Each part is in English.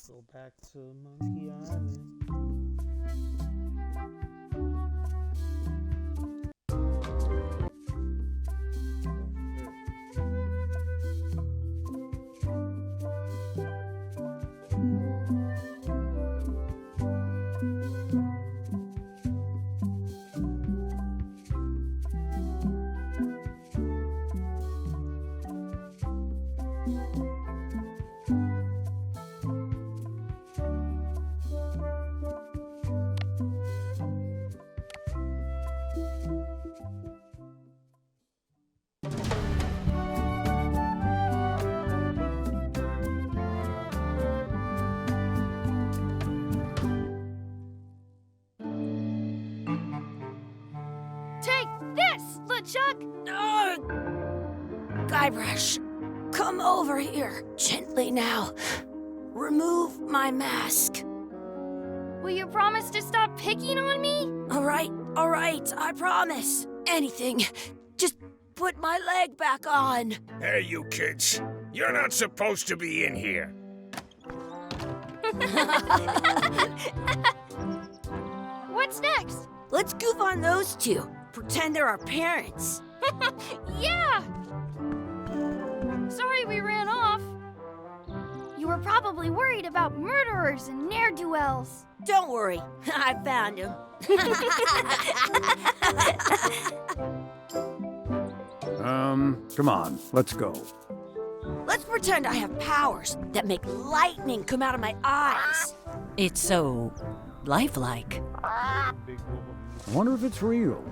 Go back to Monkey Island. Take this, LeChuck! Guybrush, come over here. Gently now. Remove my mask. Will you promise to stop picking on me? All right, I promise. Anything. Just put my leg back on. Hey, you kids. You're not supposed to be in here. What's next? Let's goof on those two. Pretend they're our parents. Yeah! Sorry we ran off. You were probably worried about murderers and ne'er-do-wells. Don't worry, I found him. Come on, let's go. Let's pretend I have powers that make lightning come out of my eyes. It's so lifelike. I wonder if it's real.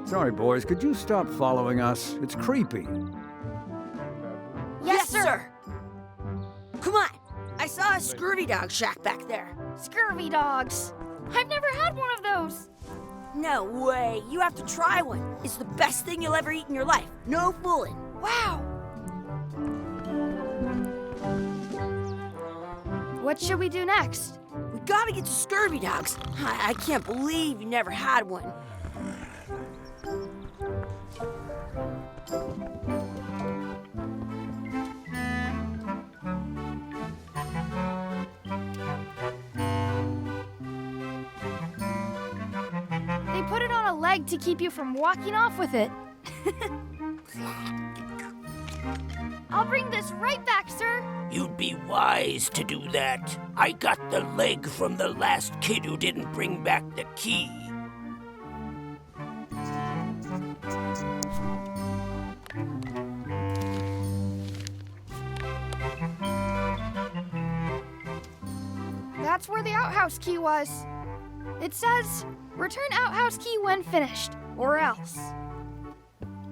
Sorry, boys, could you stop following us? It's creepy. Yes, sir. Come on. I saw a scurvy dog shack back there. Scurvy dogs. I've never had one of those. No way. You have to try one. It's the best thing you'll ever eat in your life. No fooling. Wow. What should we do next? We gotta get to scurvy dogs. I can't believe you never had one. They put it on a leg to keep you from walking off with it. I'll bring this right back, sir. You'd be wise to do that. I got the leg from the last kid who didn't bring back the key. That's where the outhouse key was. It says, return outhouse key when finished, or else.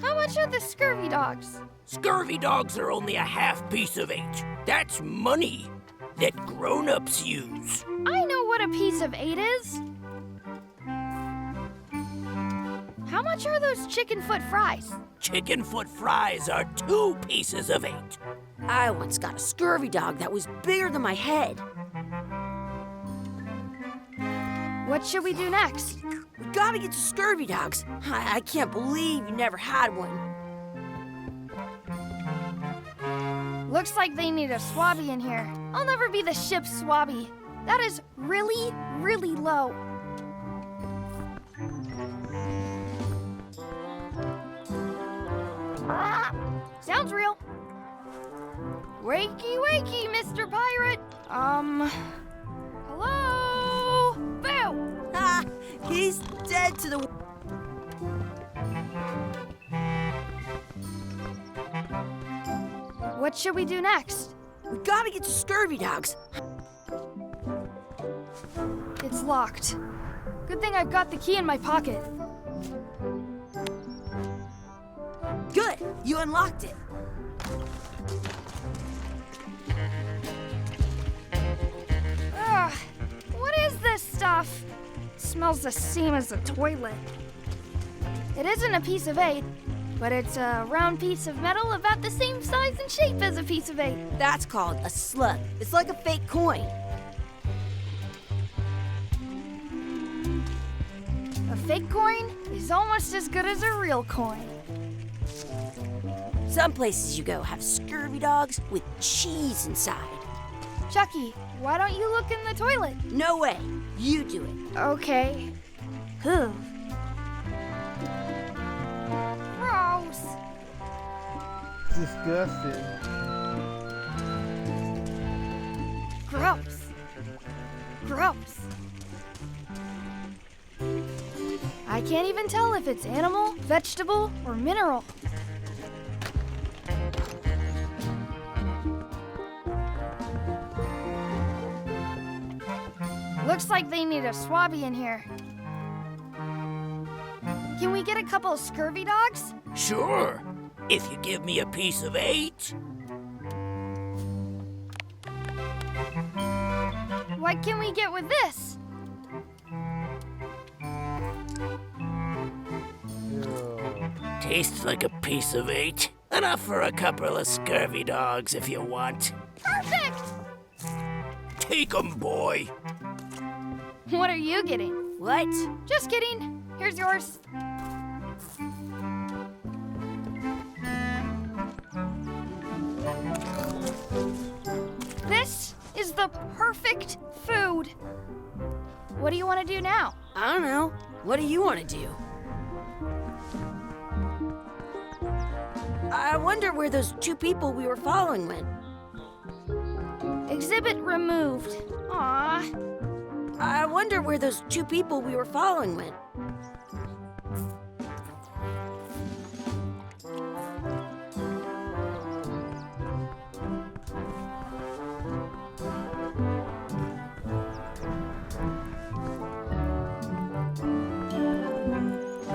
How much are the scurvy dogs? Scurvy dogs are only a half piece of 8. That's money that grown-ups use. I know what a piece of 8 is. How much are those chicken foot fries? Chicken foot fries are 2 pieces of 8. I once got a scurvy dog that was bigger than my head. What should we do next? We gotta get to scurvy dogs. I can't believe you never had one. Looks like they need a swabby in here. I'll never be the ship's swabby. That is really, really low. Sounds real. Wakey, wakey, Mr. Pirate. Hello? Boo! Ha! He's dead to the... What should we do next? We gotta get to scurvy dogs. It's locked. Good thing I've got the key in my pocket. Good, you unlocked it. Ugh, what is this stuff? It smells the same as the toilet. It isn't a piece of 8, but it's a round piece of metal about the same size and shape as a piece of 8. That's called a slug. It's like a fake coin. A fake coin is almost as good as a real coin. Some places you go have scurvy dogs with cheese inside. Chucky, why don't you look in the toilet? No way. You do it. Okay. Gross. Disgusting. Gross. Gross. I can't even tell if it's animal, vegetable, or mineral. Looks like they need a swabby in here. Can we get a couple of scurvy dogs? Sure, if you give me a piece of 8. What can we get with this? Tastes like a piece of 8. Enough for a couple of scurvy dogs if you want. Perfect! Take 'em, boy. What are you getting? What? Just kidding. Here's yours. This is the perfect food. What do you want to do now? I don't know. What do you want to do? I wonder where those 2 people we were following went. Exhibit removed. Aw. I wonder where those 2 people we were following went.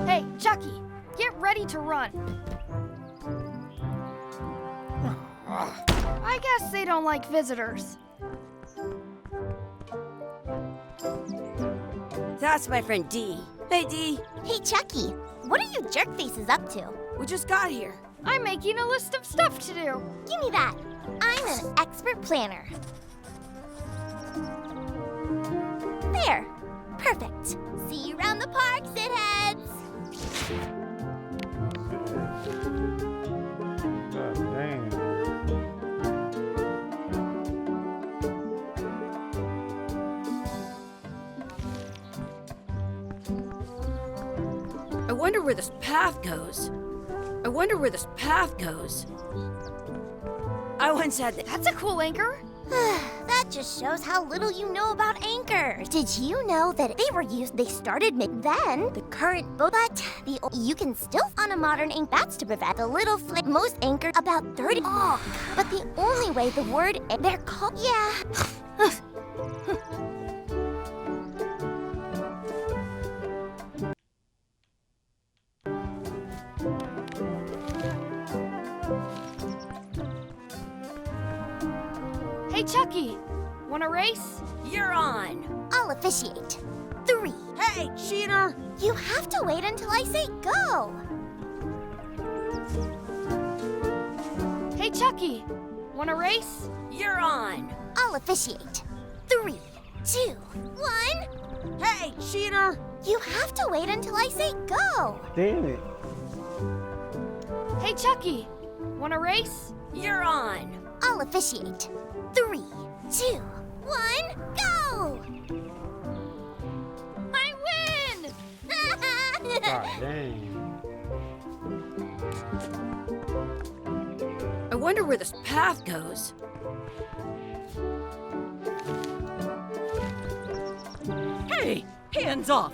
Hey, Chucky, get ready to run. I guess they don't like visitors. That's my friend Dee. Hey, Dee. Hey, Chucky, what are you jerk faces up to? We just got here. I'm making a list of stuff to do. Give me that. I'm an expert planner. There. Perfect. See you around the park, shitheads. God damn. I wonder where this path goes. I wonder where this path goes. I once had the... That's a cool anchor. That just shows how little you know about anchors. Did you know that they started then the current boat, but you can still on a modern ink. That's to prevent the little flick. Most anchor about 30. Oh, but the only way the word they're called. Yeah. Hey, Chucky, want to race? You're on. I'll officiate. 3. Hey, cheater. You have to wait until I say go. Hey, Chucky, want to race? You're on. I'll officiate. 3, 2, 1. Hey, cheater. You have to wait until I say go. Damn it. Hey, Chucky, want to race? You're on. I'll officiate. 3, 2, 1, go! I win! God dang. I wonder where this path goes. Hey, hands off.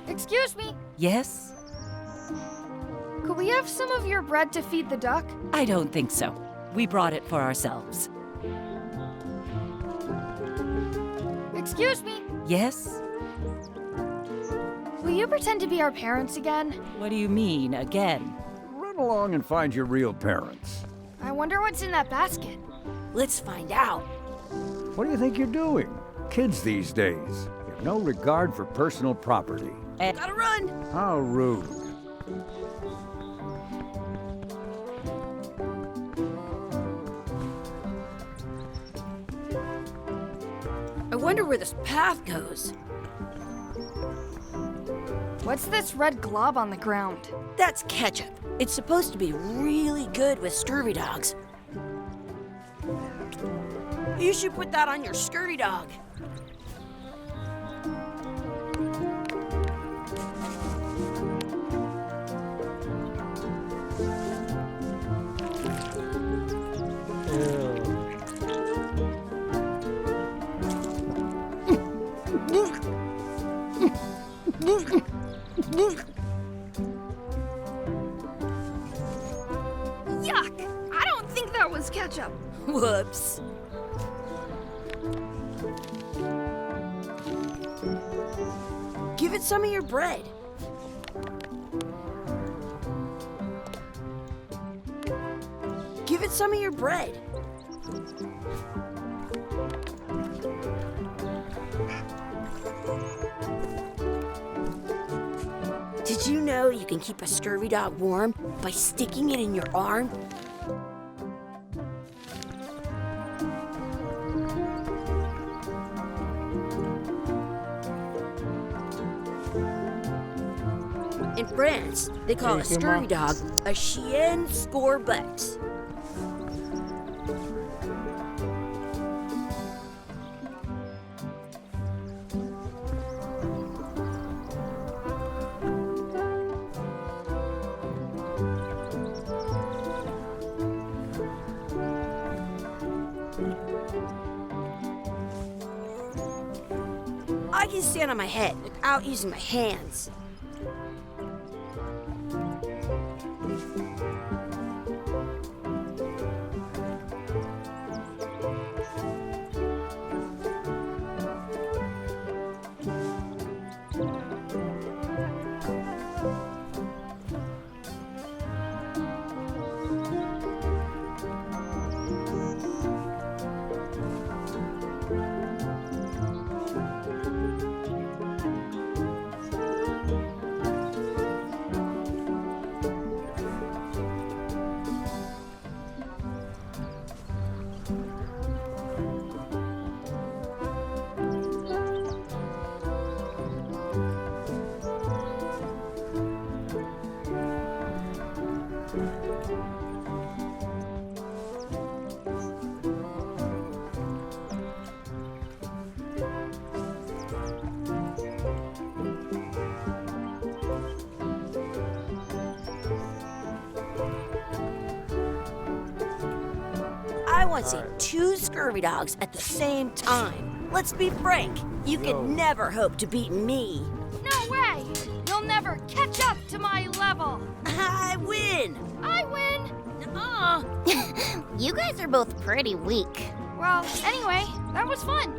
Excuse me, Yes? could we have some of your bread to feed the duck? I don't think so. We brought it for ourselves. Excuse me, Yes? will you pretend to be our parents again? What do you mean, again? Run along and find your real parents. I wonder what's in that basket. Let's find out. What do you think you're doing? Kids these days have no regard for personal property. Gotta run. How rude. I wonder where this path goes. What's this red glob on the ground? That's ketchup. It's supposed to be really good with scurvy dogs. You should put that on your scurvy dog. Yuck! I don't think that was ketchup. Whoops. Give it some of your bread. Give it some of your bread. Did you know you can keep a scurvy dog warm by sticking it in your arm? In France, they call a scurvy dog a chien scorbut. I can stand on my head without using my hands. I want to see two scurvy dogs at the same time. Let's be frank, you could never hope to beat me. No way! You'll never catch up to my level. I win! I win! You guys are both pretty weak. Well, anyway, that was fun.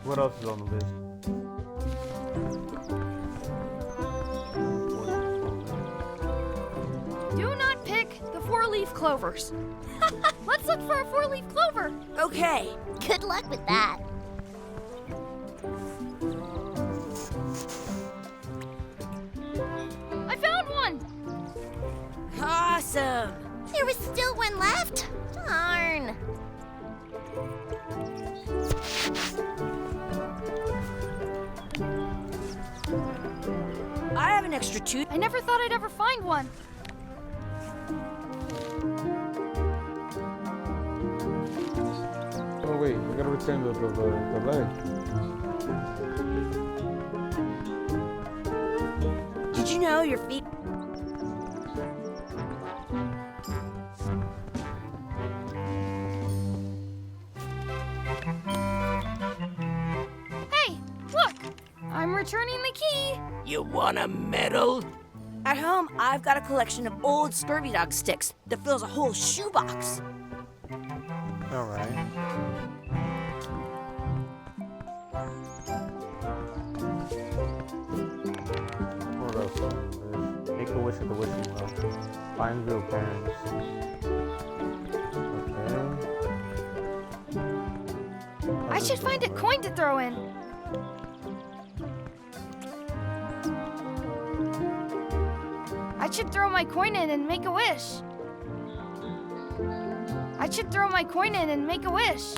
What else is on the list? Do not pick the four-leaf clovers. Let's look for a four-leaf clover. Okay. Good luck with that. I found one. Awesome! There was still one left. Darn. I have an extra two. I never thought I'd ever find one. Oh wait, we gotta return the leg. Did you know your feet? Hey, look! I'm returning the key. You want a medal? At home, I've got a collection of old scurvy dog sticks that fills a whole shoebox. Alright. What else on the list? Make a wish at the wishing well. Find real parents. Okay. I should find a coin to throw in. I should throw my coin in and make a wish. I should throw my coin in and make a wish.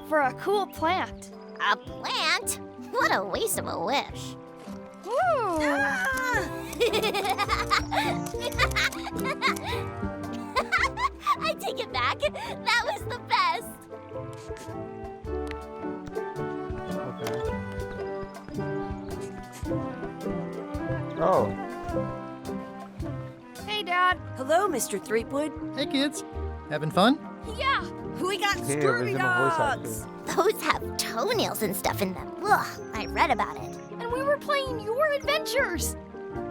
for a cool plant. A plant? What a waste of a wish. Ooh. I take it back. That was the best. Okay. Oh. Hey, Dad. Hello, Mr. Threepwood. Hey kids, having fun? Yeah. We got Hey, scurvy original voice dogs. actor. Those have toenails and stuff in them. Ugh, I read about it. And we were playing your adventures.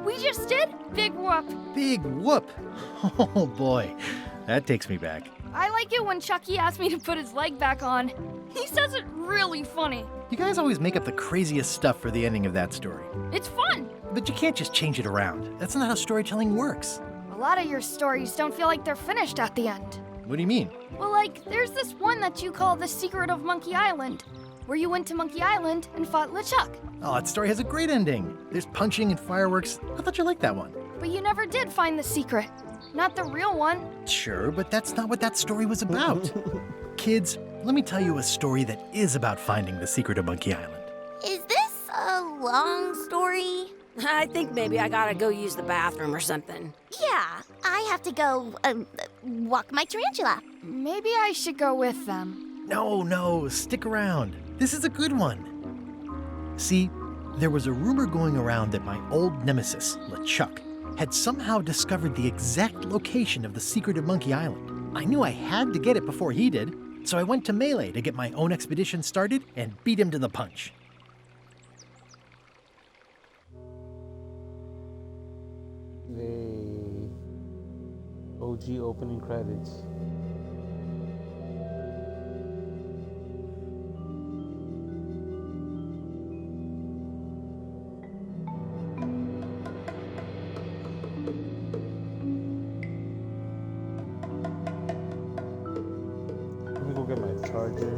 We just did Big Whoop. Big whoop! Oh boy, that takes me back. I like it when Chucky asks me to put his leg back on. He says it really funny. You guys always make up the craziest stuff for the ending of that story. It's fun. But you can't just change it around. That's not how storytelling works. A lot of your stories don't feel like they're finished at the end. What do you mean? Well, like, there's this one that you call The Secret of Monkey Island, where you went to Monkey Island and fought LeChuck. Oh, that story has a great ending. There's punching and fireworks. I thought you liked that one. But you never did find the secret. Not the real one. Sure, but that's not what that story was about. Kids, let me tell you a story that is about finding the secret of Monkey Island. Is this a long story? I think maybe I gotta go use the bathroom or something. Yeah, I have to go walk my tarantula. Maybe I should go with them. No, stick around. This is a good one. See, there was a rumor going around that my old nemesis, LeChuck, had somehow discovered the exact location of the secret of Monkey Island. I knew I had to get it before he did, so I went to Melee to get my own expedition started and beat him to the punch. The OG opening credits. Let me go get my charger.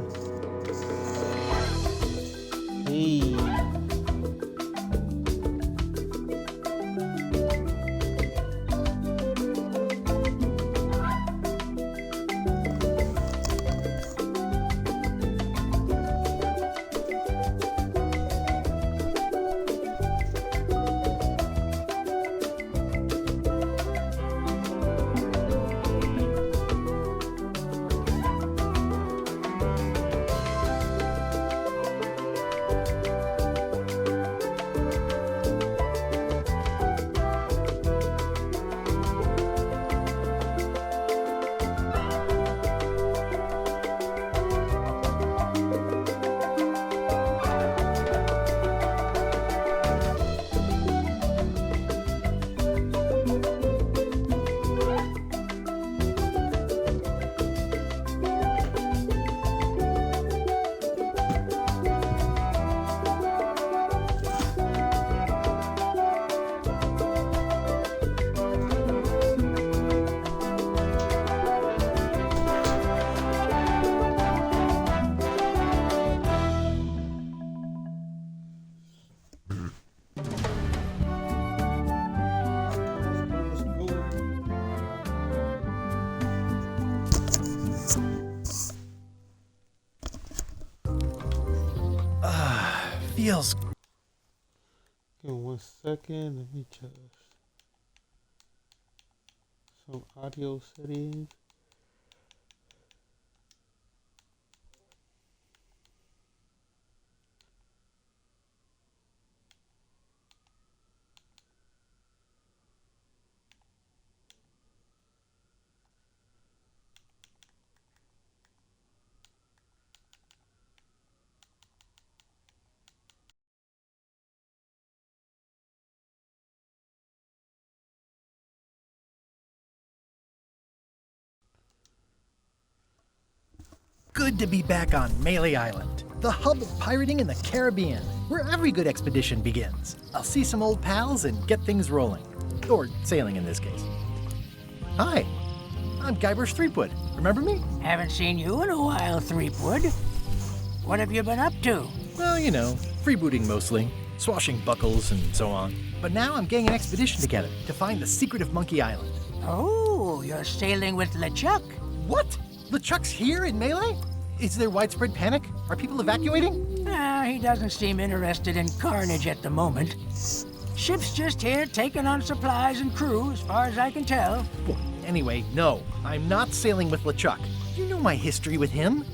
Hey. Feels Give me 1 second. Let me just some audio settings. good to be back on Melee Island, the hub of pirating in the Caribbean, where every good expedition begins. I'll see some old pals and get things rolling. Or sailing in this case. Hi, I'm Guybrush Threepwood. Remember me? Haven't seen you in a while, Threepwood. What have you been up to? Well, you know, freebooting mostly, swashing buckles and so on. But now I'm getting an expedition together to find the secret of Monkey Island. Oh, you're sailing with LeChuck. What? LeChuck's here in Melee? Is there widespread panic? Are people evacuating? He doesn't seem interested in carnage at the moment. Ship's just here taking on supplies and crew, as far as I can tell. Well, anyway, no. I'm not sailing with LeChuck. You know my history with him.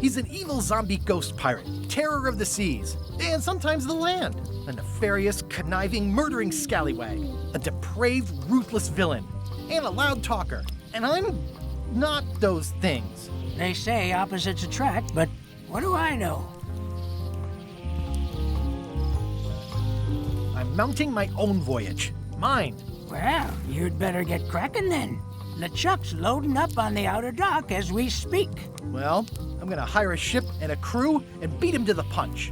He's an evil zombie ghost pirate, terror of the seas, and sometimes the land. A nefarious, conniving, murdering scallywag. A depraved, ruthless villain. And a loud talker. And I'm not those things. They say opposites attract, but what do I know? I'm mounting my own voyage. Mine. Well, you'd better get cracking then. LeChuck's loading up on the outer dock as we speak. Well, I'm gonna hire a ship and a crew and beat him to the punch.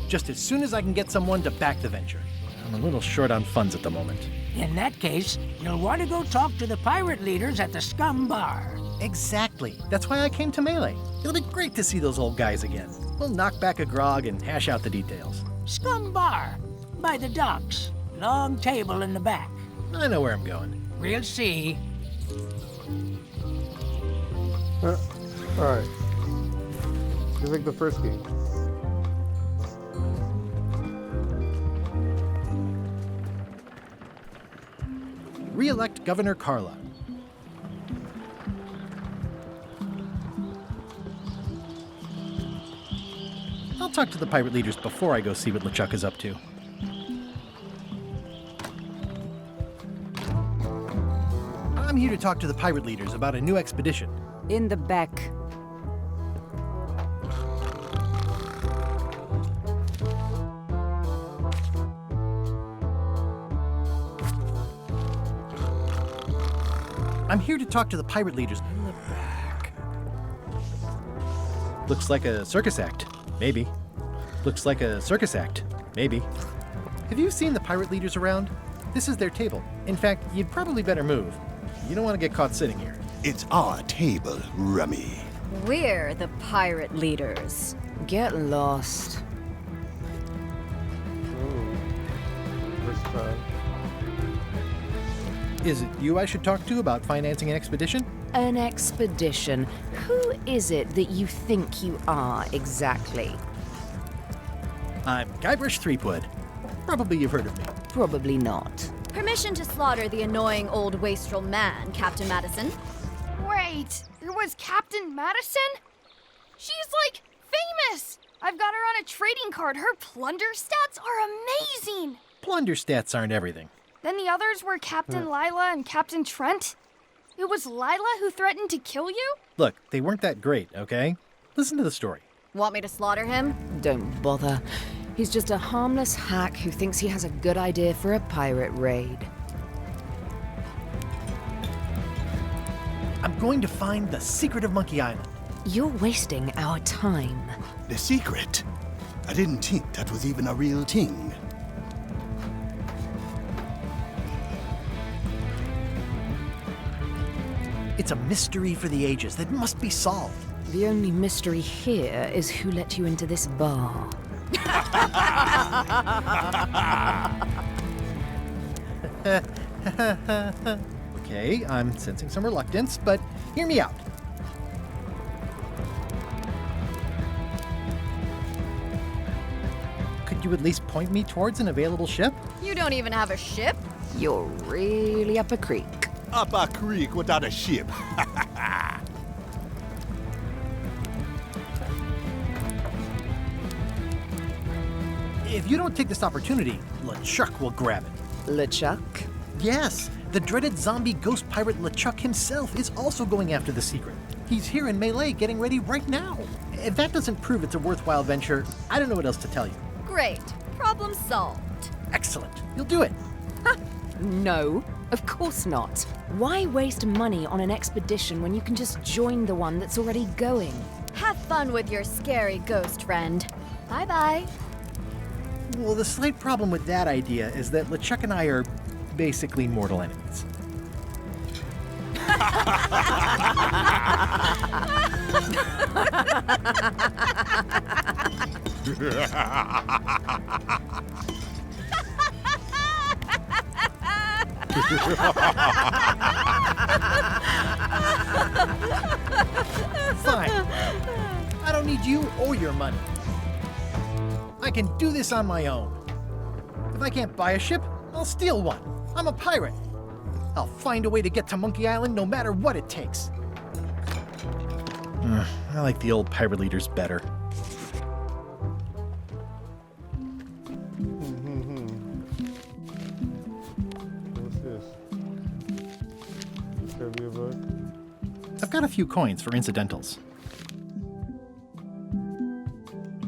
Just as soon as I can get someone to back the venture. I'm a little short on funds at the moment. In that case, you'll want to go talk to the pirate leaders at the Scum Bar. Exactly. That's why I came to Melee. It'll be great to see those old guys again. We'll knock back a grog and hash out the details. Scum Bar, by the docks. Long table in the back. I know where I'm going. We'll see. Alright. Just like the first game. Re-elect Governor Carla. I'll talk to the pirate leaders before I go see what LeChuck is up to. I'm here to talk to the pirate leaders about a new expedition. In the back. I'm here to talk to the pirate leaders in the back. Looks like a circus act. Maybe. Looks like a circus act. Maybe. Have you seen the pirate leaders around? This is their table. In fact, you'd probably better move. You don't want to get caught sitting here. It's our table, Rummy. We're the pirate leaders. Get lost. Is it you I should talk to about financing an expedition? An expedition. Who is it that you think you are exactly? I'm Guybrush Threepwood. Probably you've heard of me. Probably not. Permission to slaughter the annoying old wastrel man, Captain Madison. Wait, it was Captain Madison? She's like famous! I've got her on a trading card. Her plunder stats are amazing! Plunder stats aren't everything. Then the others were Captain Lila and Captain Trent. It was Lila who threatened to kill you? Look, they weren't that great, okay? Listen to the story. Want me to slaughter him? Don't bother. He's just a harmless hack who thinks he has a good idea for a pirate raid. I'm going to find the secret of Monkey Island. You're wasting our time. The secret? I didn't think that was even a real thing. It's a mystery for the ages that must be solved. The only mystery here is who let you into this bar. Okay, I'm sensing some reluctance, but hear me out. Could you at least point me towards an available ship? You don't even have a ship? You're really up a creek. Up a creek without a ship. If you don't take this opportunity, LeChuck will grab it. LeChuck? Yes, the dreaded zombie ghost pirate LeChuck himself is also going after the secret. He's here in Melee getting ready right now. If that doesn't prove it's a worthwhile venture, I don't know what else to tell you. Great. Problem solved. Excellent. You'll do it. No, of course not. Why waste money on an expedition when you can just join the one that's already going? Have fun with your scary ghost friend. Bye-bye. Well, the slight problem with that idea is that LeChuck and I are basically mortal enemies. need you or your money. I can do this on my own. If I can't buy a ship, I'll steal one. I'm a pirate. I'll find a way to get to Monkey Island no matter what it takes. I like the old pirate leaders better. What's this? Trivia book. I've got a few coins for incidentals.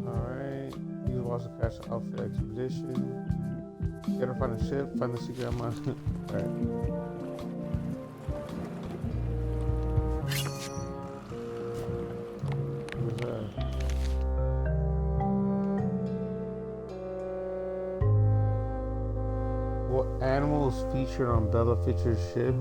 Alright. You watch the Crash Outfit Expedition. You gotta find a ship, find the secret mine. Alright. What's that? What animal is featured on Bella Fisher's ship?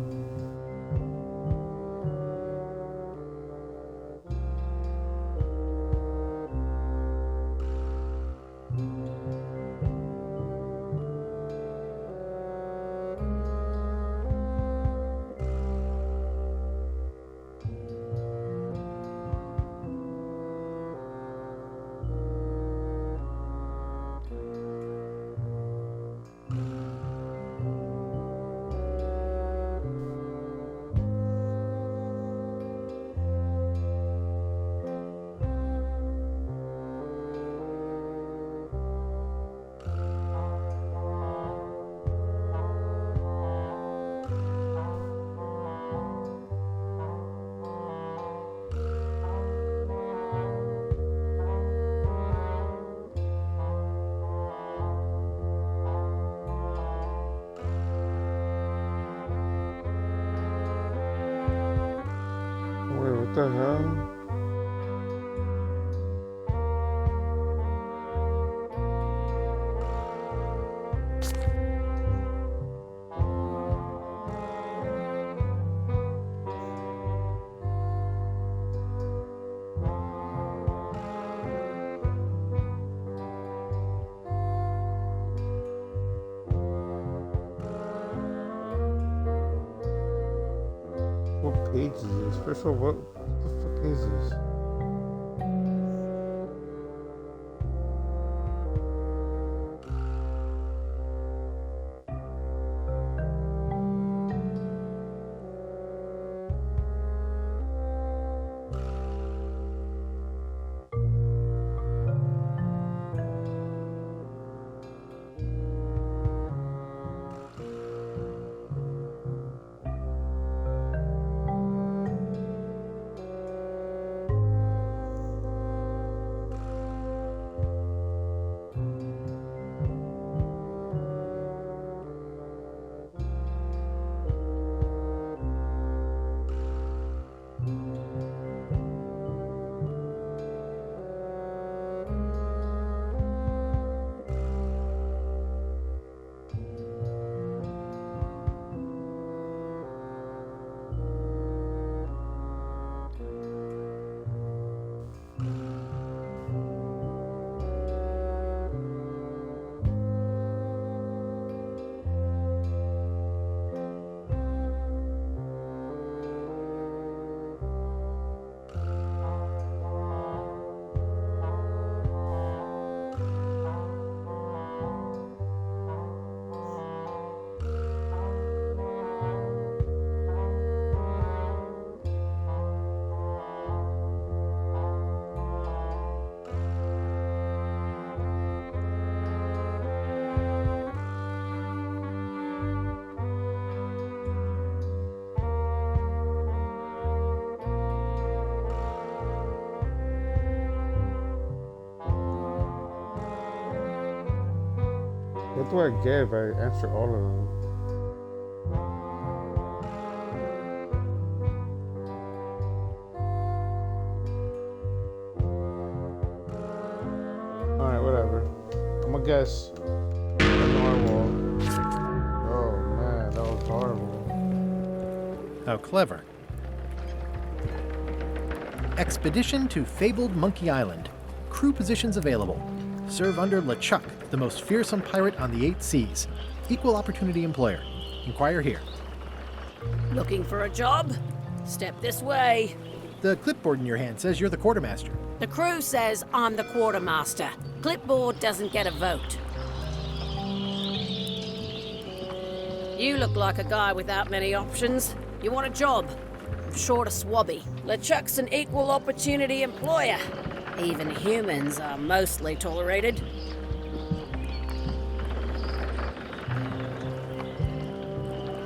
What the hell? What page is this? First of all, what the fuck is this? What do I get if I answer all of them? Alright, whatever. I'm gonna guess normal. Oh man, that was horrible. How clever. Expedition to fabled Monkey Island. Crew positions available. Serve under LeChuck, the most fearsome pirate on the 8 seas. Equal opportunity employer. Inquire here. Looking for a job? Step this way. The clipboard in your hand says you're the quartermaster. The crew says I'm the quartermaster. Clipboard doesn't get a vote. You look like a guy without many options. You want a job? I'm short of swabby. LeChuck's an equal opportunity employer. Even humans are mostly tolerated.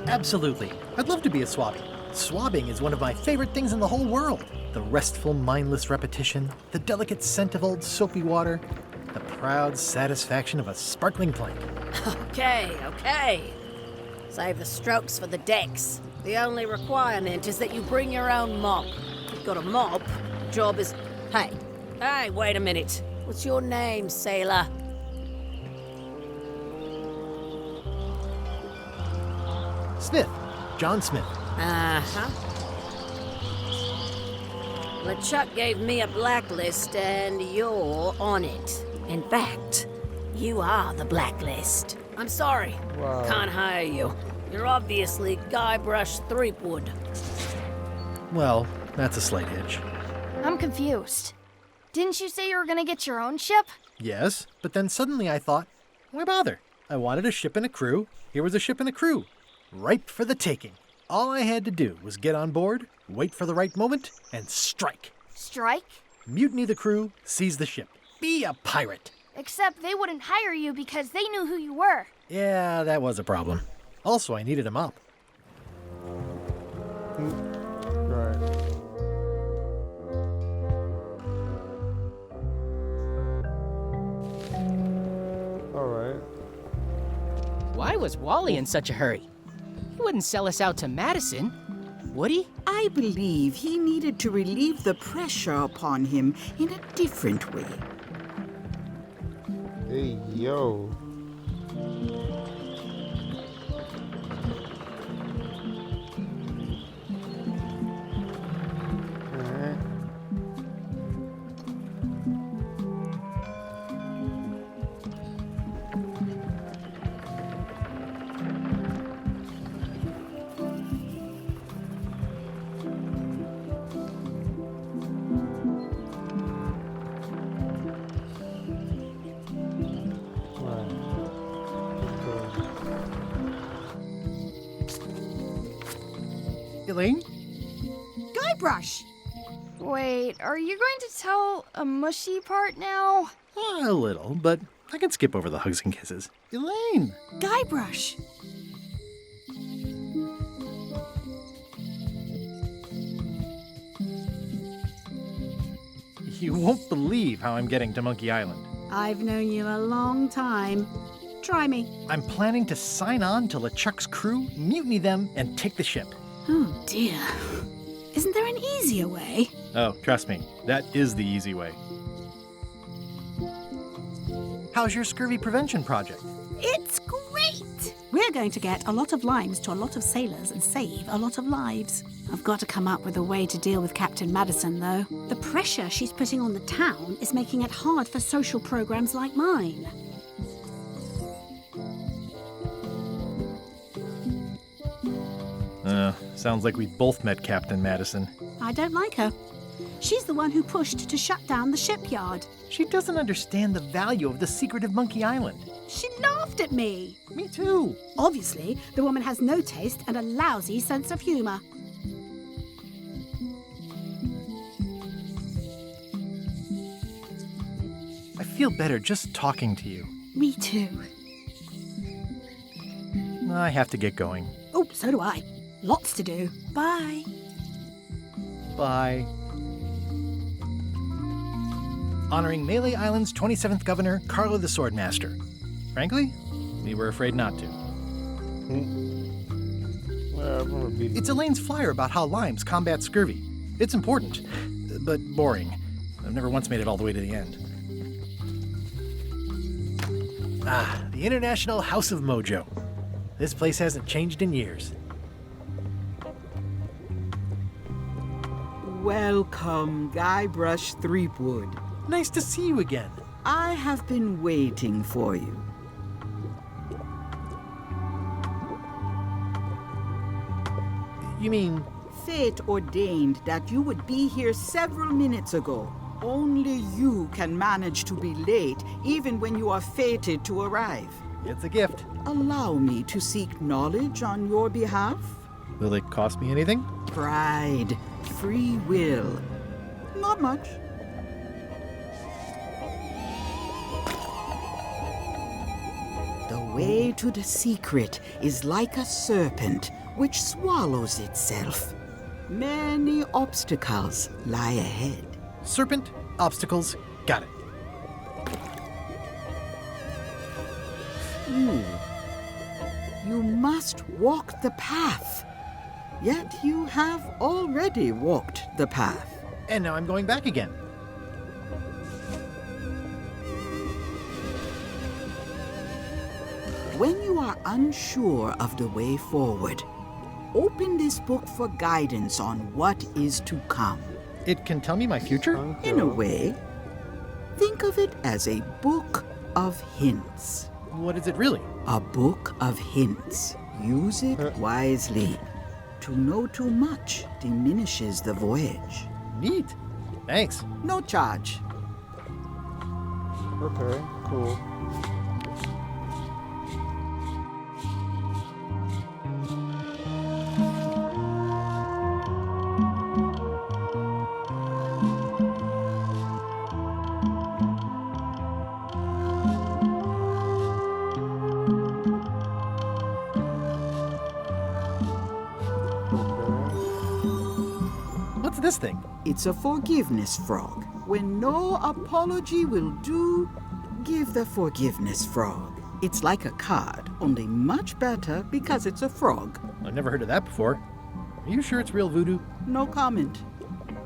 Absolutely. I'd love to be a swabby. Swabbing is one of my favorite things in the whole world. The restful, mindless repetition, the delicate scent of old soapy water, the proud satisfaction of a sparkling plank. Okay. Save the strokes for the decks. The only requirement is that you bring your own mop. You've got a mop, job is... Hey, wait a minute. What's your name, sailor? Smith. John Smith. Uh-huh. LeChuck gave me a blacklist, and you're on it. In fact, you are the blacklist. I'm sorry. Wow. Can't hire you. You're obviously Guybrush Threepwood. Well, that's a slight hitch. I'm confused. Didn't you say you were gonna get your own ship? Yes, but then suddenly I thought, why bother? I wanted a ship and a crew. Here was a ship and a crew. Ripe for the taking. All I had to do was get on board, wait for the right moment, and strike. Strike? Mutiny the crew, seize the ship. Be a pirate. Except they wouldn't hire you because they knew who you were. Yeah, that was a problem. Also, I needed a mop. Right. All right. Why was Wally in such a hurry? He wouldn't sell us out to Madison, would he? I believe he needed to relieve the pressure upon him in a different way. Hey, yo. Alright. Elaine? Guybrush! Wait, are you going to tell a mushy part now? A little, but I can skip over the hugs and kisses. Elaine! Guybrush! You won't believe how I'm getting to Monkey Island. I've known you a long time. Try me. I'm planning to sign on to LeChuck's crew, mutiny them, and take the ship. Oh dear. Isn't there an easier way? Oh, trust me, that is the easy way. How's your scurvy prevention project? It's great! We're going to get a lot of limes to a lot of sailors and save a lot of lives. I've got to come up with a way to deal with Captain Madison, though. The pressure she's putting on the town is making it hard for social programs like mine. Sounds like we both met Captain Madison. I don't like her. She's the one who pushed to shut down the shipyard. She doesn't understand the value of the secret of Monkey Island. She laughed at me. Me too. Obviously, the woman has no taste and a lousy sense of humor. I feel better just talking to you. Me too. I have to get going. Oh, so do I. Lots to do. Bye. Bye. Honoring Melee Island's 27th Governor, Carlo the Swordmaster. Frankly, we were afraid not to. It's Elaine's flyer about how limes combat scurvy. It's important, but boring. I've never once made it all the way to the end. Ah, the International House of Mojo. This place hasn't changed in years. Welcome, Guybrush Threepwood. Nice to see you again. I have been waiting for you. You mean... Fate ordained that you would be here several minutes ago. Only you can manage to be late, even when you are fated to arrive. It's a gift. Allow me to seek knowledge on your behalf. Will it cost me anything? Pride, free will. Not much. The way to the secret is like a serpent which swallows itself. Many obstacles lie ahead. Serpent, obstacles, got it. You must walk the path. Yet you have already walked the path. And now I'm going back again. When you are unsure of the way forward, open this book for guidance on what is to come. It can tell me my future? In a way, think of it as a book of hints. What is it really? A book of hints. Use it wisely. To know too much diminishes the voyage. Neat. Thanks. No charge. Okay, cool. What's this thing? It's a forgiveness frog. When no apology will do, give the forgiveness frog. It's like a card, only much better because it's a frog. I've never heard of that before. Are you sure it's real voodoo? No comment.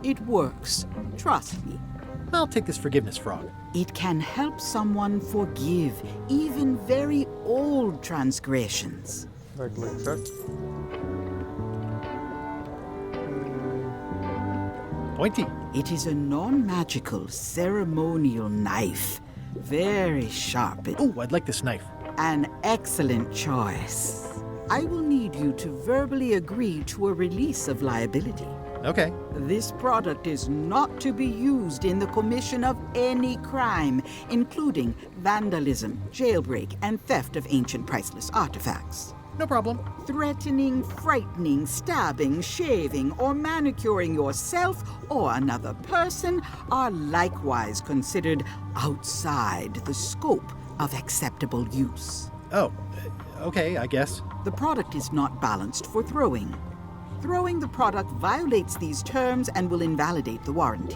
It works. Trust me. I'll take this forgiveness frog. It can help someone forgive even very old transgressions. Like that? Pointy. It is a non-magical ceremonial knife. Very sharp. Oh, I'd like this knife. An excellent choice. I will need you to verbally agree to a release of liability. Okay. This product is not to be used in the commission of any crime, including vandalism, jailbreak, and theft of ancient priceless artifacts. No problem. Threatening, frightening, stabbing, shaving, or manicuring yourself or another person are likewise considered outside the scope of acceptable use. Oh, okay, I guess. The product is not balanced for throwing. Throwing the product violates these terms and will invalidate the warranty.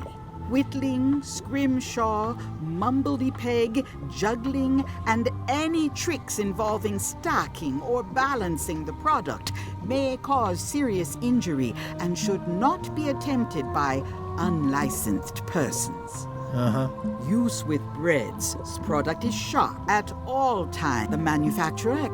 Whittling, scrimshaw, mumbledy-peg, juggling, and any tricks involving stacking or balancing the product may cause serious injury and should not be attempted by unlicensed persons. Use with breads. This product is sharp at all times. The manufacturer...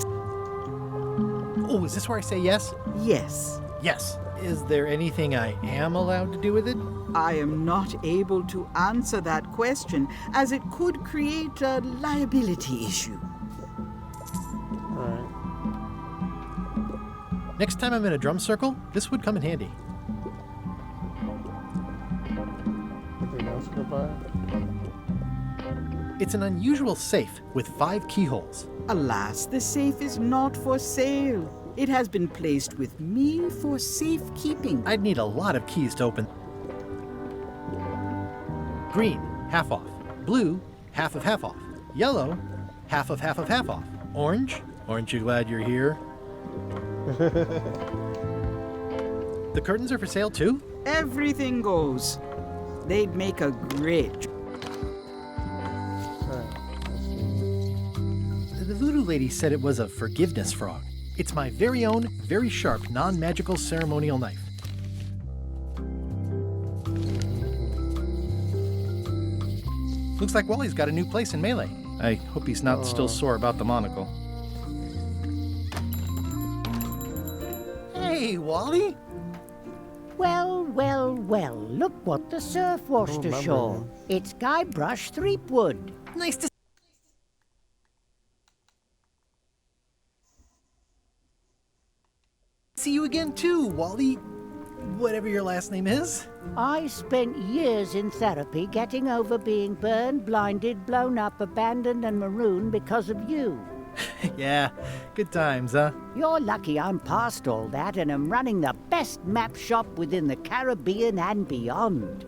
Oh, is this where I say yes? Yes. Yes. Is there anything I am allowed to do with it? I am not able to answer that question, as it could create a liability issue. Alright. Next time I'm in a drum circle, this would come in handy. Anything else to buy? It's an unusual safe with 5 keyholes. Alas, the safe is not for sale. It has been placed with me for safekeeping. I'd need a lot of keys to open. Green, half off. Blue, half of half off. Yellow, half of half of half off. Orange, aren't you glad you're here? The curtains are for sale too? Everything goes. They'd make a great... The voodoo lady said it was a forgiveness frog. It's my very own, very sharp, non-magical ceremonial knife. Looks like Wally's got a new place in Melee. I hope he's not still sore about the monocle. Hey, Wally! Well, well, well, look what the surf washed ashore. It's Guybrush Threepwood. Nice to see you again too, Wally. whatever your last name is. I spent years in therapy getting over being burned, blinded, blown up, abandoned, and marooned because of you. Yeah, good times, huh? You're lucky I'm past all that and am running the best map shop within the Caribbean and beyond.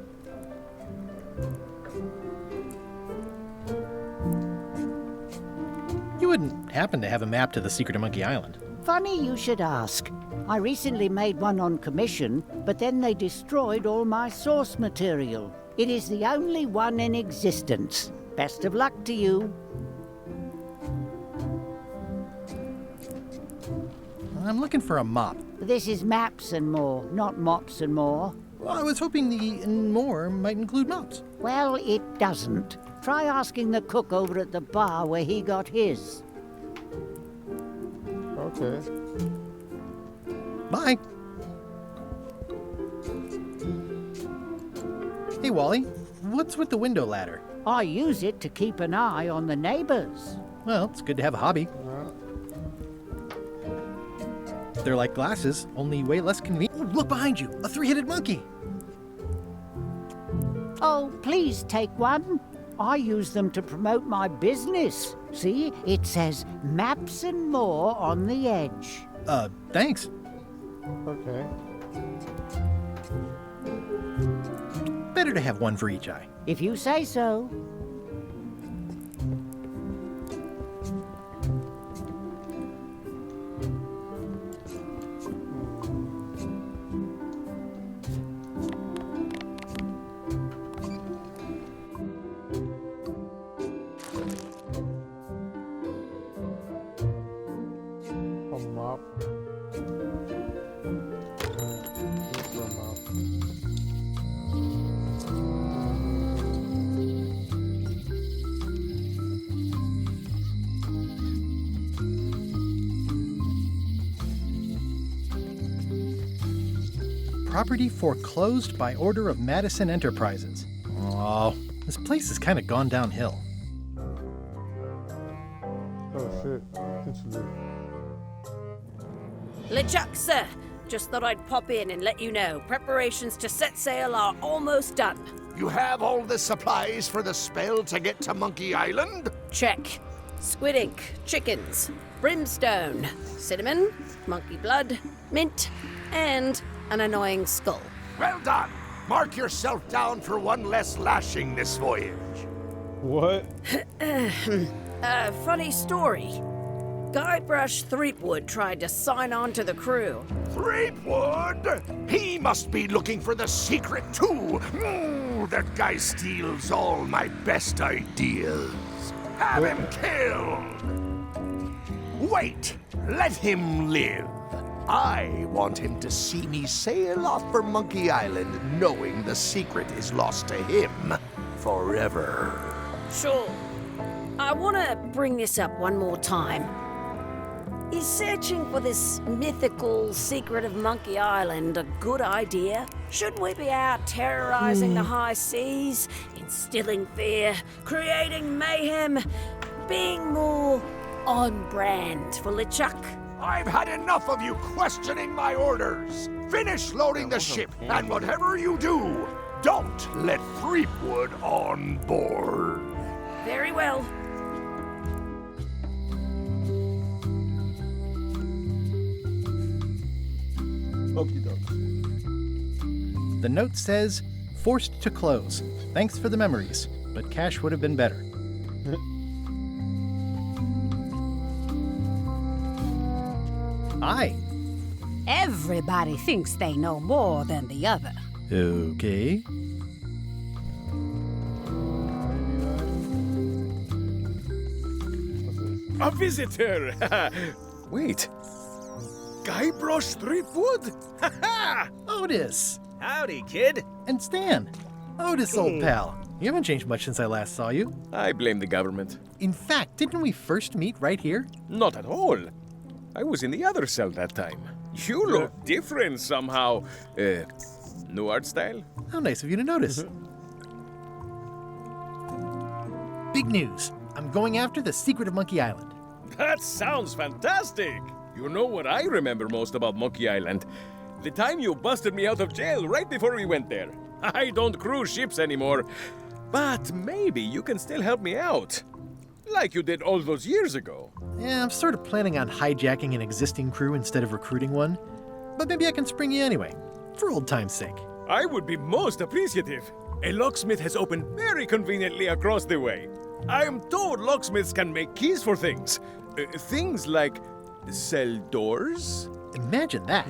You wouldn't happen to have a map to the secret of Monkey Island. Funny you should ask. I recently made one on commission, but then they destroyed all my source material. It is the only one in existence. Best of luck to you. I'm looking for a mop. This is maps and more, not mops and more. Well, I was hoping the and more might include mops. Well, it doesn't. Try asking the cook over at the bar where he got his. Okay. Bye. Hey, Wally, what's with the window ladder? I use it to keep an eye on the neighbors. Well, it's good to have a hobby. They're like glasses, only way less convenient. Ooh, look behind you, a three-headed monkey. Oh, please take one. I use them to promote my business. See, it says maps and more on the edge. Thanks. Okay. Better to have one for each eye. If you say so. A mop. Look for a mop. Property foreclosed by order of Madison Enterprises. Oh, this place has kind of gone downhill. Oh shit. Essentially. LeChuck, sir. Just thought I'd pop in and let you know. Preparations to set sail are almost done. You have all the supplies for the spell to get to Monkey Island? Check. Squid ink, chickens, brimstone, cinnamon, monkey blood, mint, and an annoying skull. Well done! Mark yourself down for one less lashing this voyage. What? Funny story. Guybrush Threepwood tried to sign on to the crew. Threepwood? He must be looking for the secret too. That guy steals all my best ideas. Have him killed! Wait, let him live. I want him to see me sail off for Monkey Island knowing the secret is lost to him forever. Sure. I want to bring this up one more time. Is searching for this mythical secret of Monkey Island a good idea? Shouldn't we be out terrorizing the high seas, instilling fear, creating mayhem, being more on brand for LeChuck? I've had enough of you questioning my orders. Finish loading the ship, and whatever you do, don't let Threepwood on board. Very well. Okie doke. The note says, forced to close. Thanks for the memories, but cash would have been better. Hi. Everybody thinks they know more than the other. Okay. A visitor! Wait. Guybrush Threepwood? Otis! Howdy, kid. And Stan. Otis, old pal. You haven't changed much since I last saw you. I blame the government. In fact, didn't we first meet right here? Not at all. I was in the other cell that time. You look different somehow. New art style? How nice of you to notice. Big news. I'm going after the secret of Monkey Island. That sounds fantastic. You know what I remember most about Monkey Island? The time you busted me out of jail right before we went there. I don't cruise ships anymore. But maybe you can still help me out. Like you did all those years ago. Yeah, I'm sort of planning on hijacking an existing crew instead of recruiting one. But maybe I can spring you anyway, for old time's sake. I would be most appreciative. A locksmith has opened very conveniently across the way. I am told locksmiths can make keys for things. Things like cell doors. Imagine that.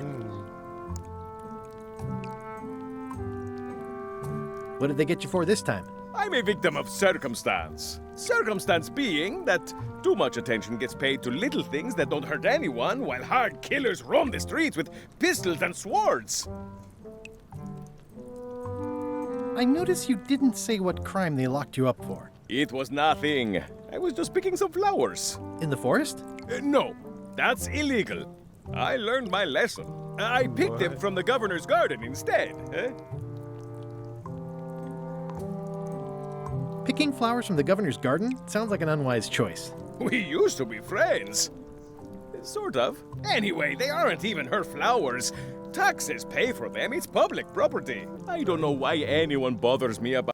What did they get you for this time? I'm a victim of circumstance. Circumstance being that too much attention gets paid to little things that don't hurt anyone, while hard killers roam the streets with pistols and swords. I notice you didn't say what crime they locked you up for. It was nothing. I was just picking some flowers. In the forest? No, that's illegal. I learned my lesson. I picked them from the governor's garden instead. Picking flowers from the governor's garden sounds like an unwise choice. We used to be friends. Sort of. Anyway, they aren't even her flowers. Taxes pay for them. It's public property. I don't know why anyone bothers me about...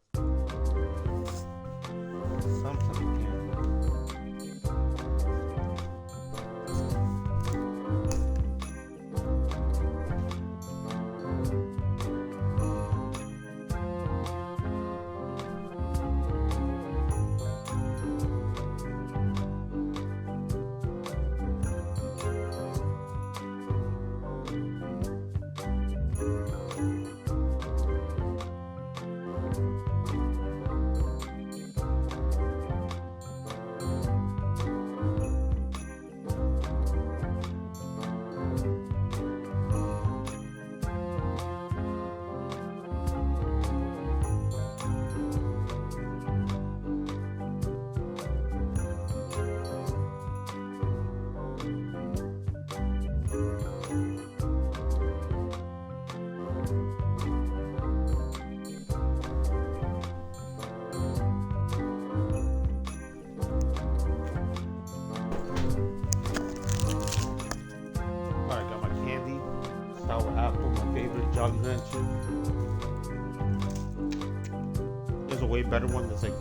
Alright, got my candy. Sour apple, my favorite Jolly Rancher. There's a way better one that's like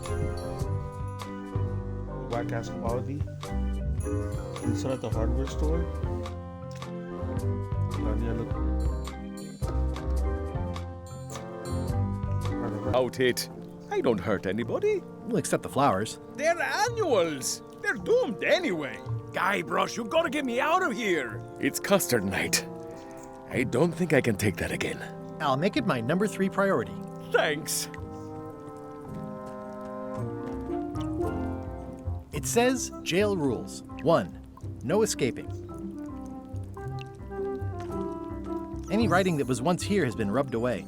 whack ass quality. You sell at the hardware store. Out it. I don't hurt anybody. Well, except the flowers. They're annuals. They're doomed anyway. Guybrush, you gotta get me out of here. It's custard night. I don't think I can take that again. I'll make it my number 3 priority. Thanks. It says jail rules. 1. No escaping. Any writing that was once here has been rubbed away.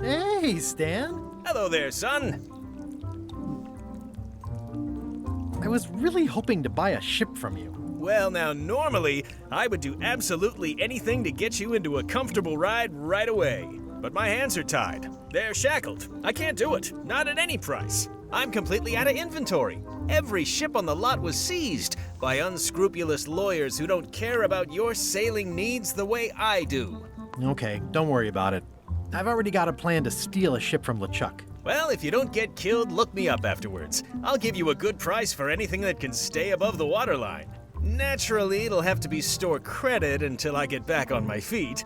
Hey, Stan. Hello there, son. I was really hoping to buy a ship from you. Well, now, normally, I would do absolutely anything to get you into a comfortable ride right away. But my hands are tied. They're shackled. I can't do it. Not at any price. I'm completely out of inventory. Every ship on the lot was seized by unscrupulous lawyers who don't care about your sailing needs the way I do. Okay, don't worry about it. I've already got a plan to steal a ship from LeChuck. Well, if you don't get killed, look me up afterwards. I'll give you a good price for anything that can stay above the waterline. Naturally, it'll have to be store credit until I get back on my feet.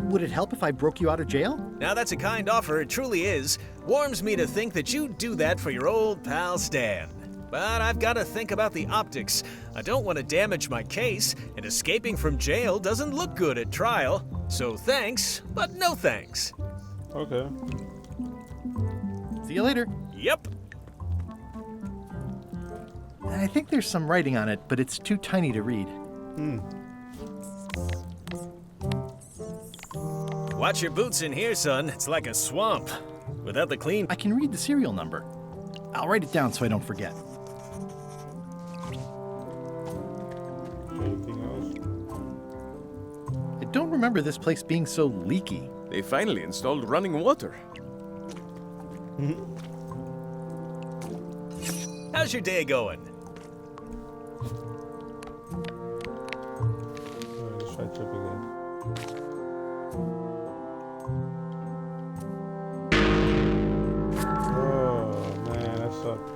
Would it help if I broke you out of jail? Now that's a kind offer, it truly is. Warms me to think that you'd do that for your old pal Stan. But I've got to think about the optics. I don't want to damage my case, and escaping from jail doesn't look good at trial. So thanks, but no thanks. Okay. See you later. Yep. I think there's some writing on it, but it's too tiny to read. Watch your boots in here, son. It's like a swamp. Without the clean... I can read the serial number. I'll write it down so I don't forget. Anything else? I don't remember this place being so leaky. They finally installed running water. How's your day going? Let's try trip again. Oh man, that sucked.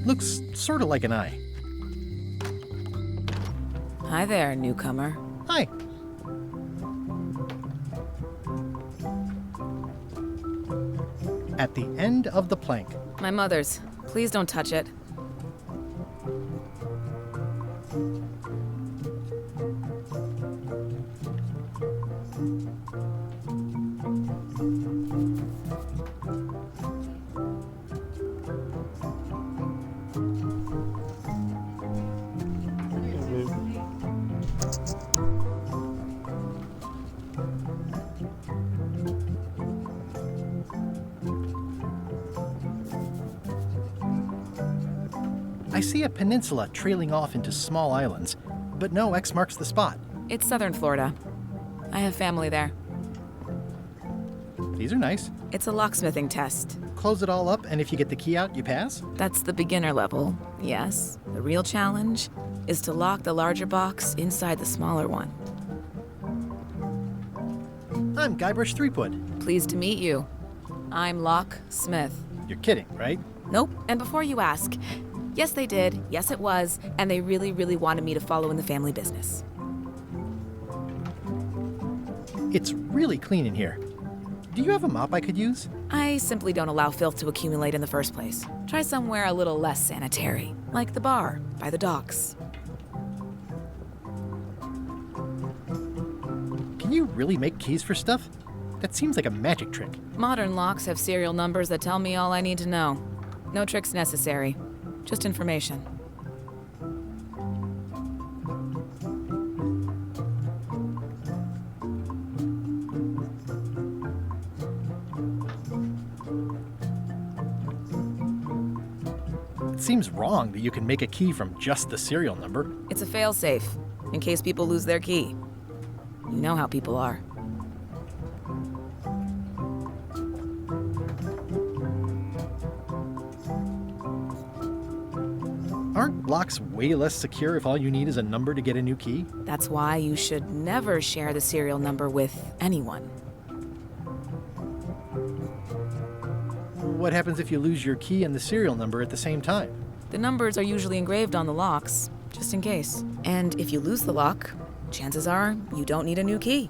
Looks sort of like an eye. Hi there, newcomer. Hi. At the end of the plank. My mother's. Please don't touch it. I see a peninsula trailing off into small islands, but no X marks the spot. It's southern Florida. I have family there. These are nice. It's a locksmithing test. Close it all up, and if you get the key out, you pass? That's the beginner level, yes. The real challenge is to lock the larger box inside the smaller one. I'm Guybrush Threepwood. Pleased to meet you. I'm Locksmith. You're kidding, right? Nope. And before you ask, yes, they did. Yes, it was. And they really, really wanted me to follow in the family business. It's really clean in here. Do you have a mop I could use? I simply don't allow filth to accumulate in the first place. Try somewhere a little less sanitary, like the bar by the docks. Can you really make keys for stuff? That seems like a magic trick. Modern locks have serial numbers that tell me all I need to know. No tricks necessary, just information. It seems wrong that you can make a key from just the serial number. It's a failsafe, in case people lose their key. You know how people are. Aren't locks way less secure if all you need is a number to get a new key? That's why you should never share the serial number with anyone. What happens if you lose your key and the serial number at the same time? The numbers are usually engraved on the locks, just in case. And if you lose the lock, chances are you don't need a new key.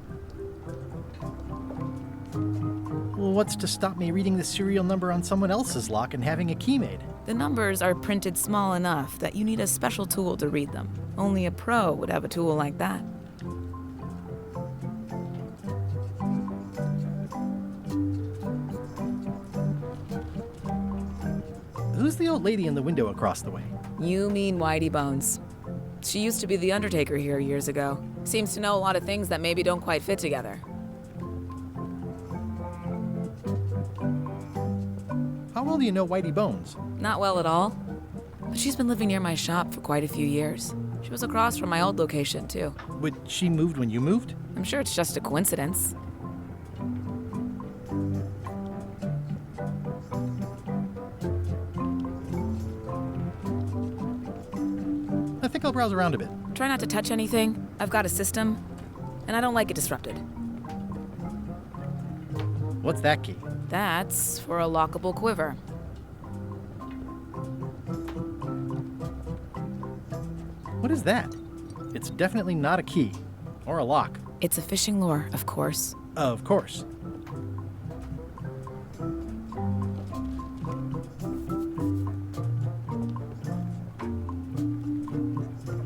Well, what's to stop me reading the serial number on someone else's lock and having a key made? The numbers are printed small enough that you need a special tool to read them. Only a pro would have a tool like that. Who's the old lady in the window across the way? You mean Whitey Bones. She used to be the Undertaker here years ago. Seems to know a lot of things that maybe don't quite fit together. How well do you know Whitey Bones? Not well at all. But she's been living near my shop for quite a few years. She was across from my old location, too. But she moved when you moved? I'm sure it's just a coincidence. I think I'll browse around a bit. Try not to touch anything. I've got a system, and I don't like it disrupted. What's that key? That's for a lockable quiver. What is that? It's definitely not a key. Or a lock. It's a fishing lure, of course. Of course.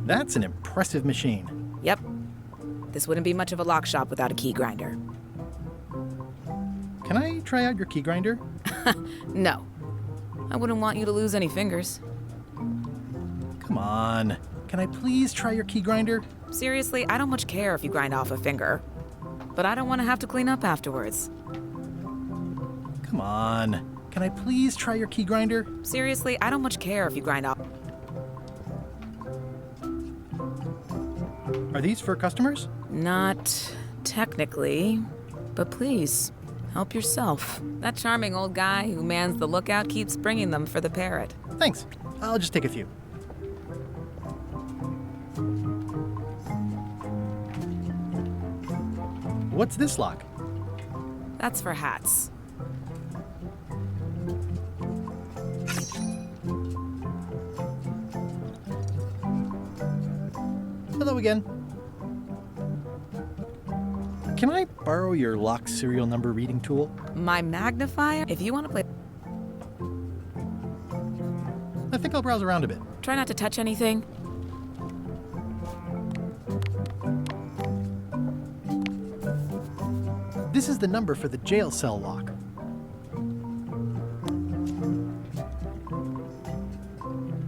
That's an impressive machine. Yep. This wouldn't be much of a lock shop without a key grinder. Can I try out your key grinder? No. I wouldn't want you to lose any fingers. Come on. Can I please try your key grinder? Seriously, I don't much care if you grind off a finger. But I don't want to have to clean up afterwards. Come on. Can I please try your key grinder? Seriously, I don't much care if you grind off. Are these for customers? Not technically, but please. Help yourself. That charming old guy who mans the lookout keeps bringing them for the parrot. Thanks. I'll just take a few. What's this lock? That's for hats. Hello again. Can I borrow your lock serial number reading tool? My magnifier? If you want to play... I think I'll browse around a bit. Try not to touch anything. This is the number for the jail cell lock.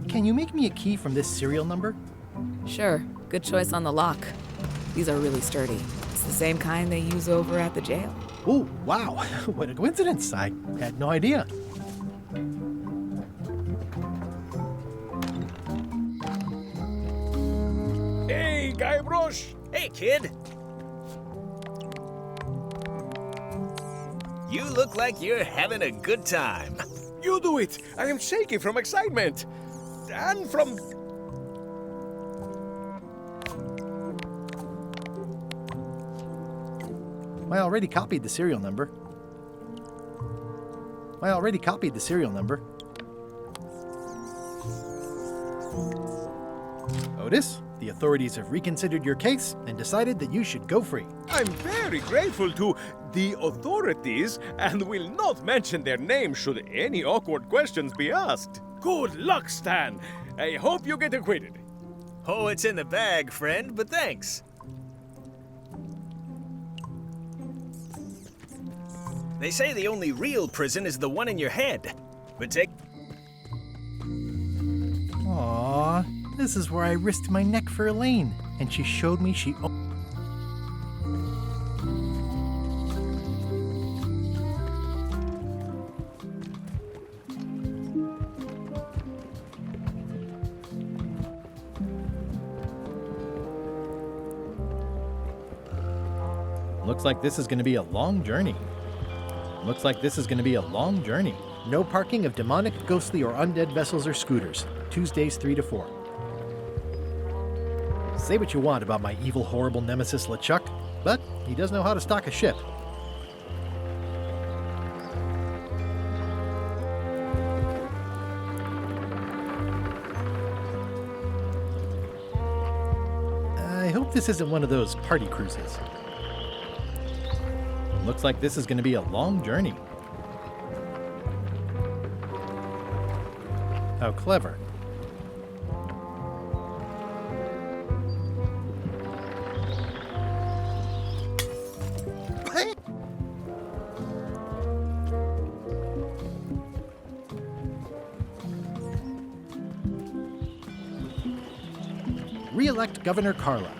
Can you make me a key from this serial number? Sure. Good choice on the lock. These are really sturdy. It's the same kind they use over at the jail. Oh, wow. What a coincidence. I had no idea. Hey, Guybrush! Hey, kid! You look like you're having a good time. You do it! I am shaking from excitement! And from... I already copied the serial number. Otis, the authorities have reconsidered your case and decided that you should go free. I'm very grateful to the authorities and will not mention their name should any awkward questions be asked. Good luck, Stan. I hope you get acquitted. Oh, it's in the bag, friend, but thanks. They say the only real prison is the one in your head. But take... Aww, this is where I risked my neck for Elaine, and she showed me she... Looks like this is going to be a long journey. No parking of demonic, ghostly, or undead vessels or scooters. Tuesdays 3 to 4. Say what you want about my evil, horrible nemesis LeChuck, but he does know how to stock a ship. I hope this isn't one of those party cruises. Looks like this is going to be a long journey. How clever. Re-elect Governor Carla.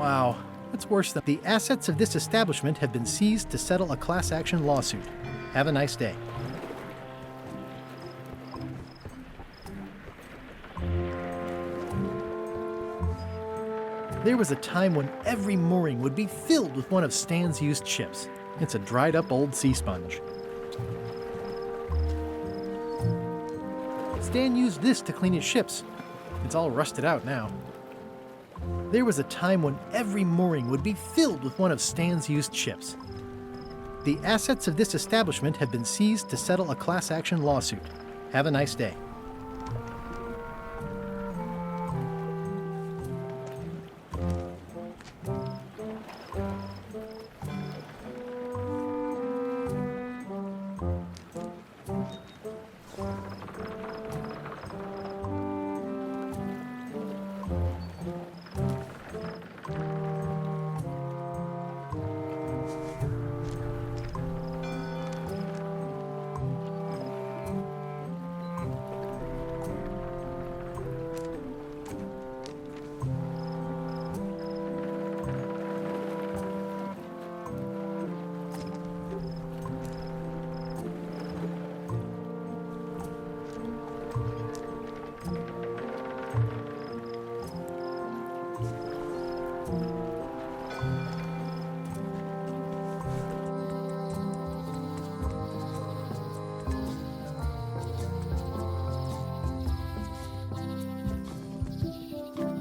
Wow, that's worse than the assets of this establishment have been seized to settle a class action lawsuit. Have a nice day. There was a time when every mooring would be filled with one of Stan's used ships. It's a dried up old sea sponge. Stan used this to clean his ships. It's all rusted out now. There was a time when every mooring would be filled with one of Stan's used ships. The assets of this establishment have been seized to settle a class action lawsuit. Have a nice day.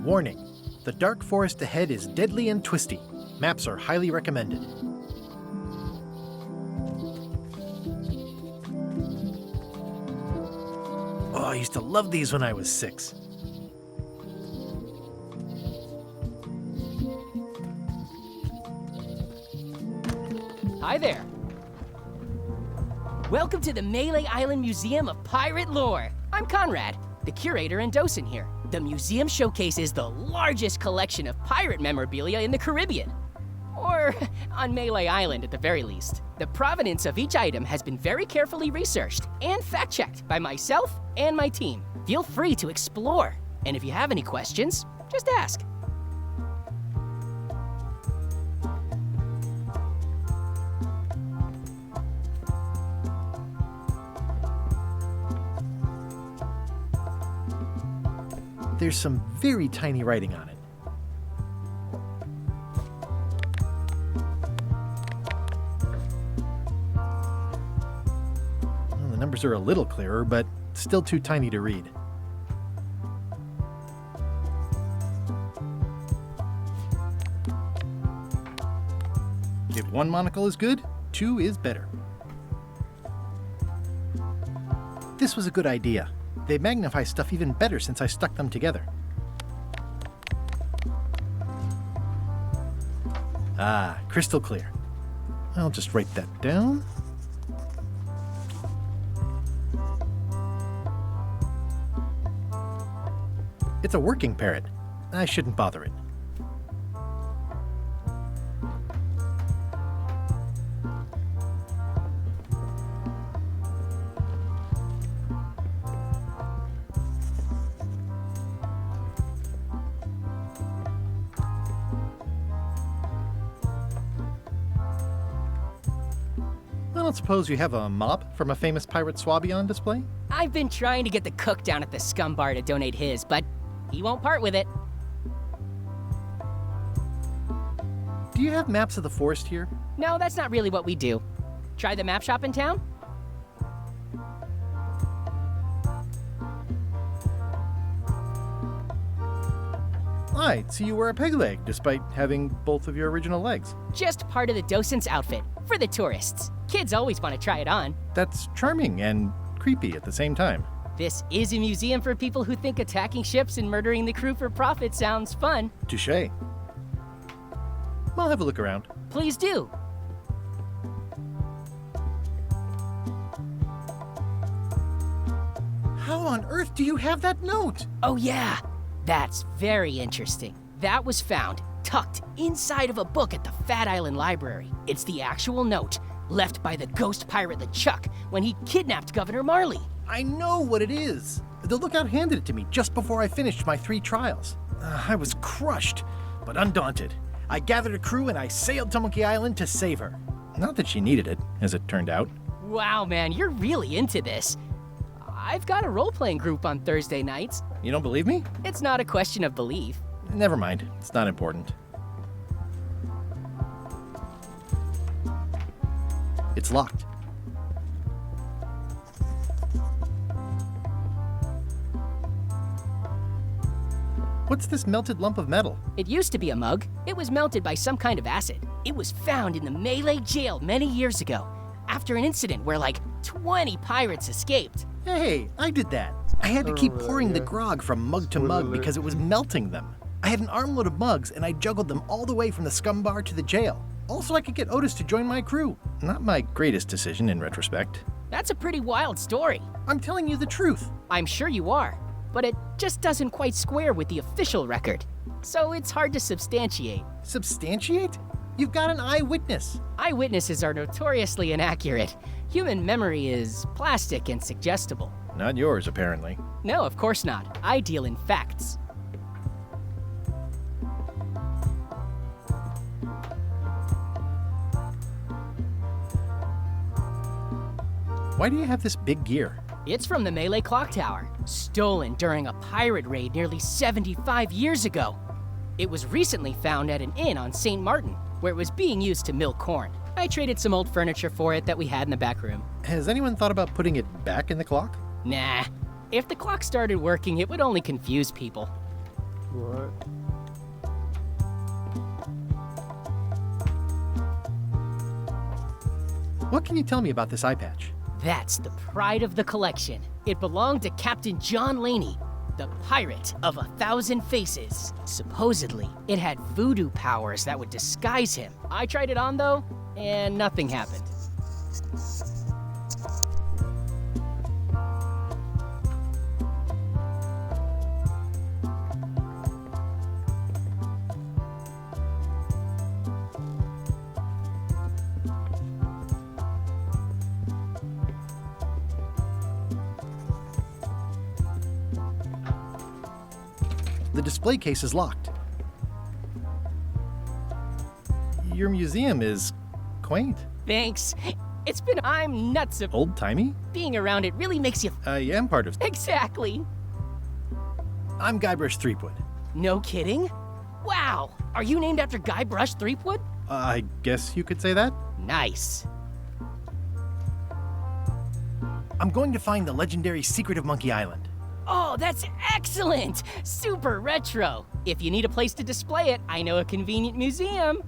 Warning, the dark forest ahead is deadly and twisty. Maps are highly recommended. Oh, I used to love these when I was 6. Hi there. Welcome to the Melee Island Museum of Pirate Lore. I'm Conrad, the curator and docent here. The museum showcases the largest collection of pirate memorabilia in the Caribbean. Or on Melee Island at the very least. The provenance of each item has been very carefully researched and fact-checked by myself and my team. Feel free to explore. And if you have any questions, just ask. There's some very tiny writing on it. Well, the numbers are a little clearer, but still too tiny to read. If 1 monocle is good, 2 is better. This was a good idea. They magnify stuff even better since I stuck them together. Ah, crystal clear. I'll just write that down. It's a working parrot. I shouldn't bother it. I don't suppose you have a mop from a famous pirate swabby on display? I've been trying to get the cook down at the Scum Bar to donate his, but he won't part with it. Do you have maps of the forest here? No, that's not really what we do. Try the map shop in town? I'd see you wear a peg leg, despite having both of your original legs. Just part of the docent's outfit, for the tourists. Kids always want to try it on. That's charming and creepy at the same time. This is a museum for people who think attacking ships and murdering the crew for profit sounds fun. Touché. I'll have a look around. Please do. How on earth do you have that note? Oh yeah, that's very interesting. That was found tucked inside of a book at the Fat Island Library. It's the actual note left by the ghost pirate LeChuck when he kidnapped Governor Marley. I know what it is. The lookout handed it to me just before I finished my 3 trials. I was crushed, but undaunted. I gathered a crew and I sailed to Monkey Island to save her. Not that she needed it, as it turned out. Wow, man, you're really into this. I've got a role-playing group on Thursday nights. You don't believe me? It's not a question of belief. Never mind. It's not important. It's locked. What's this melted lump of metal? It used to be a mug. It was melted by some kind of acid. It was found in the Malay jail many years ago, after an incident where like 20 pirates escaped. Hey, I did that. I had to keep pouring the grog from mug to mug because it was melting them. I had an armload of mugs and I juggled them all the way from the scum bar to the jail. Also, I could get Otis to join my crew. Not my greatest decision in retrospect. That's a pretty wild story. I'm telling you the truth. I'm sure you are, but it just doesn't quite square with the official record. So it's hard to substantiate. Substantiate? You've got an eyewitness. Eyewitnesses are notoriously inaccurate. Human memory is plastic and suggestible. Not yours, apparently. No, of course not. I deal in facts. Why do you have this big gear? It's from the Malay Clock Tower, stolen during a pirate raid nearly 75 years ago. It was recently found at an inn on St. Martin, where it was being used to mill corn. I traded some old furniture for it that we had in the back room. Has anyone thought about putting it back in the clock? Nah. If the clock started working, it would only confuse people. What? What can you tell me about this eye patch? That's the pride of the collection. It belonged to Captain John Laney, the pirate of 1,000 faces. Supposedly, it had voodoo powers that would disguise him. I tried it on though, and nothing happened. The display case is locked. Your museum is quaint. Thanks. I'm nuts of Old-timey? being around it really makes you. I am part of. Exactly. I'm Guybrush Threepwood. No kidding? Wow. Are you named after Guybrush Threepwood? I guess you could say that. Nice. I'm going to find the legendary secret of Monkey Island. Oh, that's excellent! Super retro. If you need a place to display it, I know a convenient museum.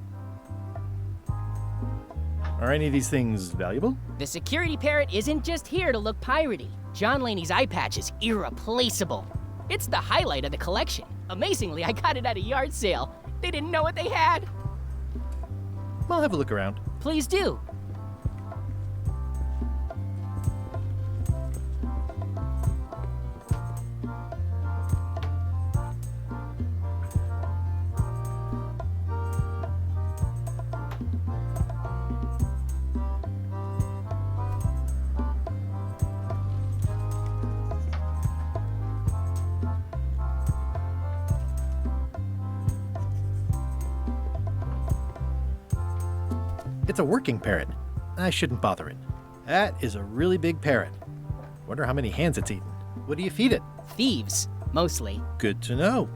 Are any of these things valuable? The security parrot isn't just here to look piratey. John Laney's eye patch is irreplaceable. It's the highlight of the collection. Amazingly, I got it at a yard sale. They didn't know what they had. I'll have a look around. Please do. It's a working parrot. I shouldn't bother it. That is a really big parrot. Wonder how many hands it's eaten. What do you feed it? Thieves, mostly. Good to know.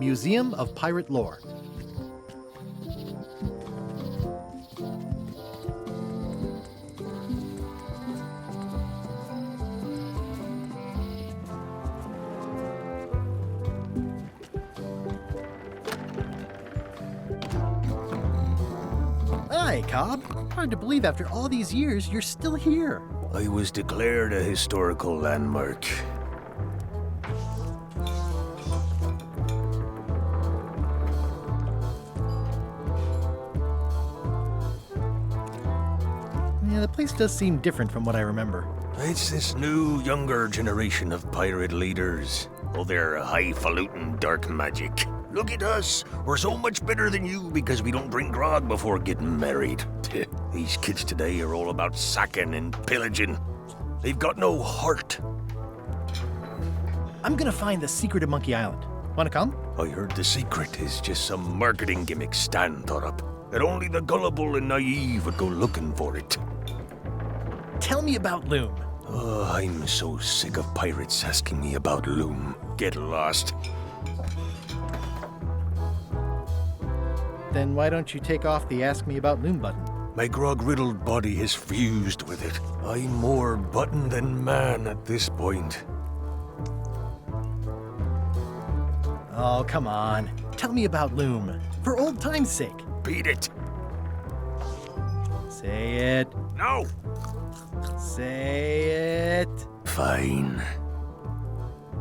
Museum of Pirate Lore. Hi, Cobb. Hard to believe after all these years you're still here. I was declared a historical landmark. Yeah, the place does seem different from what I remember. It's this new, younger generation of pirate leaders. Oh, they're highfalutin dark magic. Look at us. We're so much better than you because we don't drink grog before getting married. These kids today are all about sacking and pillaging. They've got no heart. I'm gonna find the secret of Monkey Island. Wanna come? I heard the secret is just some marketing gimmick Stan thought up. That only the gullible and naive would go looking for it. Tell me about Loom. Oh, I'm so sick of pirates asking me about Loom. Get lost. Then why don't you take off the Ask Me About Loom button? My grog-riddled body has fused with it. I'm more button than man at this point. Oh, come on. Tell me about Loom. For old time's sake. Beat it. Say it. No. Say it. Fine.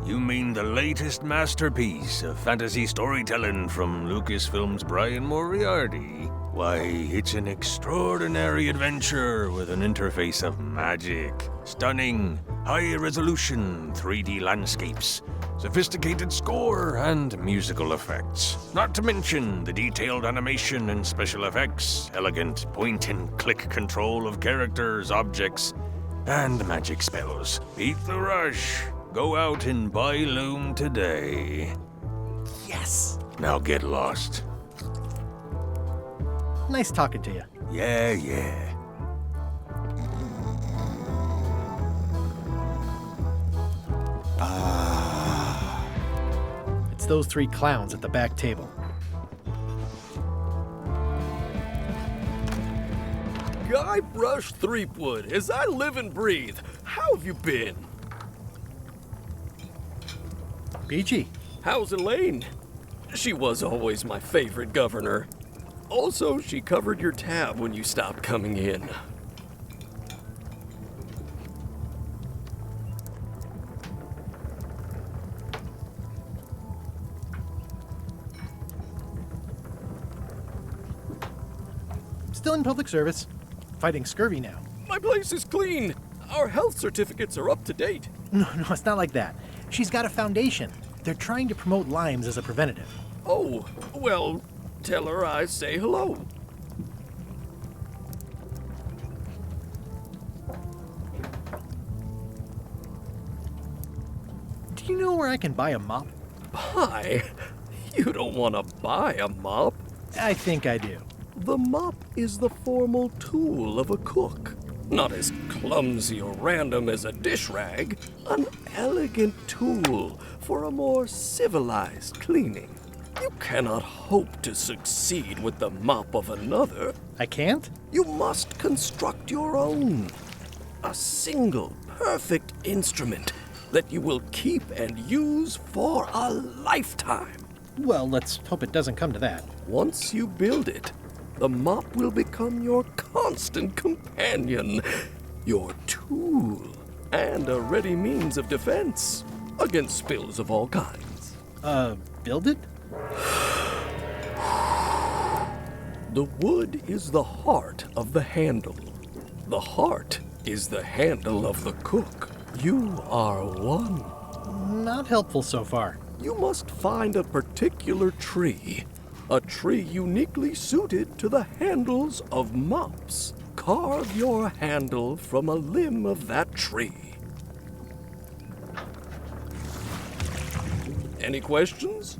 You mean the latest masterpiece of fantasy storytelling from Lucasfilm's Brian Moriarty? Why, it's an extraordinary adventure with an interface of magic, stunning, high-resolution 3D landscapes, sophisticated score, and musical effects. Not to mention the detailed animation and special effects, elegant point-and-click control of characters, objects, and magic spells. Beat the rush. Go out and buy Loom today. Yes! Now get lost. Nice talking to you. Yeah. It's those three clowns at the back table. Guybrush Threepwood, as I live and breathe, how have you been? Peachy. How's Elaine? She was always my favorite governor. Also, she covered your tab when you stopped coming in. Still in public service. Fighting scurvy now. My place is clean. Our health certificates are up to date. No, it's not like that. She's got a foundation. They're trying to promote Lyme's as a preventative. Oh, well, tell her I say hello. Do you know where I can buy a mop? Buy? You don't want to buy a mop. I think I do. The mop is the formal tool of a cook. Not as clumsy or random as a dish rag. An elegant tool for a more civilized cleaning. You cannot hope to succeed with the mop of another. I can't? You must construct your own. A single, perfect instrument that you will keep and use for a lifetime. Well, let's hope it doesn't come to that. Once you build it, the mop will become your constant companion, your tool, and a ready means of defense against spills of all kinds. Build it? The wood is the heart of the handle. The heart is the handle of the cook. You are one. Not helpful so far. You must find a particular tree. A tree uniquely suited to the handles of mops. Carve your handle from a limb of that tree. Any questions?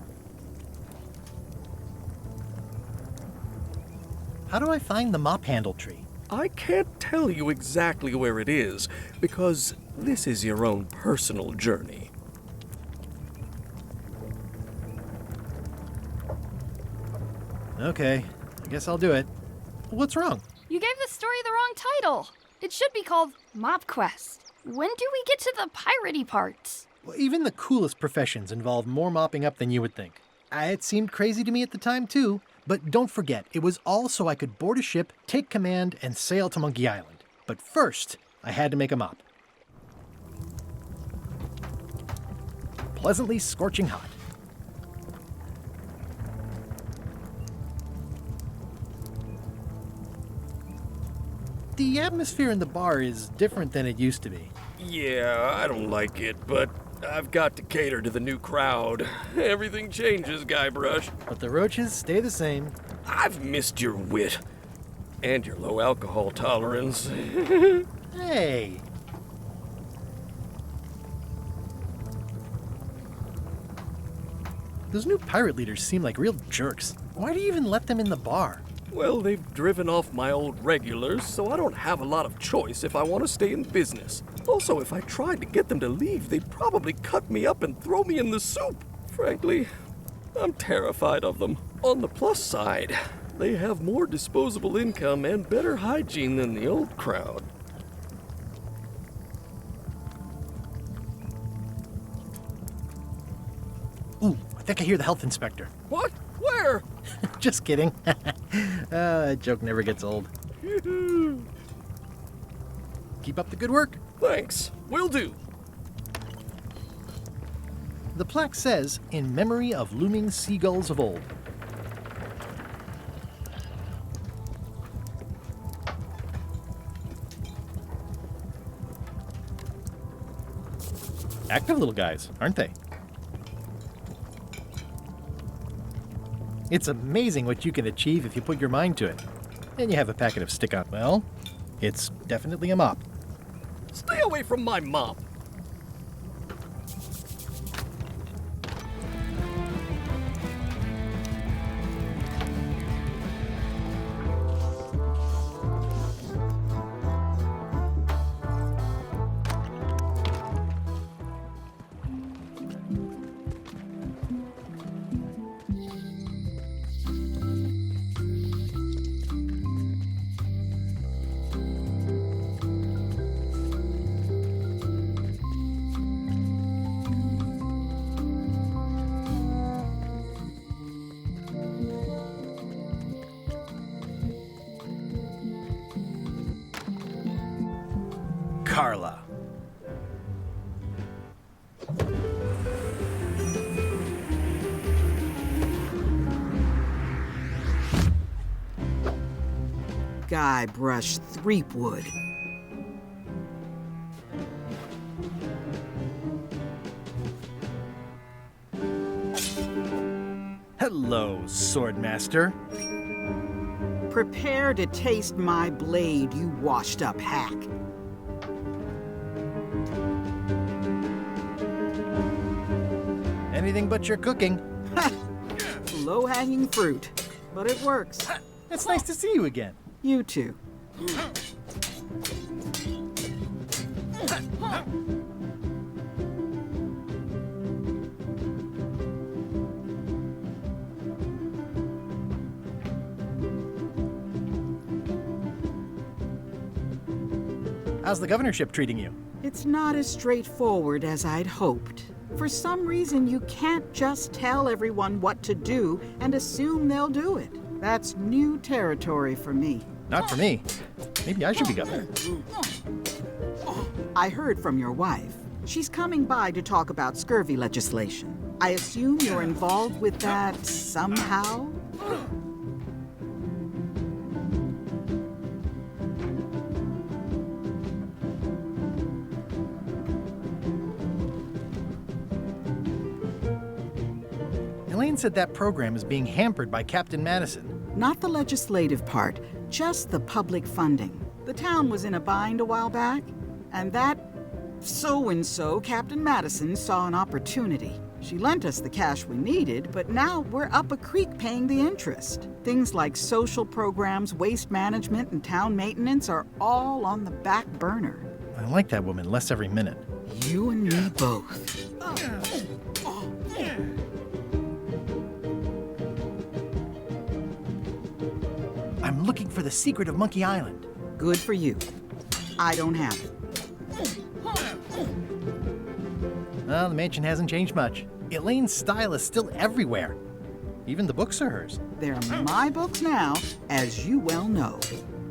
How do I find the mop handle tree? I can't tell you exactly where it is, because this is your own personal journey. Okay, I guess I'll do it. What's wrong? You gave the story the wrong title. It should be called Mop Quest. When do we get to the piratey parts? Well, even the coolest professions involve more mopping up than you would think. It seemed crazy to me at the time, too. But don't forget, it was all so I could board a ship, take command, and sail to Monkey Island. But first, I had to make a mop. Pleasantly scorching hot. The atmosphere in the bar is different than it used to be. Yeah, I don't like it, but I've got to cater to the new crowd. Everything changes, Guybrush. But the roaches stay the same. I've missed your wit. And your low alcohol tolerance. Hey! Those new pirate leaders seem like real jerks. Why do you even let them in the bar? Well, they've driven off my old regulars, so I don't have a lot of choice if I want to stay in business. Also, if I tried to get them to leave, they'd probably cut me up and throw me in the soup. Frankly, I'm terrified of them. On the plus side, they have more disposable income and better hygiene than the old crowd. Ooh, I think I hear the health inspector. What? Where? Just kidding. That joke never gets old. Keep up the good work. Thanks. Will do. The plaque says, in memory of looming seagulls of old. Active little guys, aren't they? It's amazing what you can achieve if you put your mind to it. And you have a packet of stick-on. Well, it's definitely a mop. Stay away from my mop. Carla. Guybrush Threepwood. Hello, Swordmaster. Prepare to taste my blade, you washed-up hack. Anything but your cooking. Low-hanging fruit, but it works. It's nice to see you again. You too. How's the governorship treating you? It's not as straightforward as I'd hoped. For some reason, you can't just tell everyone what to do and assume they'll do it. That's new territory for me. Not for me. Maybe I should be governor. I heard from your wife. She's coming by to talk about scurvy legislation. I assume you're involved with that somehow? Elaine said that program is being hampered by Captain Madison. Not the legislative part, just the public funding. The town was in a bind a while back, and that so-and-so, Captain Madison, saw an opportunity. She lent us the cash we needed, but now we're up a creek paying the interest. Things like social programs, waste management, and town maintenance are all on the back burner. I like that woman less every minute. You and me both. Oh. I'm looking for the secret of Monkey Island. Good for you. I don't have it. Well, the mansion hasn't changed much. Elaine's style is still everywhere. Even the books are hers. They're my books now, as you well know.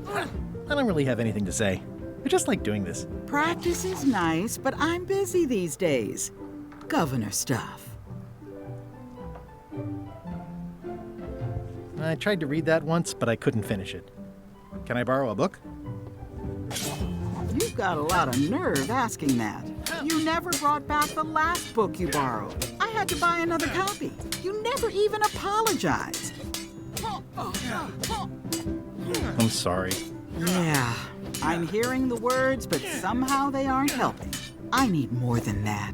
I don't really have anything to say. I just like doing this. Practice is nice, but I'm busy these days. Governor stuff. I tried to read that once, but I couldn't finish it. Can I borrow a book? You've got a lot of nerve asking that. You never brought back the last book you borrowed. I had to buy another copy. You never even apologized. I'm sorry. Yeah, I'm hearing the words, but somehow they aren't helping. I need more than that.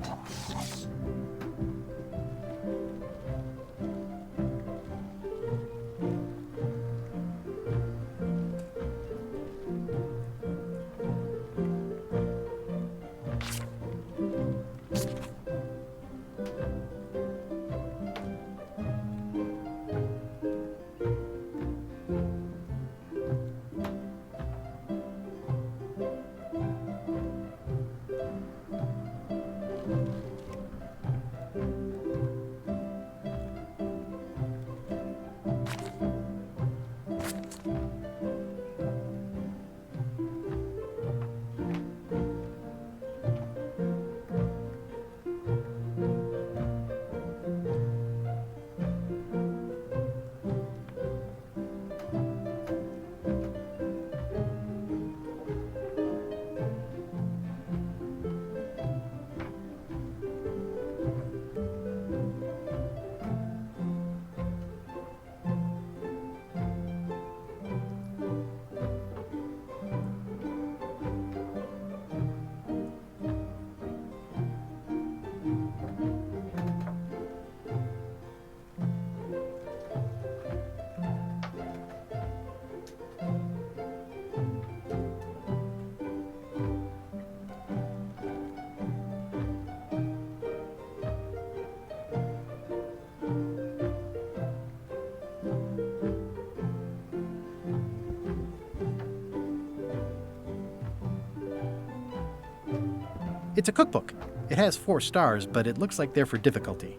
It's a cookbook. It has 4 stars, but it looks like they're for difficulty.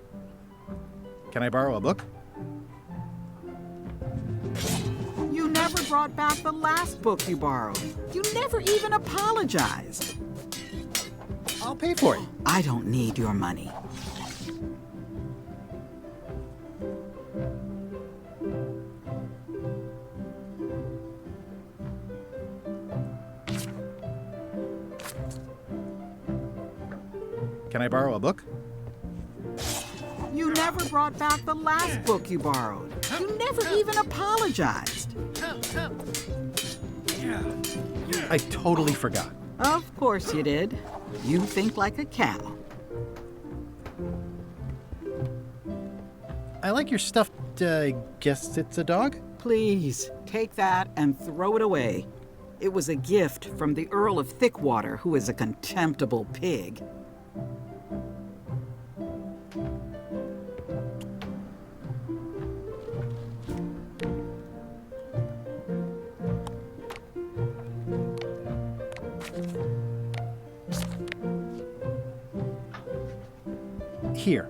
Can I borrow a book? You never brought back the last book you borrowed. You never even apologized. I'll pay for it. I don't need your money. Can I borrow a book? You never brought back the last book you borrowed. You never even apologized. I totally forgot. Of course you did. You think like a cow. I like your stuffed, guess it's a dog? Please, take that and throw it away. It was a gift from the Earl of Thickwater, who is a contemptible pig. Here.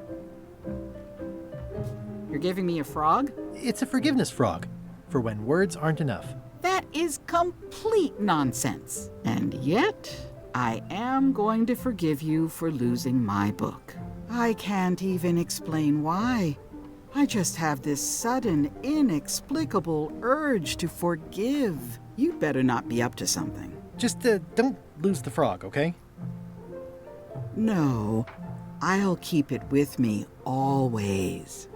You're giving me a frog? It's a forgiveness frog, for when words aren't enough. That is complete nonsense. And yet, I am going to forgive you for losing my book. I can't even explain why. I just have this sudden, inexplicable urge to forgive. You'd better not be up to something. Just, don't lose the frog, okay? No, I'll keep it with me always.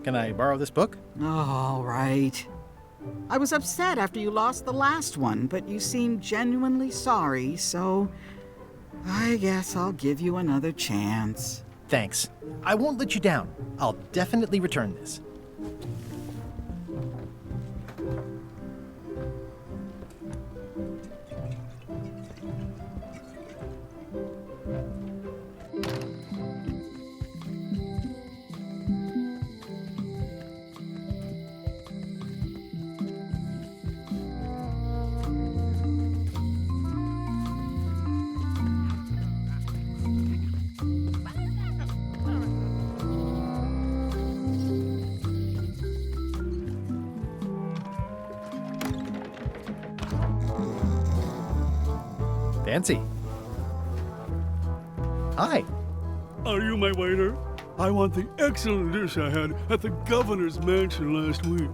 Can I borrow this book? All right. I was upset after you lost the last one, but you seemed genuinely sorry, so I guess I'll give you another chance. Thanks. I won't let you down. I'll definitely return this. Fancy. Hi. Are you my waiter? I want the excellent dish I had at the governor's mansion last week.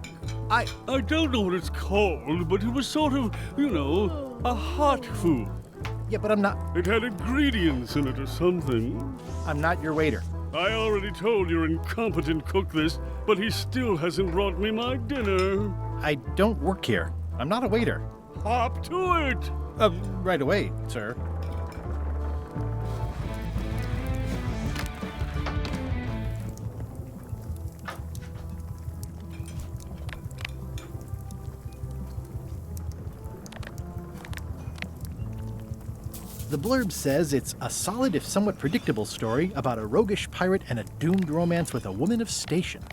I don't know what it's called, but it was sort of, a hot food. Yeah, but I'm not... It had ingredients in it or something. I'm not your waiter. I already told your incompetent cook this, but he still hasn't brought me my dinner. I don't work here. I'm not a waiter. Hop to it! Right away, sir. The blurb says it's a solid if somewhat predictable story about a roguish pirate and a doomed romance with a woman of station.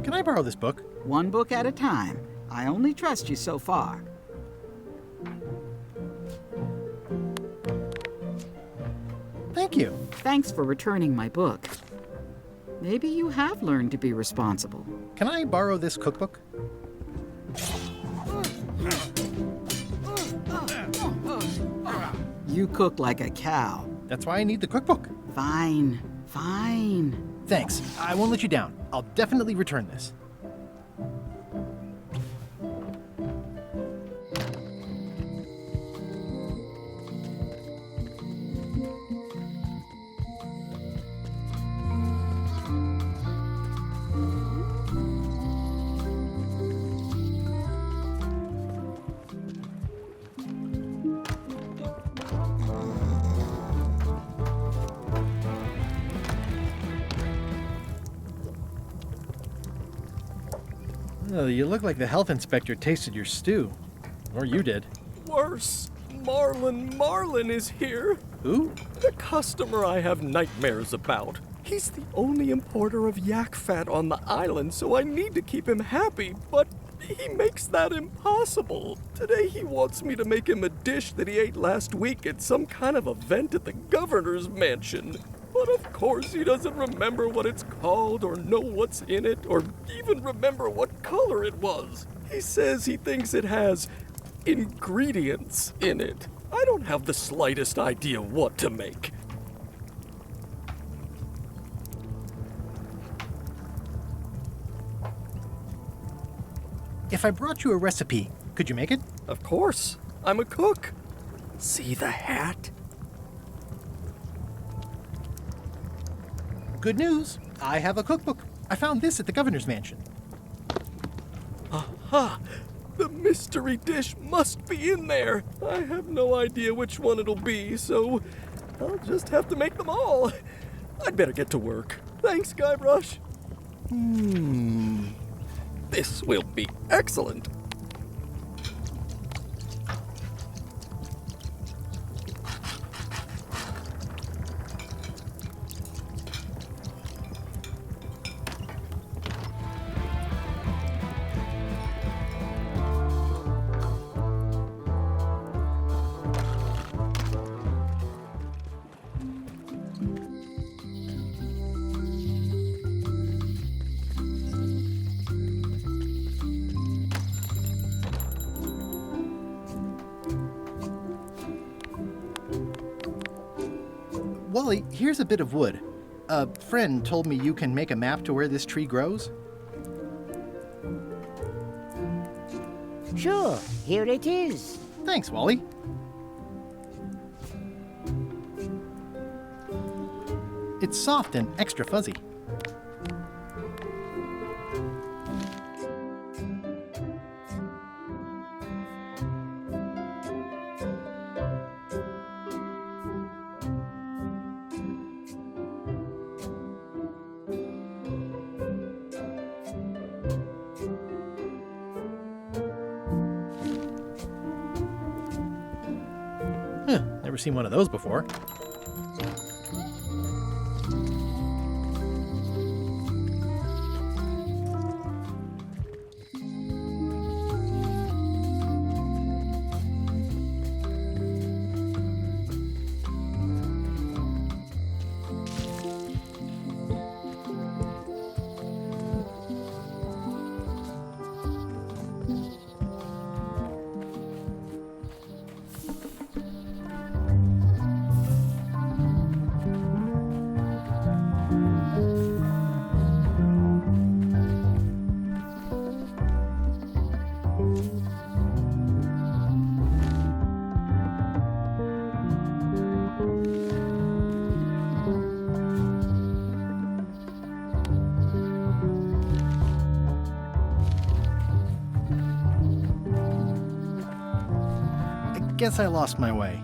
Can I borrow this book? One book at a time. I only trust you so far. Thank you. Thanks for returning my book. Maybe you have learned to be responsible. Can I borrow this cookbook? You cook like a cow. That's why I need the cookbook. Fine. Thanks. I won't let you down. I'll definitely return this. Oh, you look like the health inspector tasted your stew. Or you did. Worse. Marlin is here. Who? The customer I have nightmares about. He's the only importer of yak fat on the island, so I need to keep him happy, but he makes that impossible. Today he wants me to make him a dish that he ate last week at some kind of event at the governor's mansion. But of course he doesn't remember what it's called or know what's in it or even remember what color it was. He says he thinks it has ingredients in it. I don't have the slightest idea what to make. If I brought you a recipe, could you make it? Of course. I'm a cook. See the hat? Good news. I have a cookbook. I found this at the governor's mansion. Aha! The mystery dish must be in there. I have no idea which one it'll be, so I'll just have to make them all. I'd better get to work. Thanks, Guybrush. This will be excellent. Wally, here's a bit of wood. A friend told me you can make a map to where this tree grows. Sure, here it is. Thanks, Wally. It's soft and extra fuzzy. Never seen one of those before. Guess I lost my way.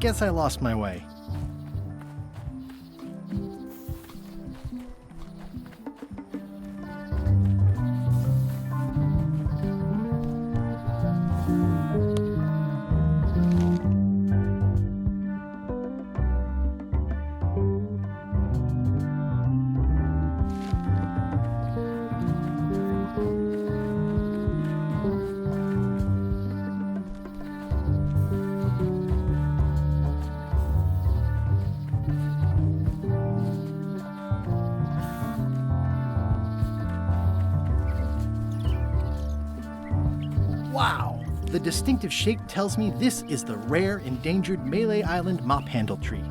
Guess I lost my way. Wow! The distinctive shape tells me this is the rare, endangered Malay Island mop handle tree.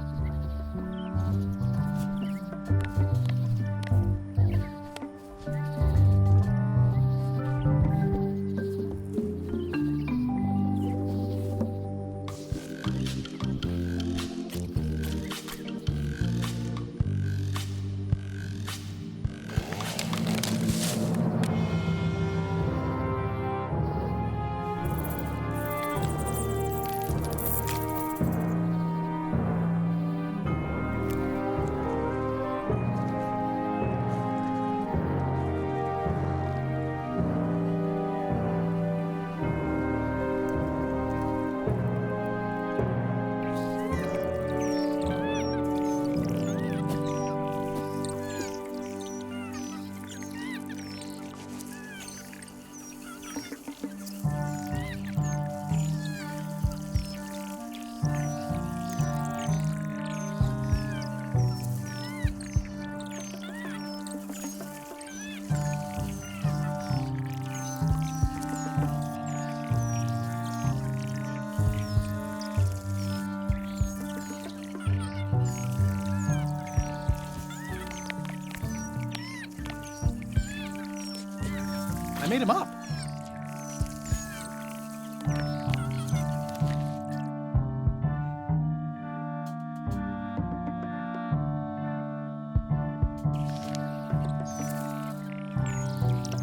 I made him up.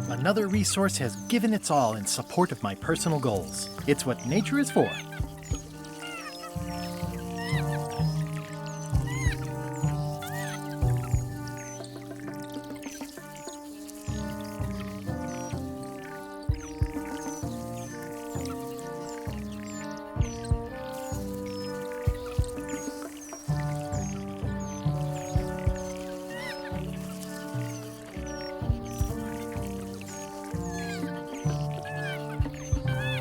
Another resource has given its all in support of my personal goals. It's what nature is for.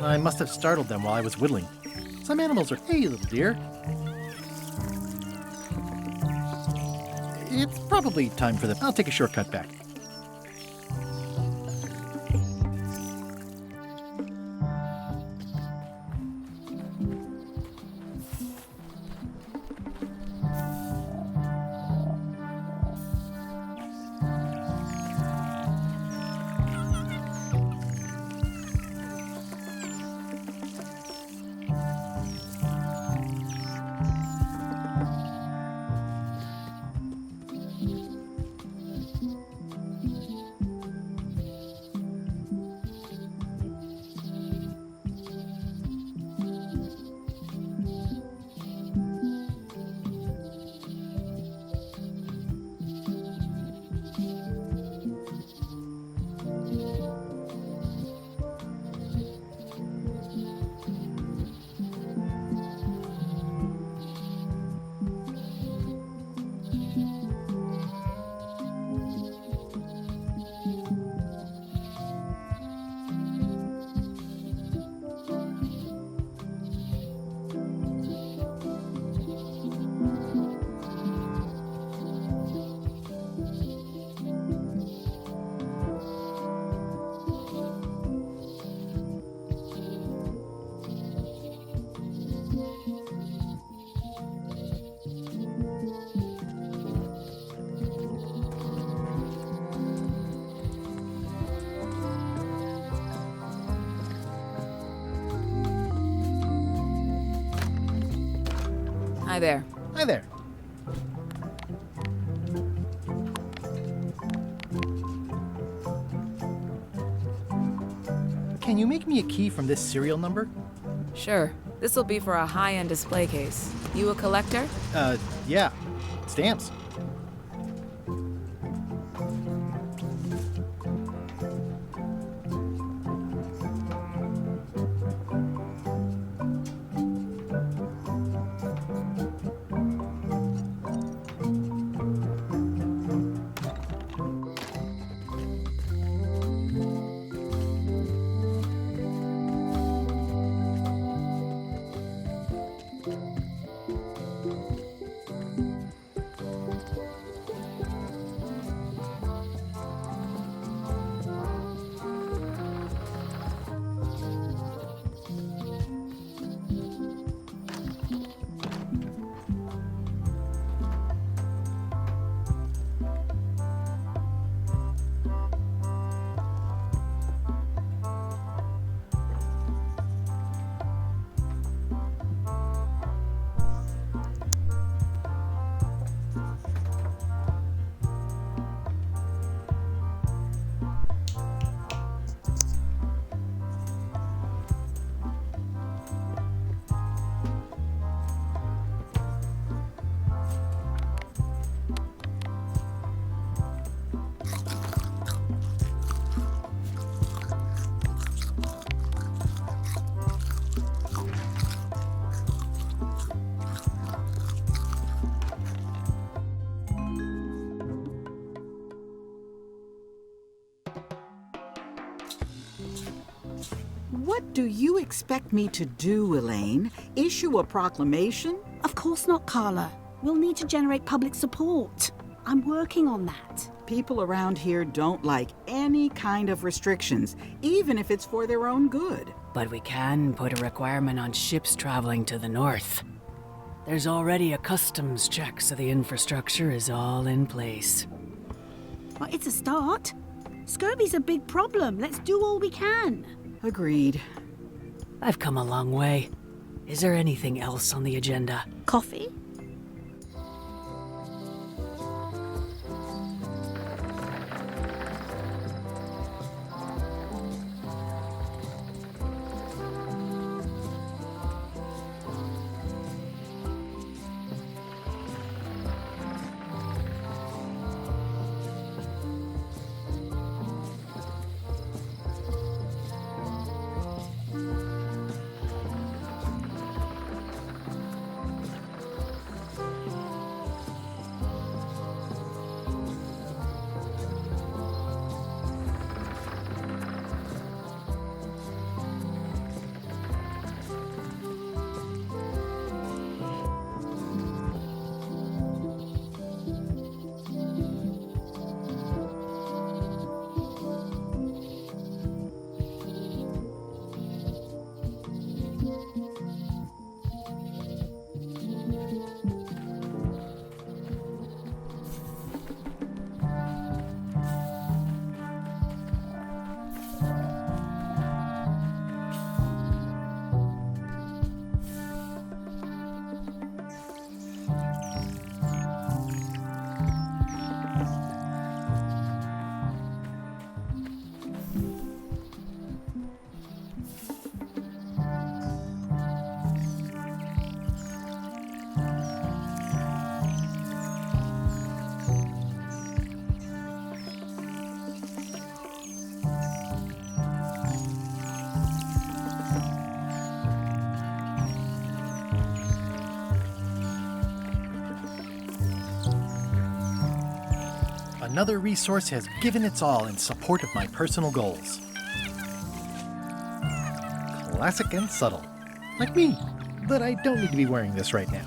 I must have startled them while I was whittling. Some animals are, hey, little dear. It's probably time for them. I'll take a shortcut back. Hi there. Hi there. Can you make me a key from this serial number? Sure. This'll be for a high-end display case. You a collector? Yeah. Stamps. What do you expect me to do, Elaine? Issue a proclamation? Of course not, Carla. We'll need to generate public support. I'm working on that. People around here don't like any kind of restrictions, even if it's for their own good. But we can put a requirement on ships traveling to the north. There's already a customs check, so the infrastructure is all in place. Well, it's a start. Scurvy's a big problem. Let's do all we can. Agreed. I've come a long way. Is there anything else on the agenda? Coffee? Another resource has given its all in support of my personal goals. Classic and subtle. Like me. But I don't need to be wearing this right now.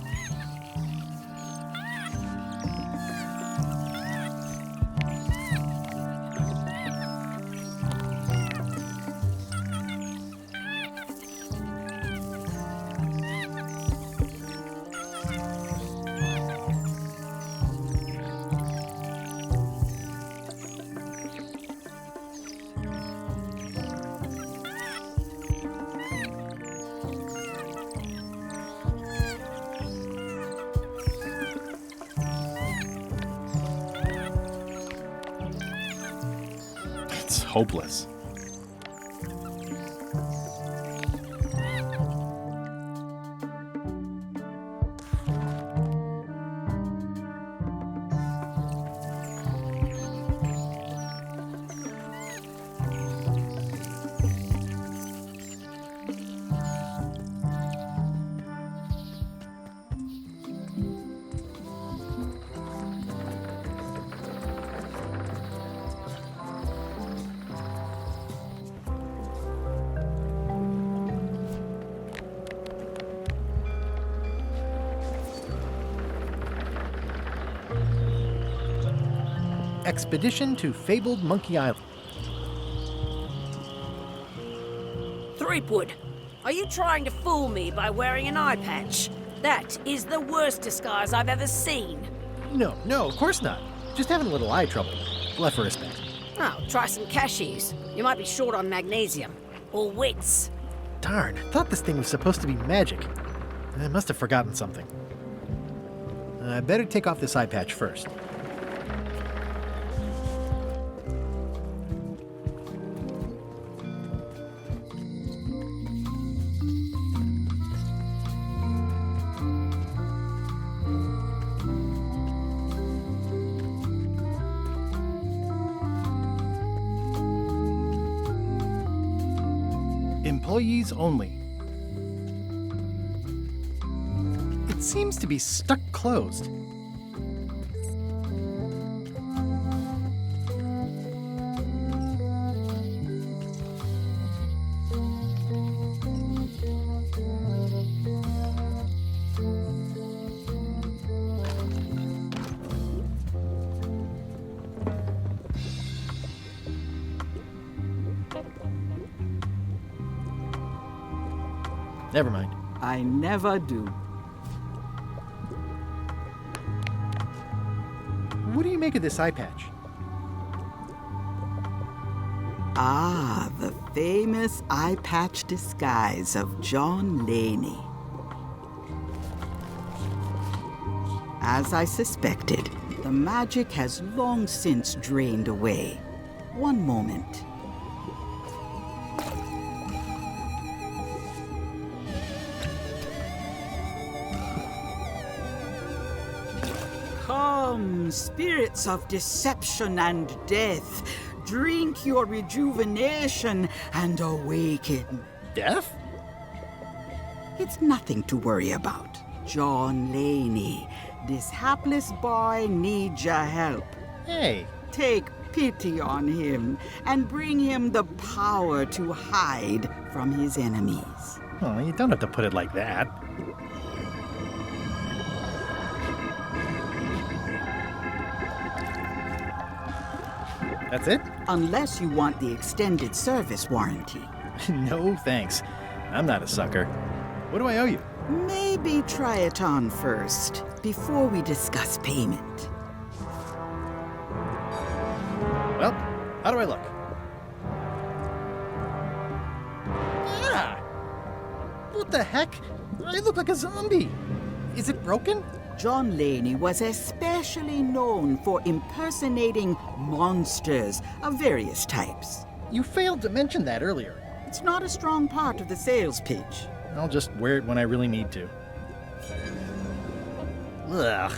hopeless. Expedition to fabled Monkey Island. Threepwood, are you trying to fool me by wearing an eye patch? That is the worst disguise I've ever seen. No, of course not. Just having a little eye trouble. Blepharospect. Oh, try some cashews. You might be short on magnesium. Or wits. Darn, I thought this thing was supposed to be magic. I must have forgotten something. I better take off this eye patch first. Employees only. It seems to be stuck closed. Never mind. I never do. What do you make of this eye patch? Ah, the famous eye patch disguise of John Laney. As I suspected, the magic has long since drained away. One moment. Come, spirits of deception and death, drink your rejuvenation and awaken. Death? It's nothing to worry about. John Laney, this hapless boy needs your help. Hey. Take pity on him and bring him the power to hide from his enemies. Oh, you don't have to put it like that. That's it? Unless you want the extended service warranty. No, thanks. I'm not a sucker. What do I owe you? Maybe try it on first, before we discuss payment. Well, how do I look? Ah! What the heck? I look like a zombie. Is it broken? John Laney was especially known for impersonating monsters of various types. You failed to mention that earlier. It's not a strong part of the sales pitch. I'll just wear it when I really need to. Ugh.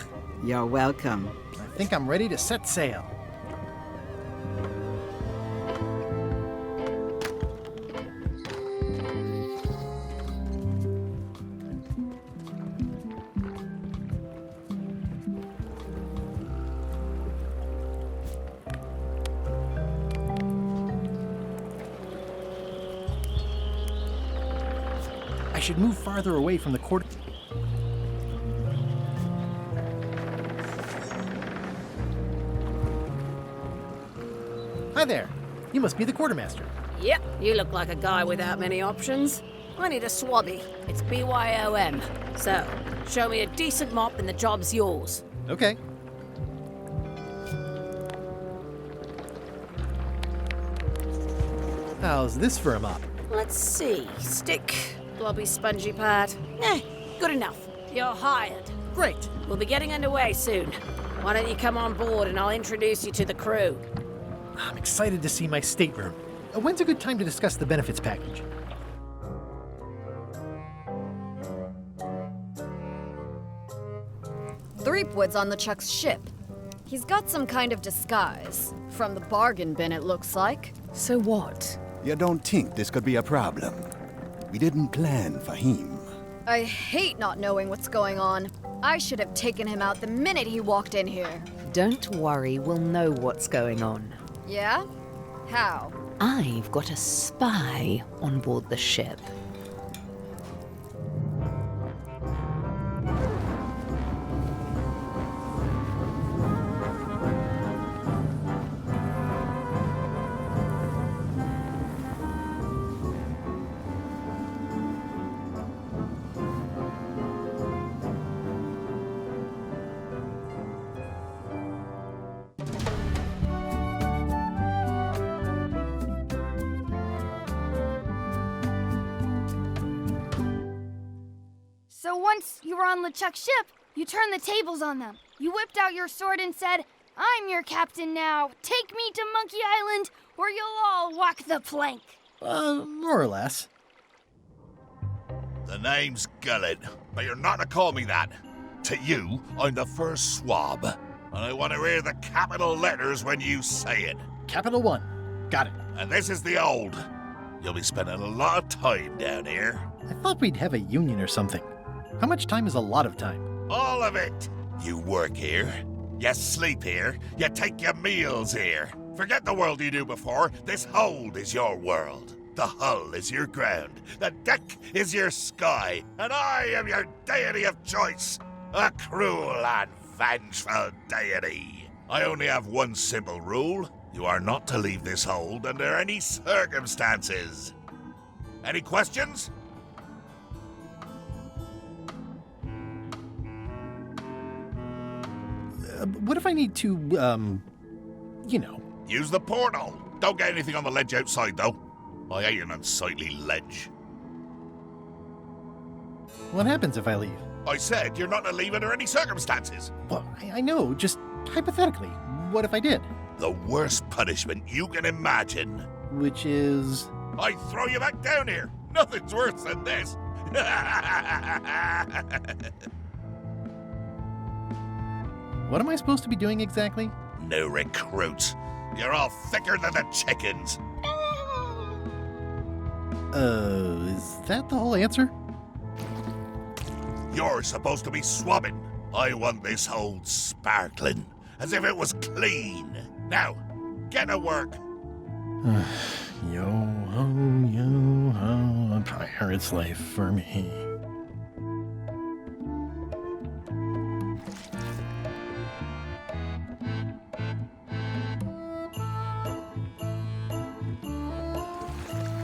You're welcome. I think I'm ready to set sail. I should move farther away from the court. Hi there. You must be the quartermaster. Yep, you look like a guy without many options. I need a swabby. It's BYOM. So, show me a decent mop and the job's yours. Okay. How's this for a mop? Let's see. Stick, blobby spongy part. Good enough. You're hired. Great. We'll be getting underway soon. Why don't you come on board and I'll introduce you to the crew. I'm excited to see my stateroom. When's a good time to discuss the benefits package? Threepwood's on LeChuck's ship. He's got some kind of disguise. From the bargain bin, it looks like. So what? You don't think this could be a problem? We didn't plan for him. I hate not knowing what's going on. I should have taken him out the minute he walked in here. Don't worry, we'll know what's going on. Yeah? How? I've got a spy on board the ship. So once you were on LeChuck's ship, you turned the tables on them. You whipped out your sword and said, "I'm your captain now. Take me to Monkey Island, or you'll all walk the plank." More or less. The name's Gullet, but you're not to call me that. To you, I'm the first swab, and I want to hear the capital letters when you say it. Capital 1. Got it. And this is the old. You'll be spending a lot of time down here. I thought we'd have a union or something. How much time is a lot of time? All of it. You work here, you sleep here, you take your meals here. Forget the world you knew before. This hold is your world. The hull is your ground. The deck is your sky. And I am your deity of choice. A cruel and vengeful deity. I only have one simple rule. You are not to leave this hold under any circumstances. Any questions? What if I need to, you know? Use the portal. Don't get anything on the ledge outside, though. I hate an unsightly ledge. What happens if I leave? I said you're not to leave under any circumstances. Well, I know, just hypothetically. What if I did? The worst punishment you can imagine. Which is? I throw you back down here. Nothing's worse than this. What am I supposed to be doing exactly? No recruits. You're all thicker than the chickens. Is that the whole answer? You're supposed to be swabbing. I want this hold sparkling, as if it was clean. Now, get to work. Yo-ho, a pirate's life for me.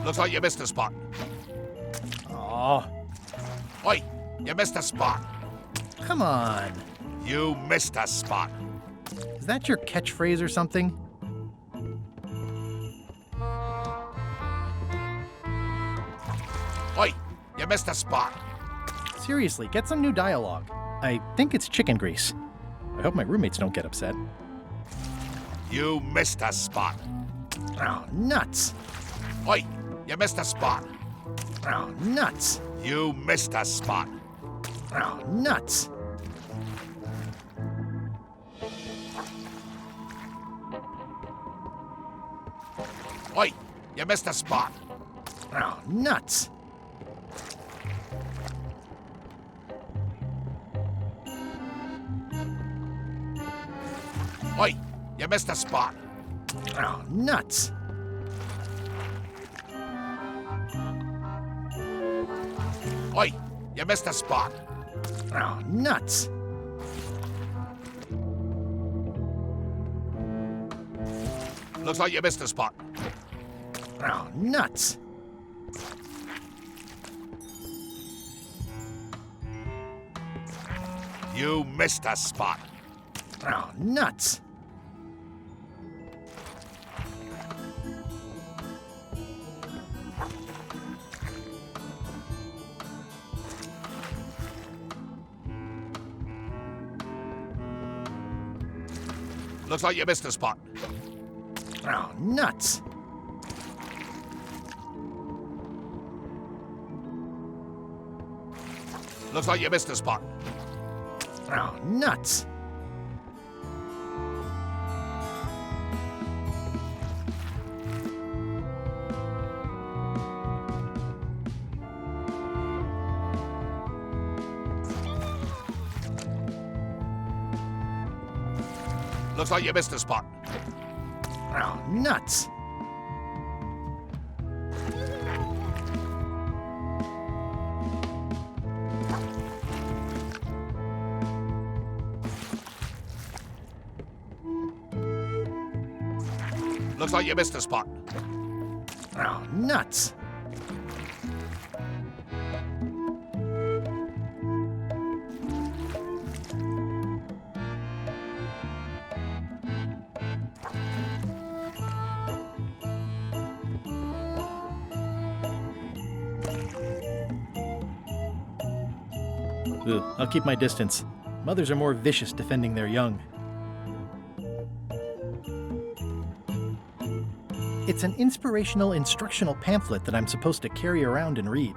Looks like you missed a spot. Aw. Oi, you missed a spot. Come on. You missed a spot. Is that your catchphrase or something? Oi, you missed a spot. Seriously, get some new dialogue. I think it's chicken grease. I hope my roommates don't get upset. You missed a spot. Oh, nuts. Oi, you missed a spot. Oh, nuts. You missed a spot. Oh, nuts. Oi, you missed a spot. Oh, nuts. Oi, you missed a spot. Oh, nuts. Oi, you missed a spot. Oh, nuts. Looks like you missed a spot. Oh, nuts. You missed a spot. Oh, nuts. Looks like you missed a spot. Oh, nuts! Looks like you missed a spot. Oh, nuts! Looks like you missed a spot. Oh, nuts! Looks like you missed a spot. Oh, nuts! Ugh, I'll keep my distance. Mothers are more vicious defending their young. It's an inspirational instructional pamphlet that I'm supposed to carry around and read.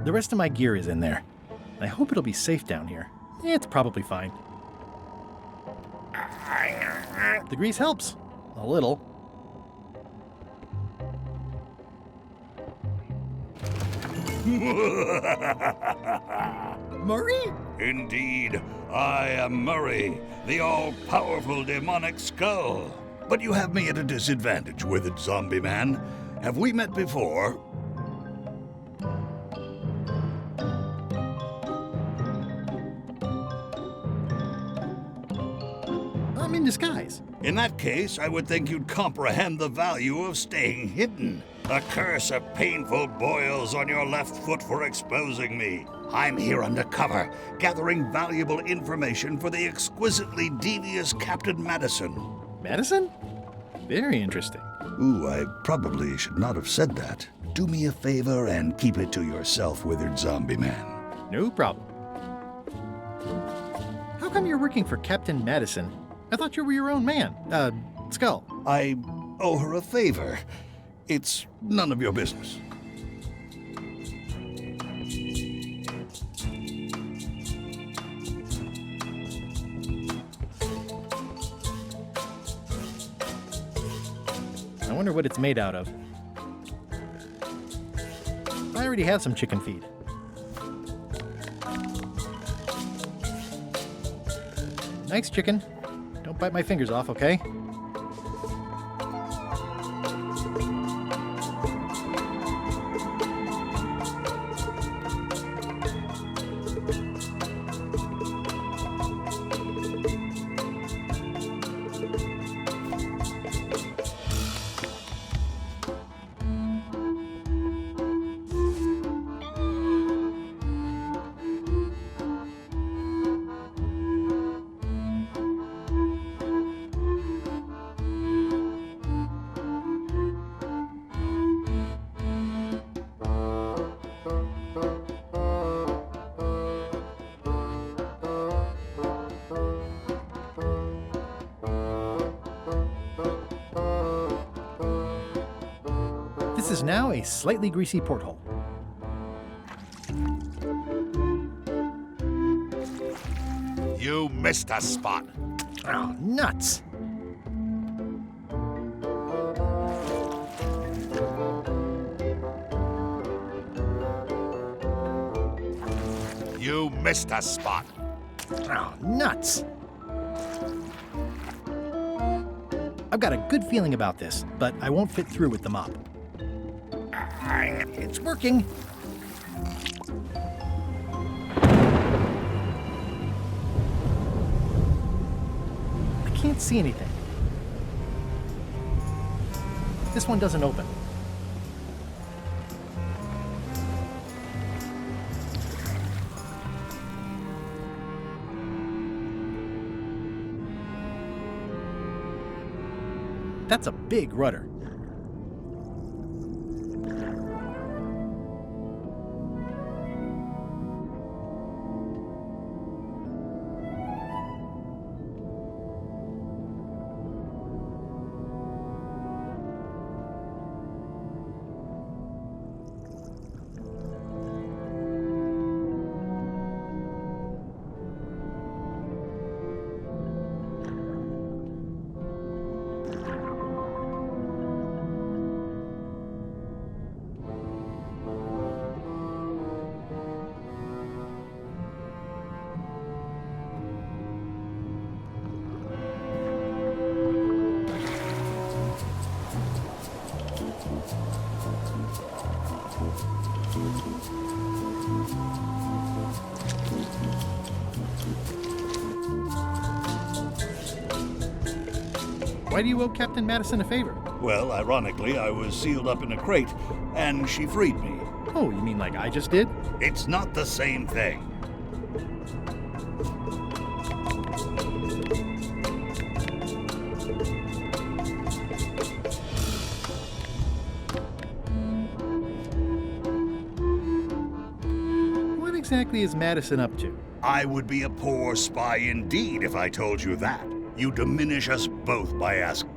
The rest of my gear is in there. I hope it'll be safe down here. It's probably fine. The grease helps. A little. Murray? Indeed, I am Murray, the all-powerful demonic skull. But you have me at a disadvantage, withered zombie man. Have we met before? I'm in disguise. In that case, I would think you'd comprehend the value of staying hidden. A curse of painful boils on your left foot for exposing me. I'm here undercover, gathering valuable information for the exquisitely devious Captain Madison. Madison? Very interesting. Ooh, I probably should not have said that. Do me a favor and keep it to yourself, withered zombie man. No problem. How come you're working for Captain Madison? I thought you were your own man. Skull. I owe her a favor. It's none of your business. I wonder what it's made out of. I already have some chicken feed. Nice chicken. Don't bite my fingers off, okay? This is now a slightly greasy porthole. You missed a spot. Oh, nuts! You missed a spot. Oh, nuts! I've got a good feeling about this, but I won't fit through with the mop. It's working. I can't see anything. This one doesn't open. That's a big rudder. Why do you owe Captain Madison a favor? Well, ironically, I was sealed up in a crate, and she freed me. Oh, you mean like I just did? It's not the same thing. What exactly is Madison up to? I would be a poor spy indeed if I told you that. You diminish us both by asking.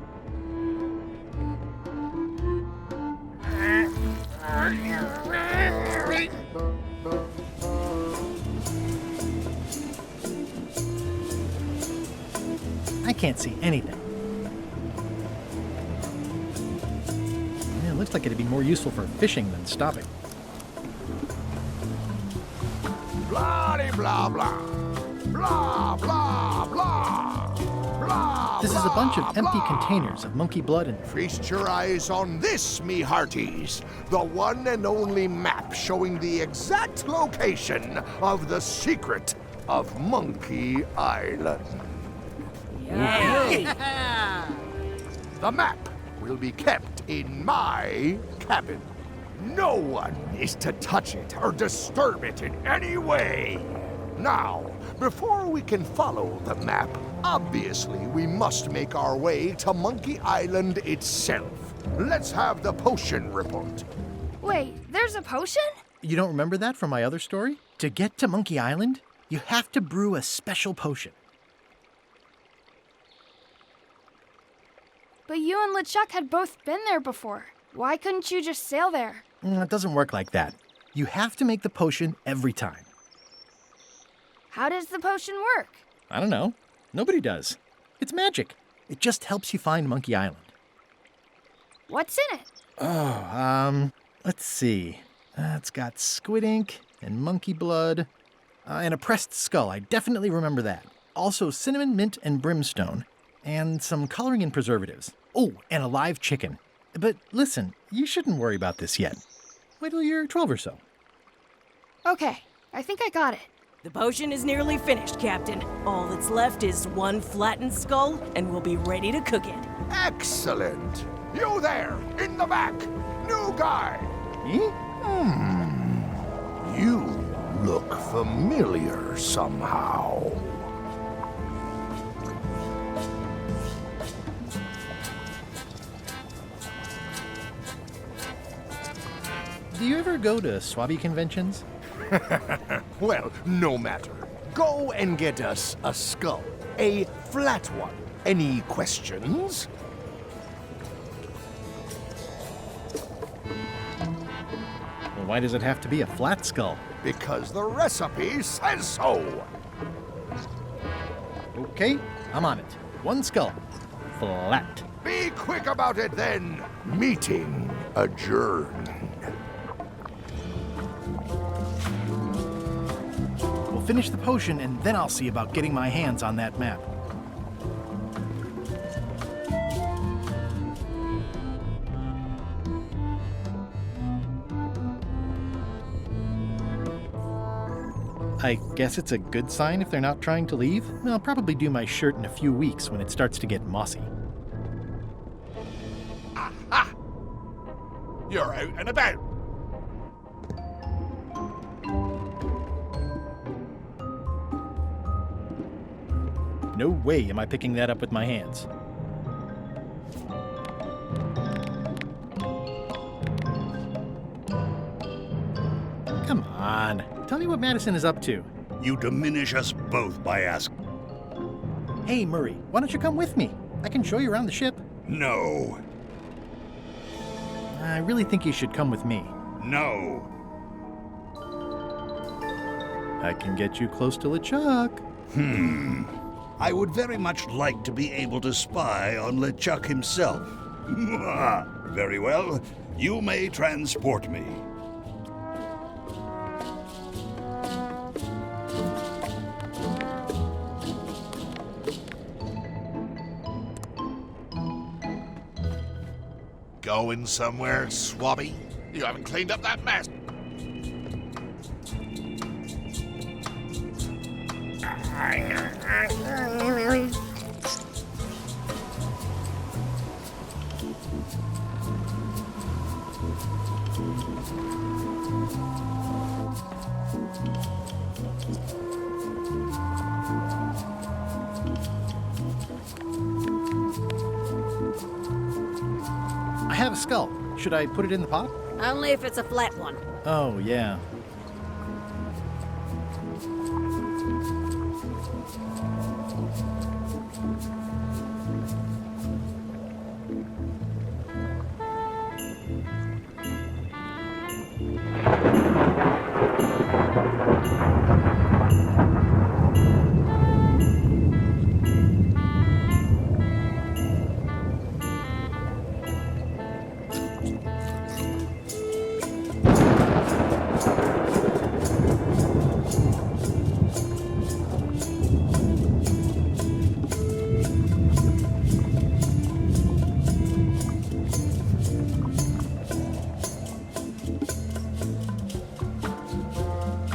I can't see anything. Yeah, it looks like it'd be more useful for fishing than stopping. Blah blah blah. Blah blah blah. Blah. This is a bunch of empty containers of monkey blood and... Feast your eyes on this, me hearties. The one and only map showing the exact location of the secret of Monkey Island. Yeah. The map will be kept in my cabin. No one is to touch it or disturb it in any way. Now, before we can follow the map, obviously we must make our way to Monkey Island itself. Let's have the potion report. Wait, there's a potion? You don't remember that from my other story? To get to Monkey Island, you have to brew a special potion. But you and LeChuck had both been there before. Why couldn't you just sail there? It doesn't work like that. You have to make the potion every time. How does the potion work? I don't know. Nobody does. It's magic. It just helps you find Monkey Island. What's in it? Oh, let's see. It's got squid ink and monkey blood and a pressed skull. I definitely remember that. Also cinnamon, mint, and brimstone. And some coloring and preservatives. Oh, and a live chicken. But listen, you shouldn't worry about this yet. Wait till you're 12 or so. Okay, I think I got it. The potion is nearly finished, Captain. All that's left is one flattened skull, and we'll be ready to cook it. Excellent. You there, in the back. New guy. Me? You look familiar somehow. Do you ever go to Swabby conventions? Well, no matter. Go and get us a skull. A flat one. Any questions? Well, why does it have to be a flat skull? Because the recipe says so. Okay, I'm on it. One skull. Flat. Be quick about it then. Meeting adjourned. We'll finish the potion and then I'll see about getting my hands on that map. I guess it's a good sign if they're not trying to leave. I'll probably do my shirt in a few weeks when it starts to get mossy. Aha! You're out and about. No way am I picking that up with my hands. Come on. Tell me what Madison is up to. You diminish us both by asking. Hey, Murray, why don't you come with me? I can show you around the ship. No. I really think you should come with me. No. I can get you close to LeChuck. I would very much like to be able to spy on LeChuck himself. Very well. You may transport me. Going somewhere, Swabby? You haven't cleaned up that mess. I have a skull. Should I put it in the pot? Only if it's a flat one. Oh, yeah.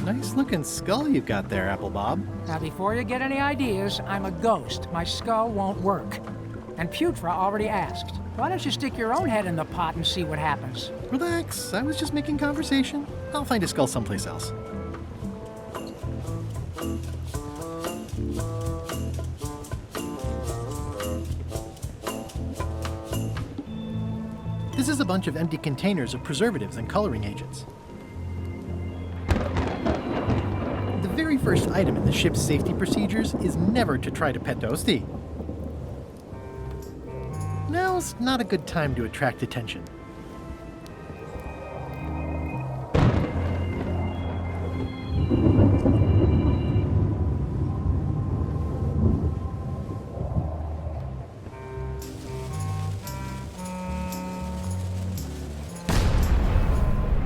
Nice-looking skull you've got there, Apple Bob. Now, before you get any ideas, I'm a ghost. My skull won't work. And Putra already asked. Why don't you stick your own head in the pot and see what happens? Relax, I was just making conversation. I'll find a skull someplace else. This is a bunch of empty containers of preservatives and coloring agents. The very first item in the ship's safety procedures is never to try to pet Toasty. Now's not a good time to attract attention.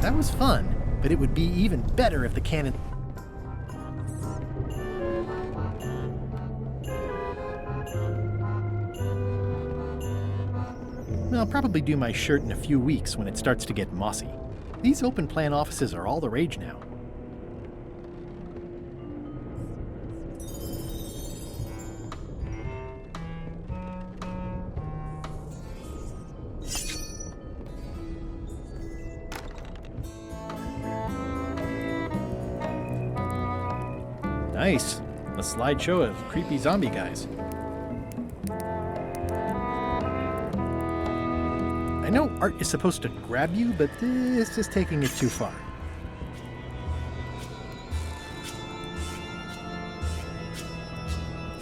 That was fun, but it would be even better if the cannon... I'll probably do my shirt in a few weeks when it starts to get mossy. These open plan offices are all the rage now. Nice. A slideshow of creepy zombie guys. I know art is supposed to grab you, but this is taking it too far.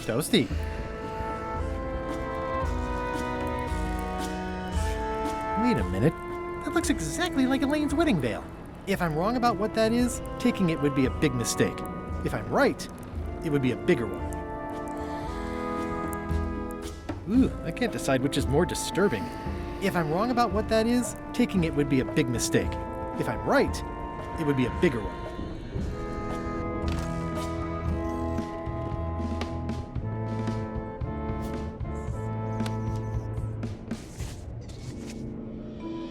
Toasty. Wait a minute. That looks exactly like Elaine's wedding veil. If I'm wrong about what that is, taking it would be a big mistake. If I'm right, it would be a bigger one. Ooh, I can't decide which is more disturbing. If I'm wrong about what that is, taking it would be a big mistake. If I'm right, it would be a bigger one.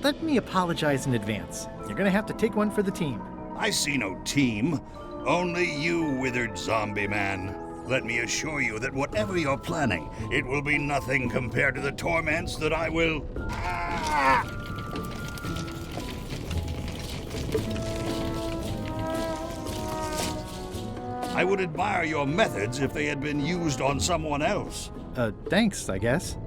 Let me apologize in advance. You're gonna have to take one for the team. I see no team. Only you, withered zombie man. Let me assure you that whatever you're planning, it will be nothing compared to the torments that I will... I would admire your methods if they had been used on someone else. Thanks, I guess.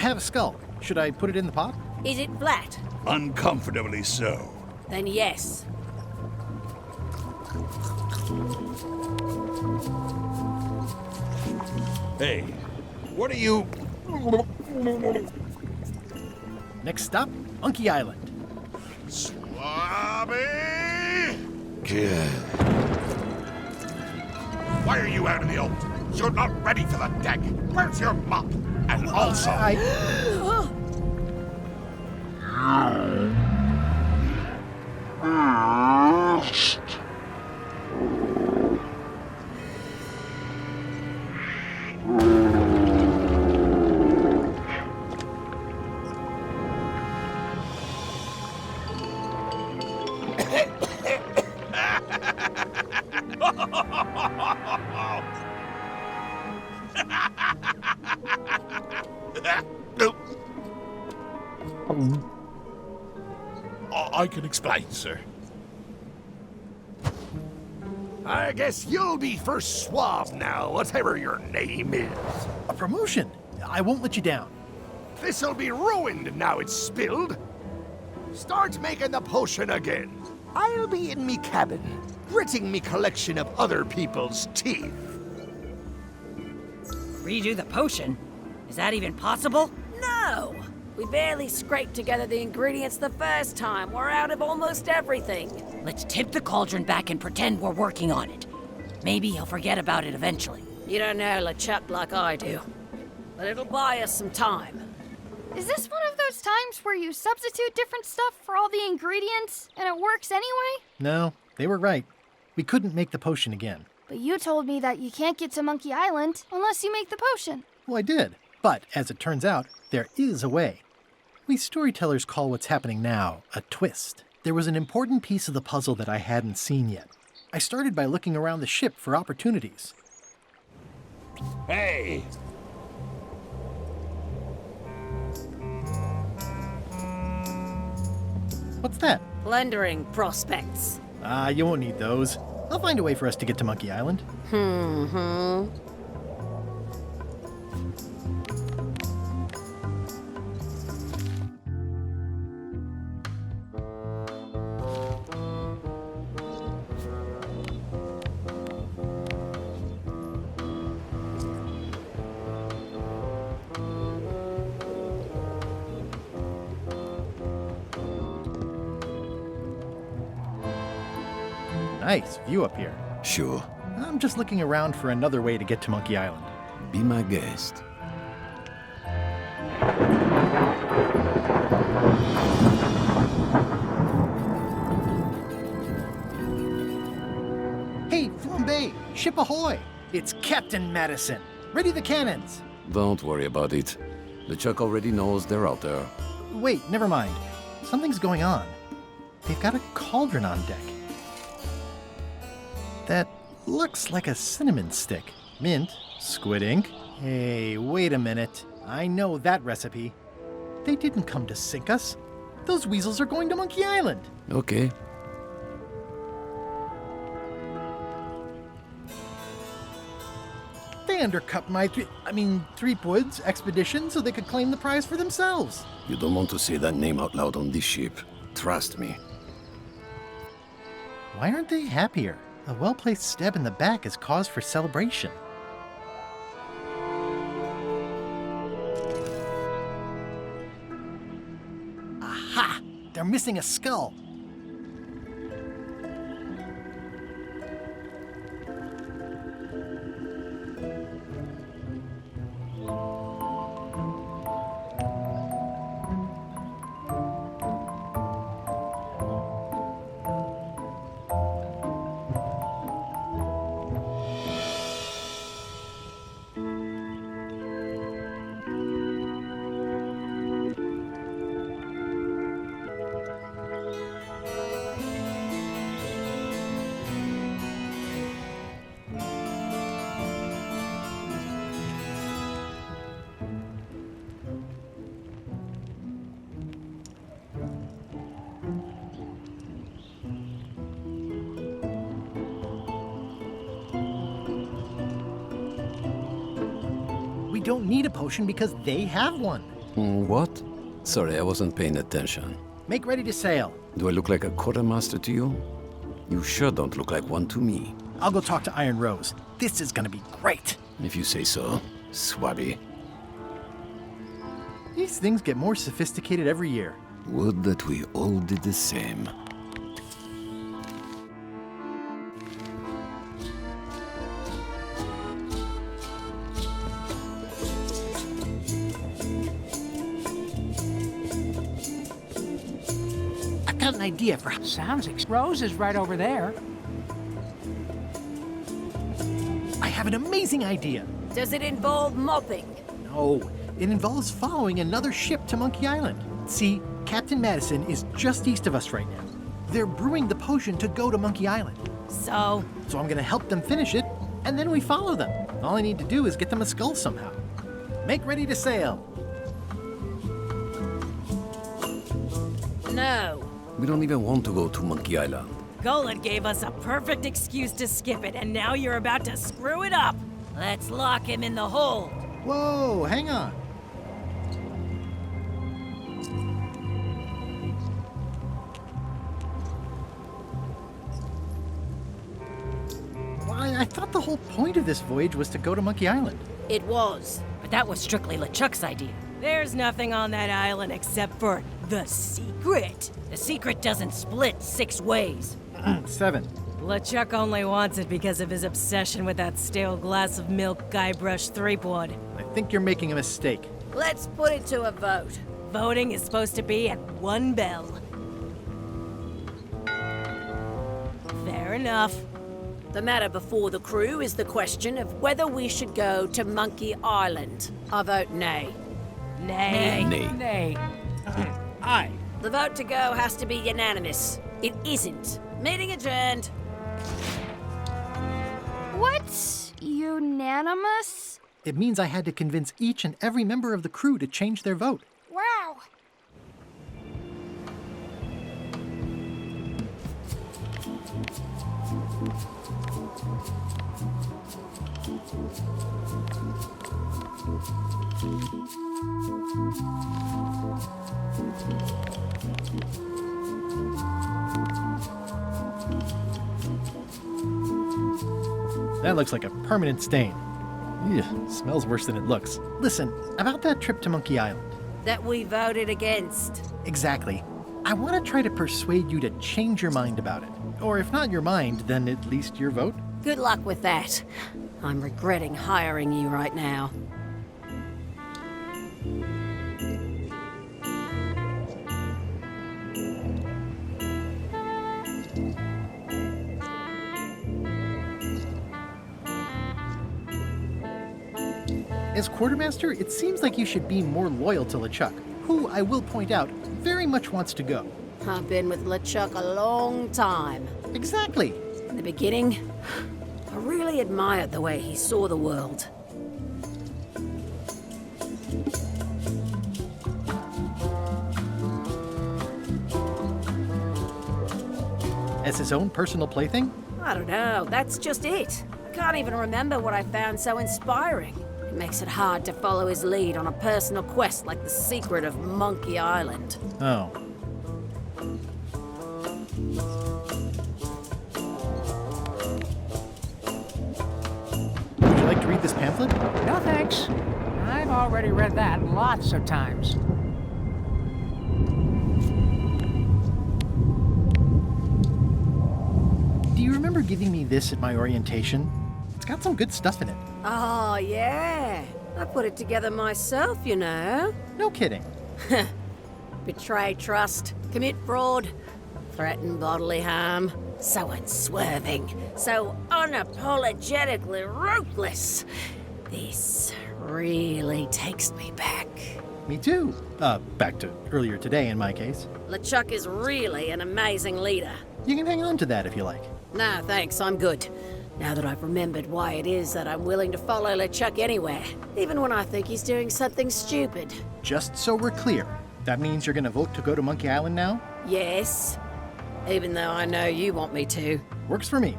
have a skull. Should I put it in the pot? Is it flat? Uncomfortably so. Then yes. Hey, what are you... Next stop, Monkey Island. Swabby! Why are you out in the open? You're not ready for the deck. Where's your mop? And also... I can explain, sir. I guess you'll be first swab now, whatever your name is. A promotion. I won't let you down. This'll be ruined now it's spilled. Start making the potion again. I'll be in me cabin, gritting me collection of other people's teeth. Redo the potion? Is that even possible? No! We barely scraped together the ingredients the first time. We're out of almost everything. Let's tip the cauldron back and pretend we're working on it. Maybe he'll forget about it eventually. You don't know LeChuck like I do. But it'll buy us some time. Is this one of those times where you substitute different stuff for all the ingredients and it works anyway? No, they were right. We couldn't make the potion again. But you told me that you can't get to Monkey Island unless you make the potion. Well, I did. But, as it turns out, there is a way. We storytellers call what's happening now a twist. There was an important piece of the puzzle that I hadn't seen yet. I started by looking around the ship for opportunities. Hey! What's that? Plundering prospects. You won't need those. I'll find a way for us to get to Monkey Island. Nice view up here. Sure. I'm just looking around for another way to get to Monkey Island. Be my guest. Hey, Flambe! Ship ahoy! It's Captain Madison. Ready the cannons. Don't worry about it. LeChuck already knows they're out there. Wait, never mind. Something's going on. They've got a cauldron on deck. That looks like a cinnamon stick. Mint, squid ink. Hey, wait a minute. I know that recipe. They didn't come to sink us. Those weasels are going to Monkey Island. Okay. They undercut my Threepwood's expedition so they could claim the prize for themselves. You don't want to say that name out loud on this ship. Trust me. Why aren't they happier? A well-placed stab in the back is cause for celebration. Aha! They're missing a skull. We don't need a potion because they have one. What? Sorry, I wasn't paying attention. Make ready to sail. Do I look like a quartermaster to you? You sure don't look like one to me. I'll go talk to Iron Rose. This is gonna be great. If you say so, Swabby. These things get more sophisticated every year. Would that we all did the same. I've got an idea for... Rose is right over there. I have an amazing idea. Does it involve mopping? No, it involves following another ship to Monkey Island. See, Captain Madison is just east of us right now. They're brewing the potion to go to Monkey Island. So I'm gonna help them finish it, and then we follow them. All I need to do is get them a skull somehow. Make ready to sail. No. We don't even want to go to Monkey Island. Golan gave us a perfect excuse to skip it, and now you're about to screw it up. Let's lock him in the hole. Whoa, hang on. Why, I thought the whole point of this voyage was to go to Monkey Island. It was. But that was strictly LeChuck's idea. There's nothing on that island except for the secret. The secret doesn't split 6 ways. 7. LeChuck only wants it because of his obsession with that stale glass of milk Guybrush Threepwood. I think you're making a mistake. Let's put it to a vote. Voting is supposed to be at 1 bell. Fair enough. The matter before the crew is the question of whether we should go to Monkey Island. I vote nay. Nay. Nay. Nay. Aye. The vote to go has to be unanimous. It isn't. Meeting adjourned. What's unanimous? It means I had to convince each and every member of the crew to change their vote. Wow. That looks like a permanent stain. Ew, smells worse than it looks. Listen, about that trip to Monkey Island. That we voted against. Exactly. I want to try to persuade you to change your mind about it. Or if not your mind, then at least your vote. Good luck with that. I'm regretting hiring you right now. As quartermaster, it seems like you should be more loyal to LeChuck, who, I will point out, very much wants to go. I've been with LeChuck a long time. Exactly. In the beginning, I really admired the way he saw the world. As his own personal plaything? I don't know, that's just it. I can't even remember what I found so inspiring. It makes it hard to follow his lead on a personal quest like the secret of Monkey Island. Oh. Would you like to read this pamphlet? No thanks. I've already read that lots of times. Do you remember giving me this at my orientation? It's got some good stuff in it. Oh, yeah. I put it together myself, you know. No kidding. Betray trust, commit fraud, threaten bodily harm. So unswerving, so unapologetically ruthless. This really takes me back. Me too. Back to earlier today in my case. LeChuck is really an amazing leader. You can hang on to that if you like. No, thanks, I'm good. Now that I've remembered why it is that I'm willing to follow LeChuck anywhere, even when I think he's doing something stupid. Just so we're clear, that means you're gonna vote to go to Monkey Island now? Yes, even though I know you want me to. Works for me.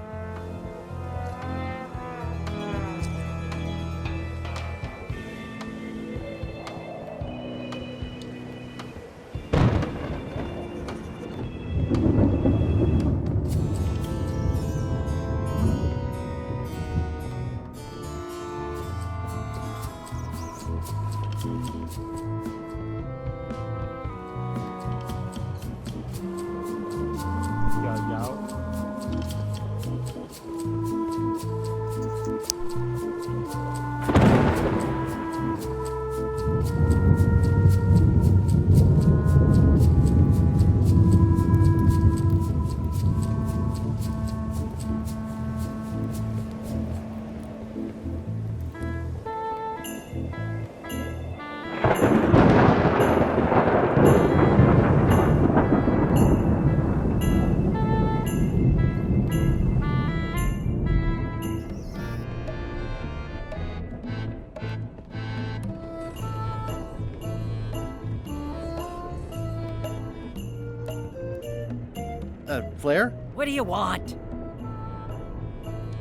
Flair? What do you want?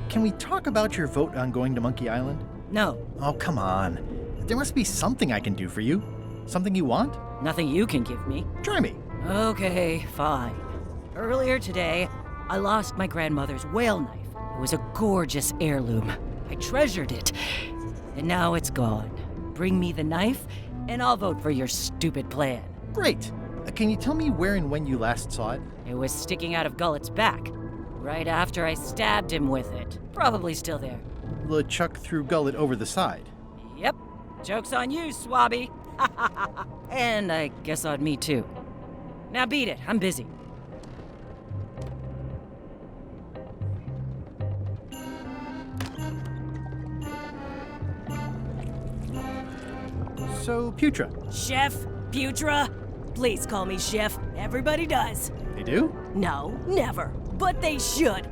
Can we talk about your vote on going to Monkey Island? No. Oh, come on. There must be something I can do for you. Something you want? Nothing you can give me. Try me. Okay, fine. Earlier today, I lost my grandmother's whale knife. It was a gorgeous heirloom. I treasured it. And now it's gone. Bring me the knife, and I'll vote for your stupid plan. Great. Can you tell me where and when you last saw it? It was sticking out of Gullet's back, right after I stabbed him with it. Probably still there. LeChuck threw Gullet over the side. Yep. Joke's on you, Swabby. And I guess on me, too. Now beat it. I'm busy. So, Putra. Chef? Putra? Please call me Chef. Everybody does. They do? No, never. But they should.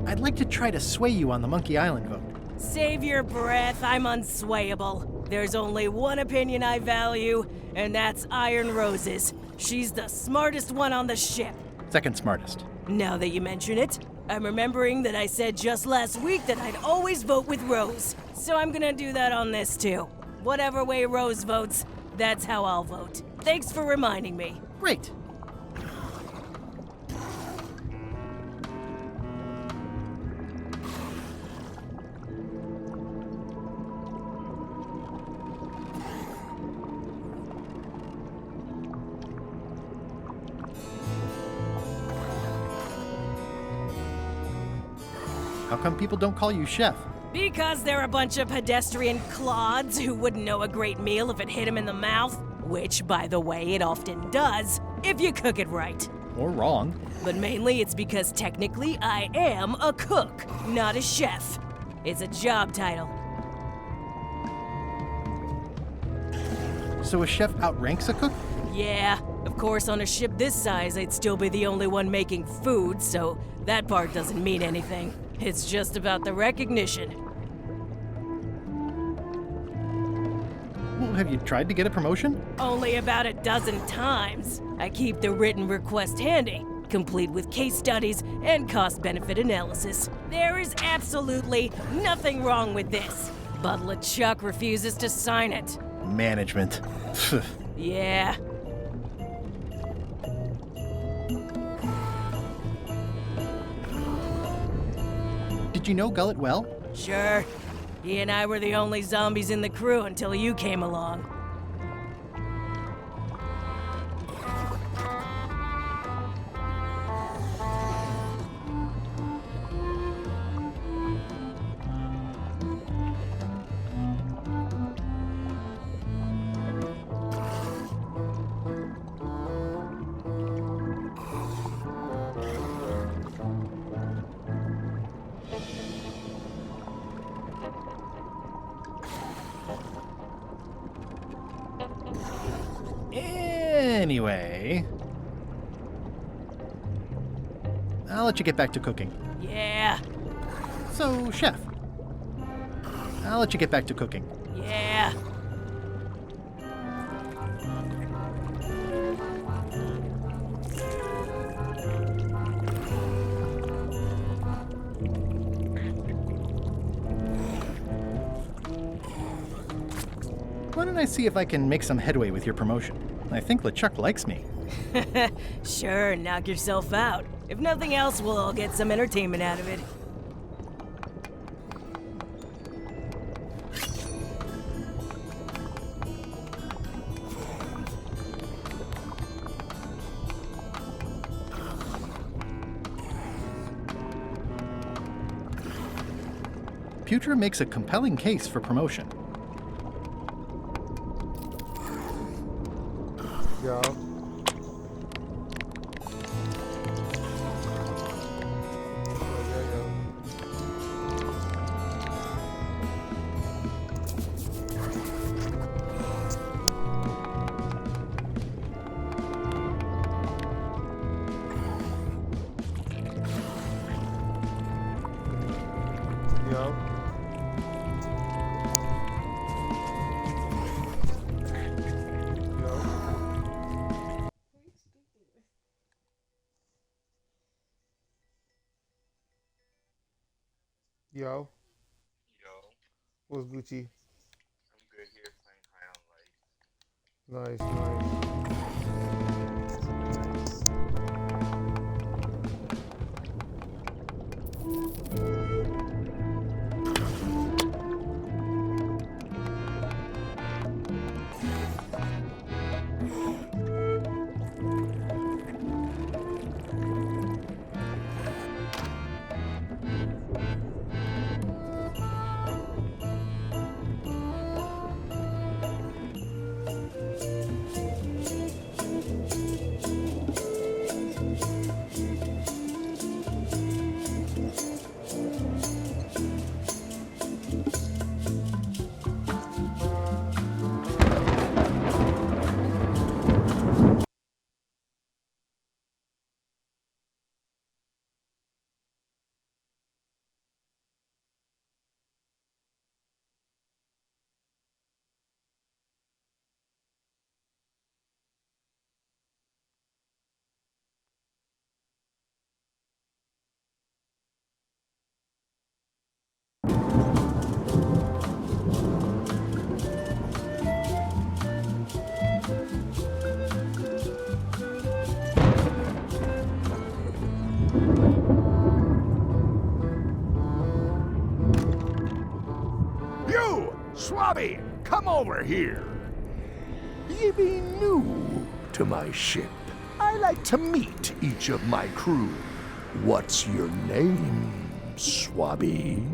I'd like to try to sway you on the Monkey Island vote. Save your breath. I'm unswayable. There's only one opinion I value, and that's Iron Rose's. She's the smartest one on the ship. Second smartest. Now that you mention it, I'm remembering that I said just last week that I'd always vote with Rose. So I'm gonna do that on this too. Whatever way Rose votes, that's how I'll vote. Thanks for reminding me. Great. How come people don't call you Chef? Because they're a bunch of pedestrian clods who wouldn't know a great meal if it hit them in the mouth. Which, by the way, it often does, if you cook it right. Or wrong. But mainly it's because technically I am a cook, not a chef. It's a job title. So a chef outranks a cook? Yeah, of course on a ship this size I'd still be the only one making food, so that part doesn't mean anything. It's just about the recognition. Well, have you tried to get a promotion? Only about a dozen times. I keep the written request handy, complete with case studies and cost-benefit analysis. There is absolutely nothing wrong with this, but LeChuck refuses to sign it. Management. Yeah. Did you know Gullet well? Sure. He and I were the only zombies in the crew until you came along. Anyway, I'll let you get back to cooking. Yeah. So, Chef, I'll let you get back to cooking. Yeah. Why don't I see if I can make some headway with your promotion? I think LeChuck likes me. Sure, knock yourself out. If nothing else, we'll all get some entertainment out of it. Putra makes a compelling case for promotion. Yo. Yo. Yo. What's Gucci? I'm good here playing High on Life. Nice. You, Swabby, come over here. Ye be new to my ship. I like to meet each of my crew. What's your name, Swabby?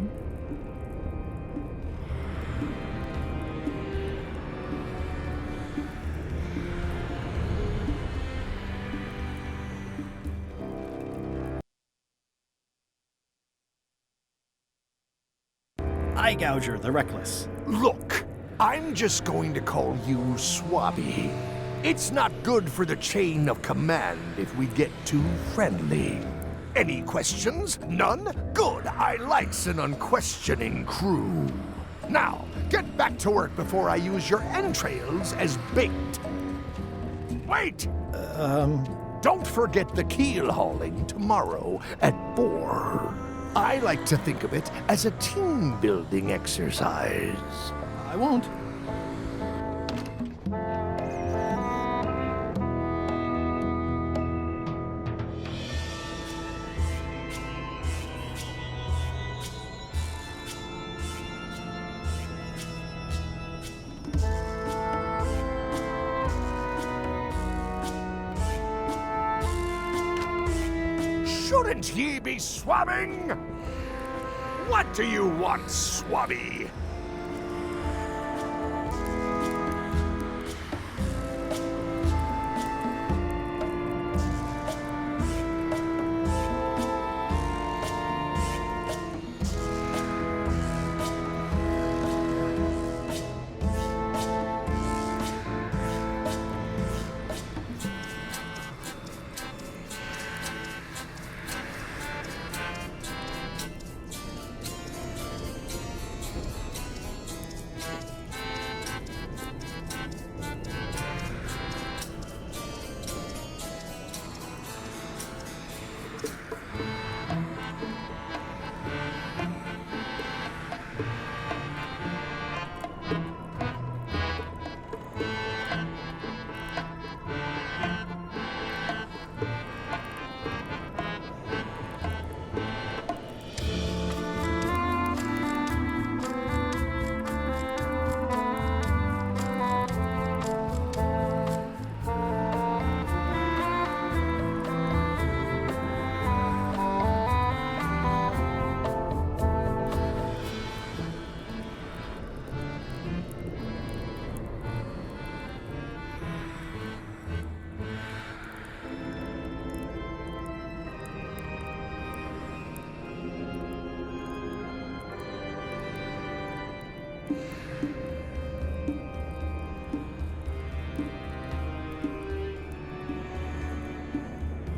Eye Gouger the Reckless. Look, I'm just going to call you Swabby. It's not good for the chain of command if we get too friendly. Any questions? None? Good. I likes an unquestioning crew. Now, get back to work before I use your entrails as bait. Wait! Don't forget the keel hauling tomorrow at 4. I like to think of it as a team-building exercise. I won't. Shouldn't ye be swabbing? What do you want, Swabby?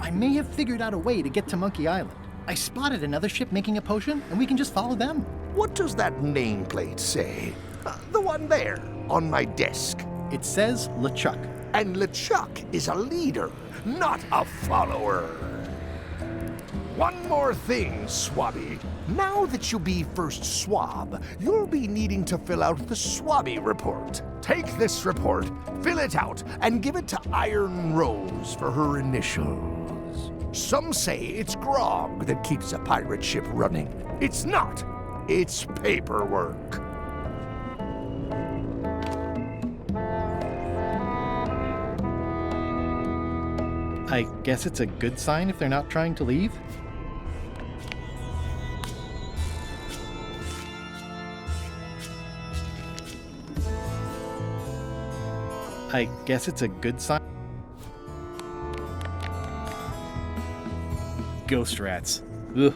I may have figured out a way to get to Monkey Island. I spotted another ship making a potion, and we can just follow them. What does that nameplate say? The one there, on my desk. It says LeChuck. And LeChuck is a leader, not a follower. One more thing, Swabby. Now that you be first swab, you'll be needing to fill out the Swabby report. Take this report, fill it out, and give it to Iron Rose for her initials. Some say it's grog that keeps a pirate ship running. It's not. It's paperwork. I guess it's a good sign if they're not trying to leave? I guess it's a good sign. Ghost rats. Ugh.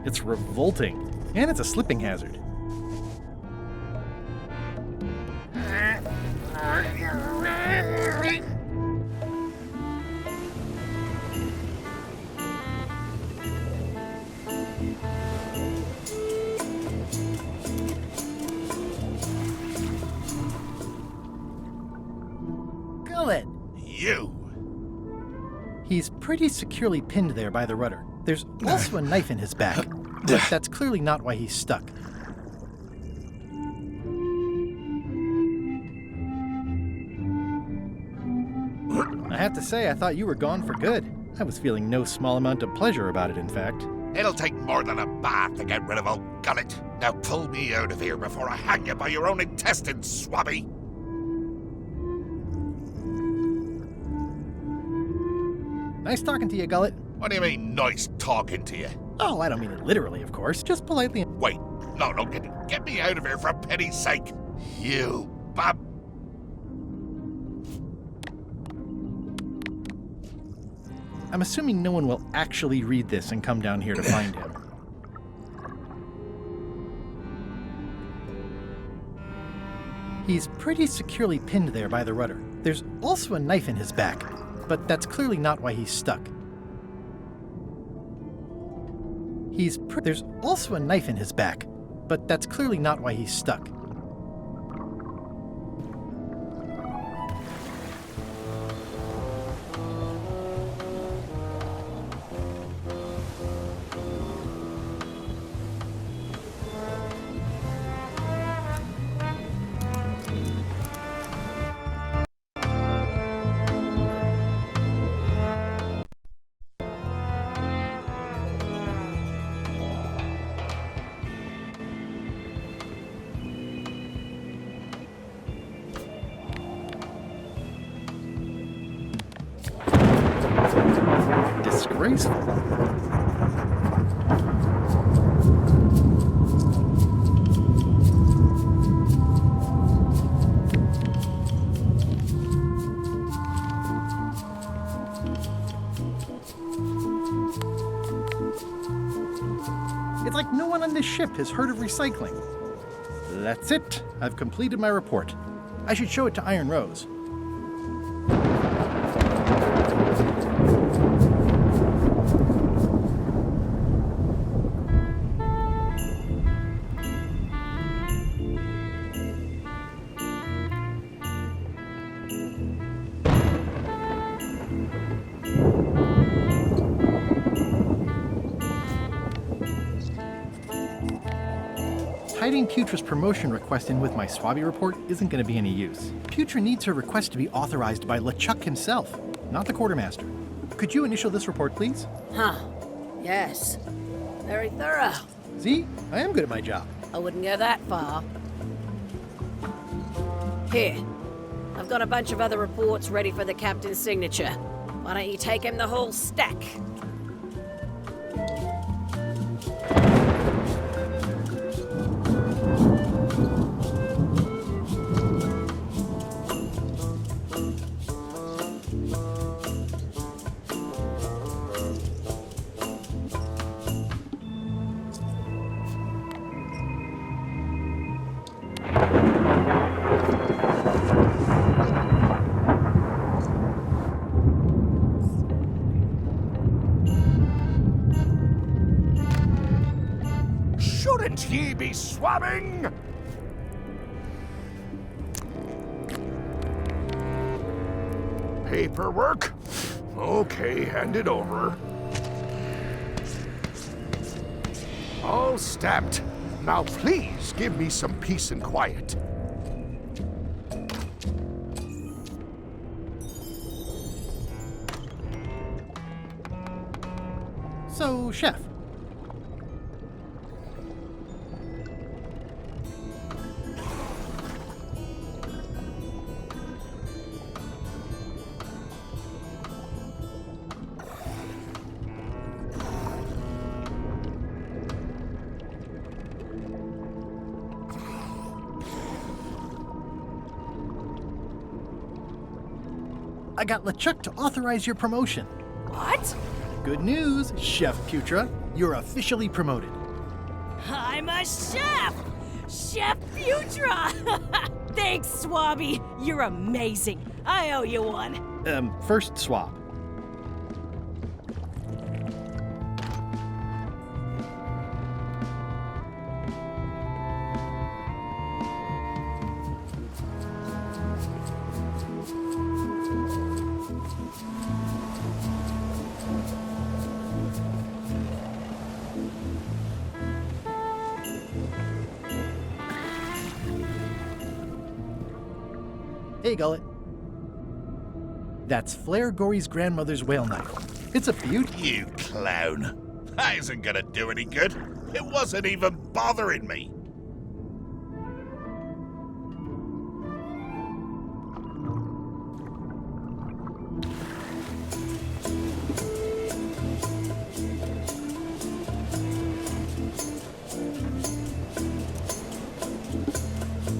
It's revolting, and it's a slipping hazard. Gullet! You! He's pretty securely pinned there by the rudder. There's also a knife in his back, but that's clearly not why he's stuck. I have to say, I thought you were gone for good. I was feeling no small amount of pleasure about it, in fact. It'll take more than a bath to get rid of old Gullet. Now pull me out of here before I hang you by your own intestines, Swabby. Nice talking to you, Gullet. What do you mean, nice talking to you? Oh, I don't mean it literally, of course. Just politely. Wait, no, get me out of here for pity's sake. You, Bob. I'm assuming no one will actually read this and come down here to find him. He's pretty securely pinned there by the rudder. There's also a knife in his back, but that's clearly not why he's stuck. There's also a knife in his back, but that's clearly not why he's stuck. Disgraceful. It's like no one on this ship has heard of recycling. That's it. I've completed my report. I should show it to Iron Rose. Hiding Putra's promotion request in with my Swabby report isn't going to be any use. Putra needs her request to be authorized by LeChuck himself, not the quartermaster. Could you initial this report, please? Huh. Yes. Very thorough. See? I am good at my job. I wouldn't go that far. Here. I've got a bunch of other reports ready for the captain's signature. Why don't you take him the whole stack? Shouldn't ye be swabbing? Paperwork? Okay, hand it over. All stamped. Now please give me some peace and quiet. So, Chef, I got LeChuck to authorize your promotion. What? Good news, Chef Putra. You're officially promoted. I'm a chef! Chef Putra! Thanks, Swabby. You're amazing. I owe you one. First swab. Hey, Gullet. That's Flair Gory's grandmother's whale knife. It's a beauty. You clown. That isn't gonna do any good. It wasn't even bothering me.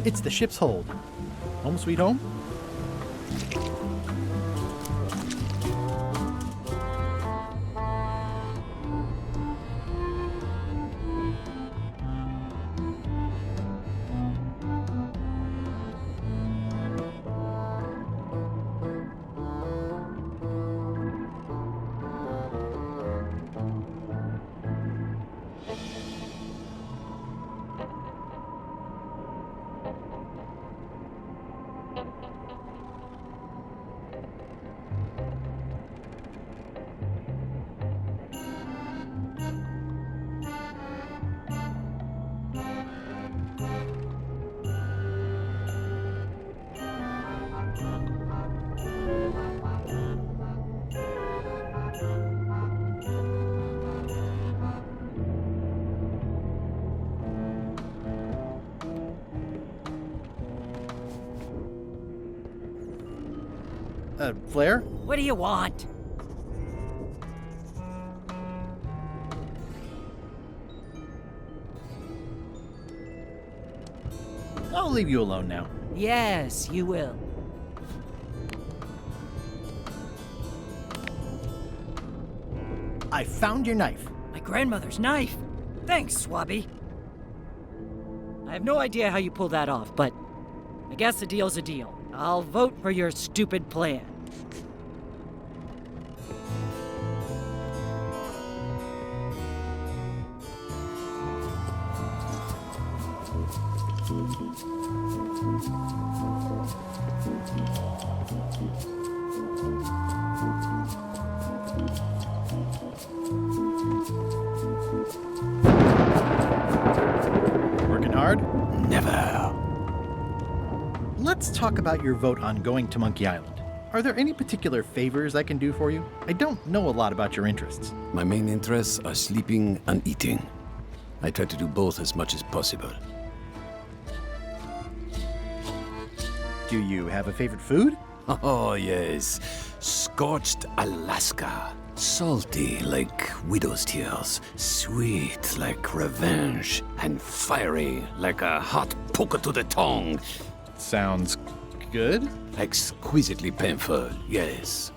It's the ship's hold. Home sweet home? Flair? What do you want? I'll leave you alone now. Yes, you will. I found your knife. My grandmother's knife. Thanks, Swabby. I have no idea how you pulled that off, but I guess a deal's a deal. I'll vote for your stupid plan. Working hard? Never. Let's talk about your vote on going to Monkey Island. Are there any particular favors I can do for you? I don't know a lot about your interests. My main interests are sleeping and eating. I try to do both as much as possible. Do you have a favorite food? Oh, yes. Scorched Alaska. Salty like widow's tears. Sweet like revenge. And fiery like a hot poker to the tongue. Sounds good. Exquisitely painful, yes.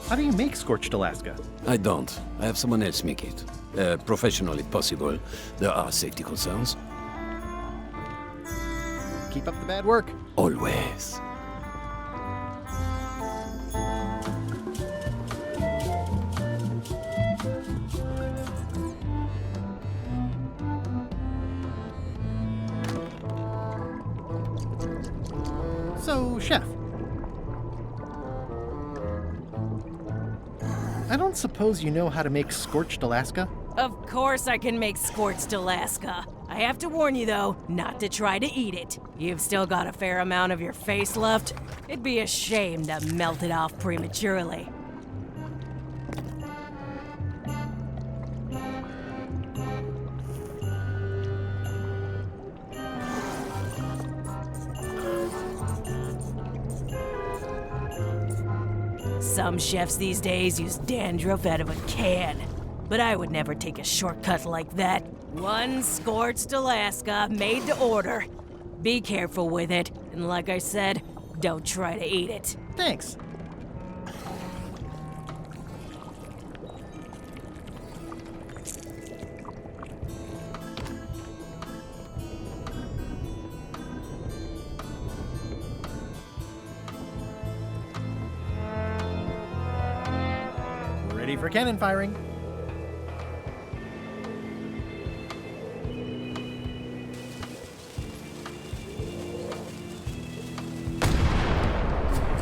How do you make Scorched Alaska? I don't. I have someone else make it. Professional if possible. There are safety concerns. Keep up the bad work. Always. So, Chef. I don't suppose you know how to make scorched Alaska? Of course I can make scorched Alaska. I have to warn you, though, not to try to eat it. You've still got a fair amount of your face left. It'd be a shame to melt it off prematurely. Some chefs these days use dandruff out of a can, but I would never take a shortcut like that. One scorched Alaska, made to order. Be careful with it, and like I said, don't try to eat it. Thanks. Ready for cannon firing.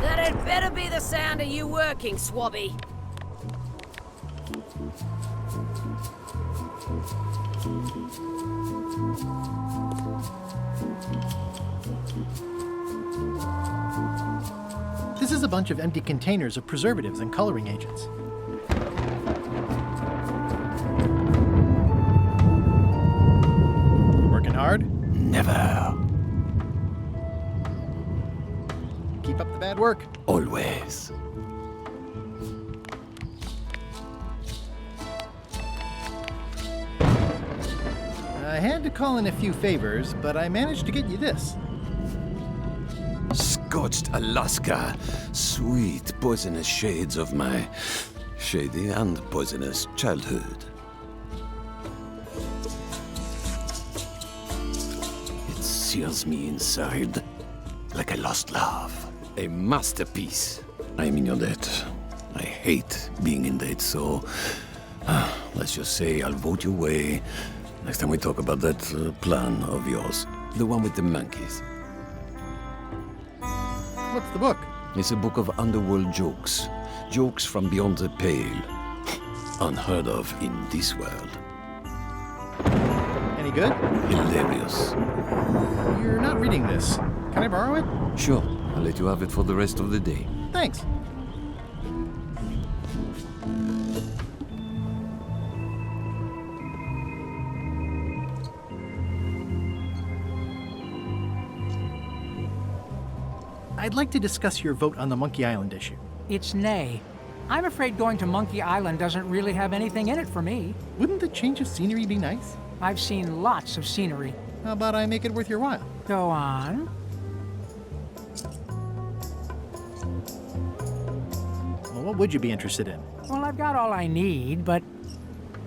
That had better be the sound of you working, Swabby. This is a bunch of empty containers of preservatives and coloring agents. Working hard? Never. Keep up the bad work. Always. I had to call in a few favors, but I managed to get you this. Scorched Alaska. Sweet, poisonous shades of my shady and poisonous childhood. It sears me inside like a lost love. A masterpiece. I'm in your debt. I hate being in debt, so let's just say I'll vote your way next time we talk about that plan of yours. The one with the monkeys. What's the book? It's a book of underworld jokes. Jokes from beyond the pale. Unheard of in this world. Any good? Hilarious. You're not reading this. Can I borrow it? Sure. I'll let you have it for the rest of the day. Thanks. I'd like to discuss your vote on the Monkey Island issue. It's nay. I'm afraid going to Monkey Island doesn't really have anything in it for me. Wouldn't the change of scenery be nice? I've seen lots of scenery. How about I make it worth your while? Go on. Well, what would you be interested in? Well, I've got all I need, but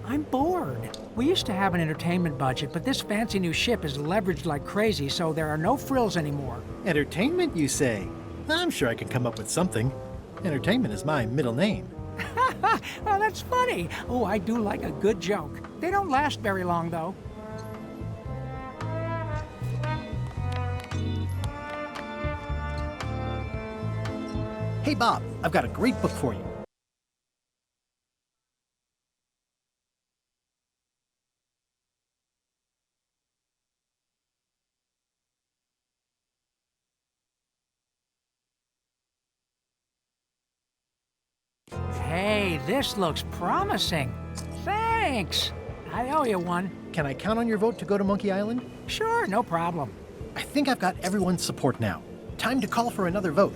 I'm bored. We used to have an entertainment budget, but this fancy new ship is leveraged like crazy, so there are no frills anymore. Entertainment, you say? I'm sure I can come up with something. Entertainment is my middle name. Well, that's funny. Oh, I do like a good joke. They don't last very long, though. Hey, Bob, I've got a great book for you. Hey, this looks promising. Thanks. I owe you one. Can I count on your vote to go to Monkey Island? Sure, no problem. I think I've got everyone's support now. Time to call for another vote.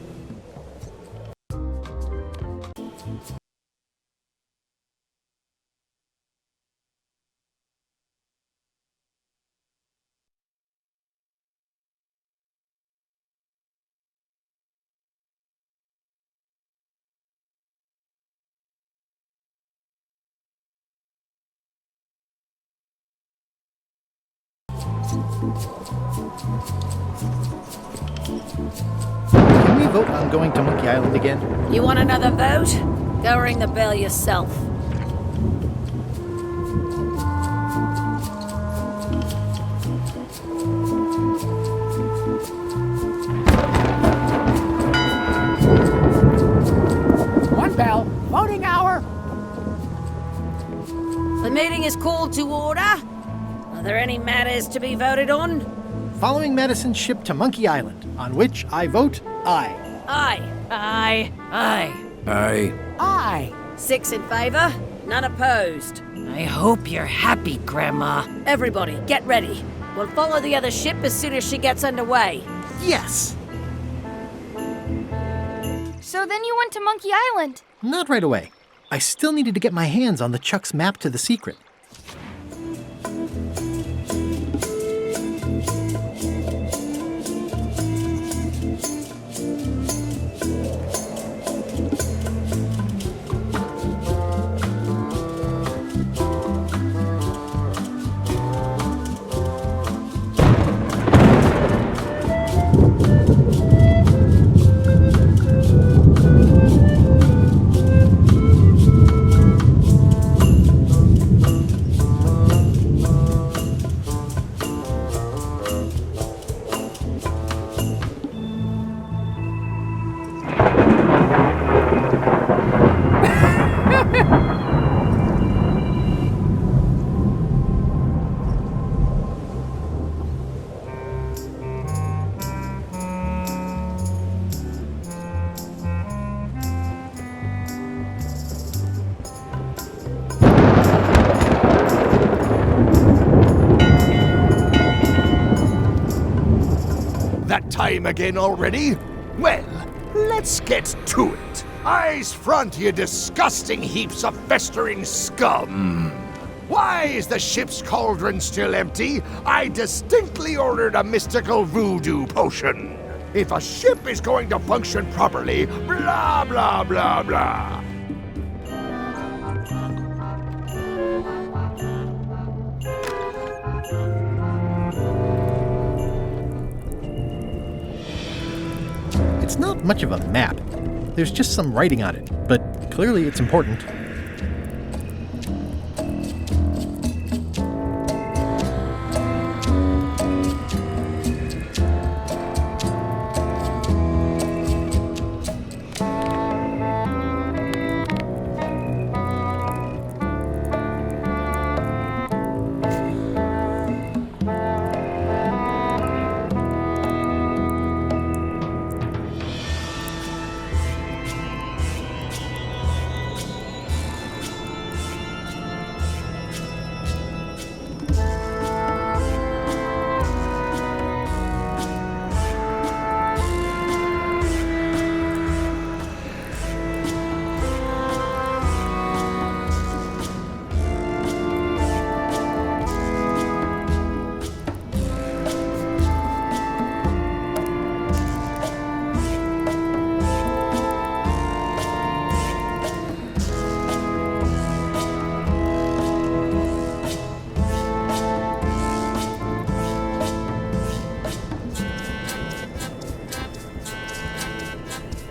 Can we vote on going to Monkey Island again? You want another vote? Go ring the bell yourself. meeting is called to order. Are there any matters to be voted on? Following Madison's ship to Monkey Island, on which I vote aye. Aye. Aye. Aye. Aye. Aye. 6 in favor, none opposed. I hope you're happy, Grandma. Everybody, get ready. We'll follow the other ship as soon as she gets underway. Yes! So then you went to Monkey Island. Not right away. I still needed to get my hands on LeChuck's map to the secret. That time again already? Well, let's get to it. Eyes front, you disgusting heaps of festering scum! Why is the ship's cauldron still empty? I distinctly ordered a mystical voodoo potion. If a ship is going to function properly, blah, blah, blah, blah. It's not much of a map. There's just some writing on it, but clearly it's important.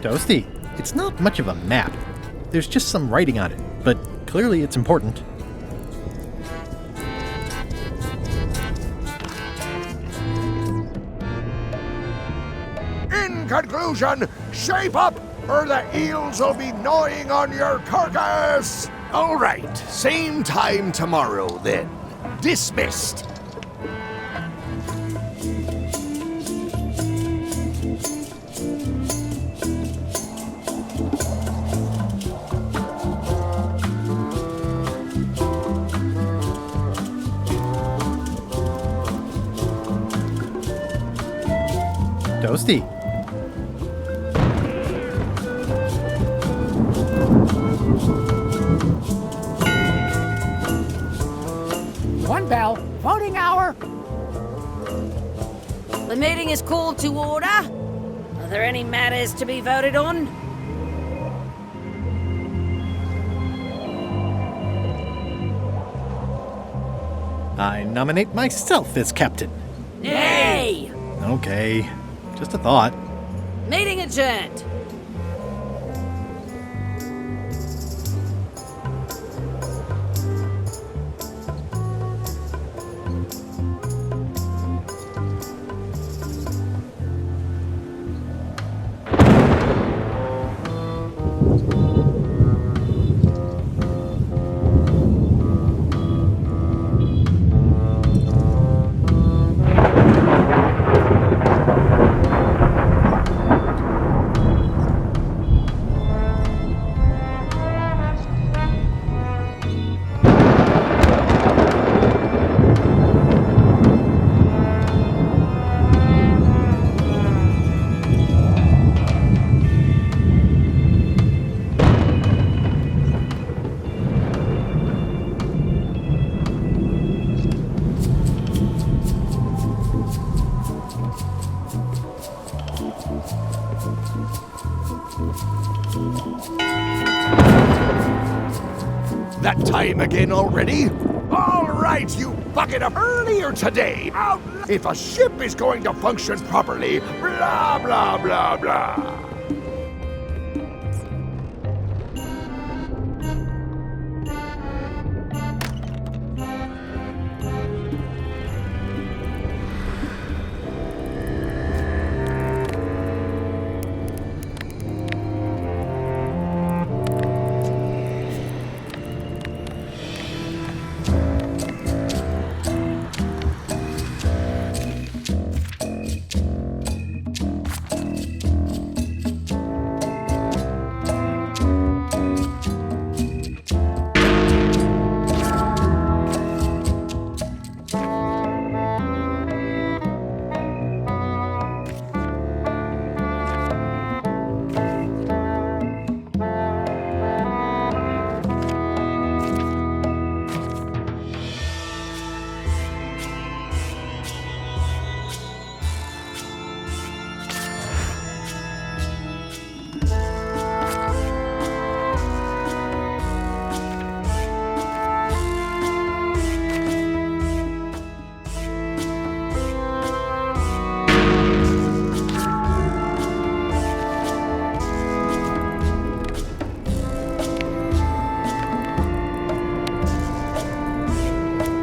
Toasty, it's not much of a map. There's just some writing on it, but clearly it's important. In conclusion, shape up, or the eels will be gnawing on your carcass! All right, same time tomorrow then. Dismissed. Toasty. One bell. Voting hour. The meeting is called to order. Are there any matters to be voted on? I nominate myself as captain. Nay! Okay, just a thought. Meeting adjourned. That time again already? All right, you bucket up earlier today. If a ship is going to function properly, blah, blah, blah, blah.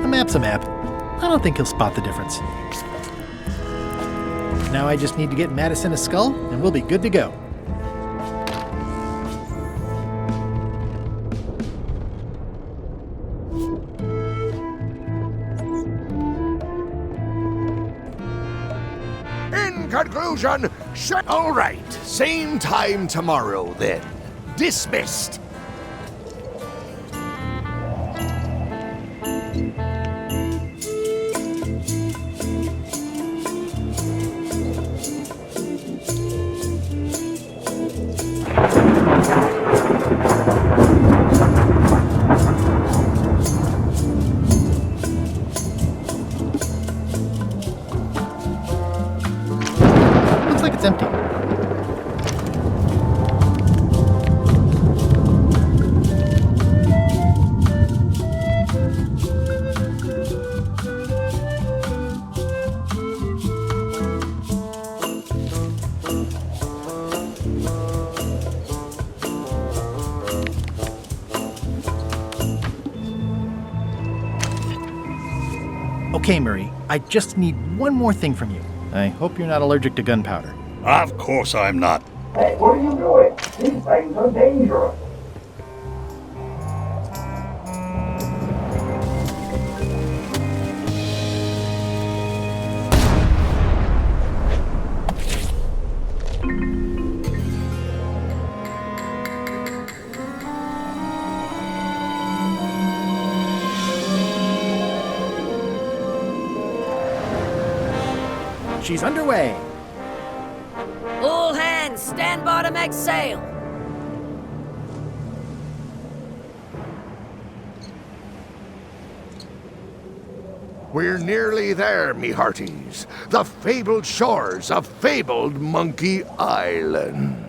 Map's a map. I don't think he'll spot the difference. Now I just need to get Madison a skull, and we'll be good to go. In conclusion, all right, same time tomorrow then. Dismissed. Looks like it's empty. Okay, Murray, I just need one more thing from you. I hope you're not allergic to gunpowder. Of course I'm not. Hey, what are you doing? These things are dangerous. She's underway. All hands, stand by to make sail. We're nearly there, me hearties. The fabled shores of fabled Monkey Island.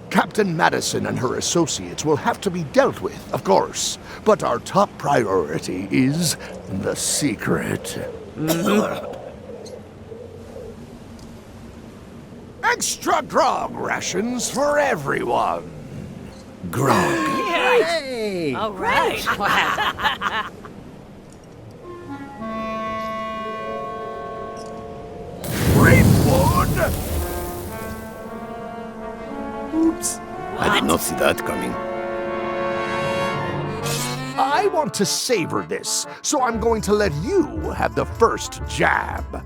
Captain Madison and her associates will have to be dealt with, of course. But our top priority is the secret. Extra grog rations for everyone. Grog. Hey! All right. Rainwood! Oops. I did not see that coming. I want to savor this, so I'm going to let you have the first jab.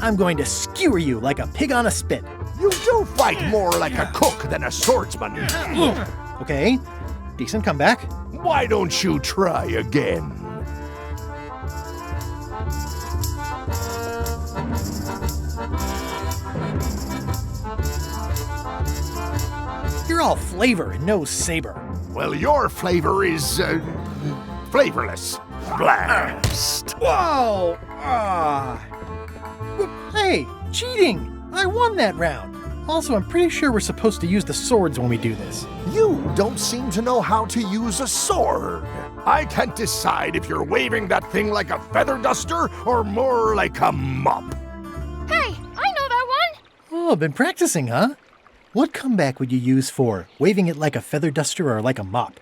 I'm going to skewer you like a pig on a spit. You do fight more like a cook than a swordsman. Okay, decent comeback. Why don't you try again? all flavor and no saber. Well, your flavor is, flavorless. Blast! Whoa! Hey, cheating! I won that round. Also, I'm pretty sure we're supposed to use the swords when we do this. You don't seem to know how to use a sword. I can't decide if you're waving that thing like a feather duster or more like a mop. Hey, I know that one! Oh, been practicing, huh? What comeback would you use for waving it like a feather duster or like a mop?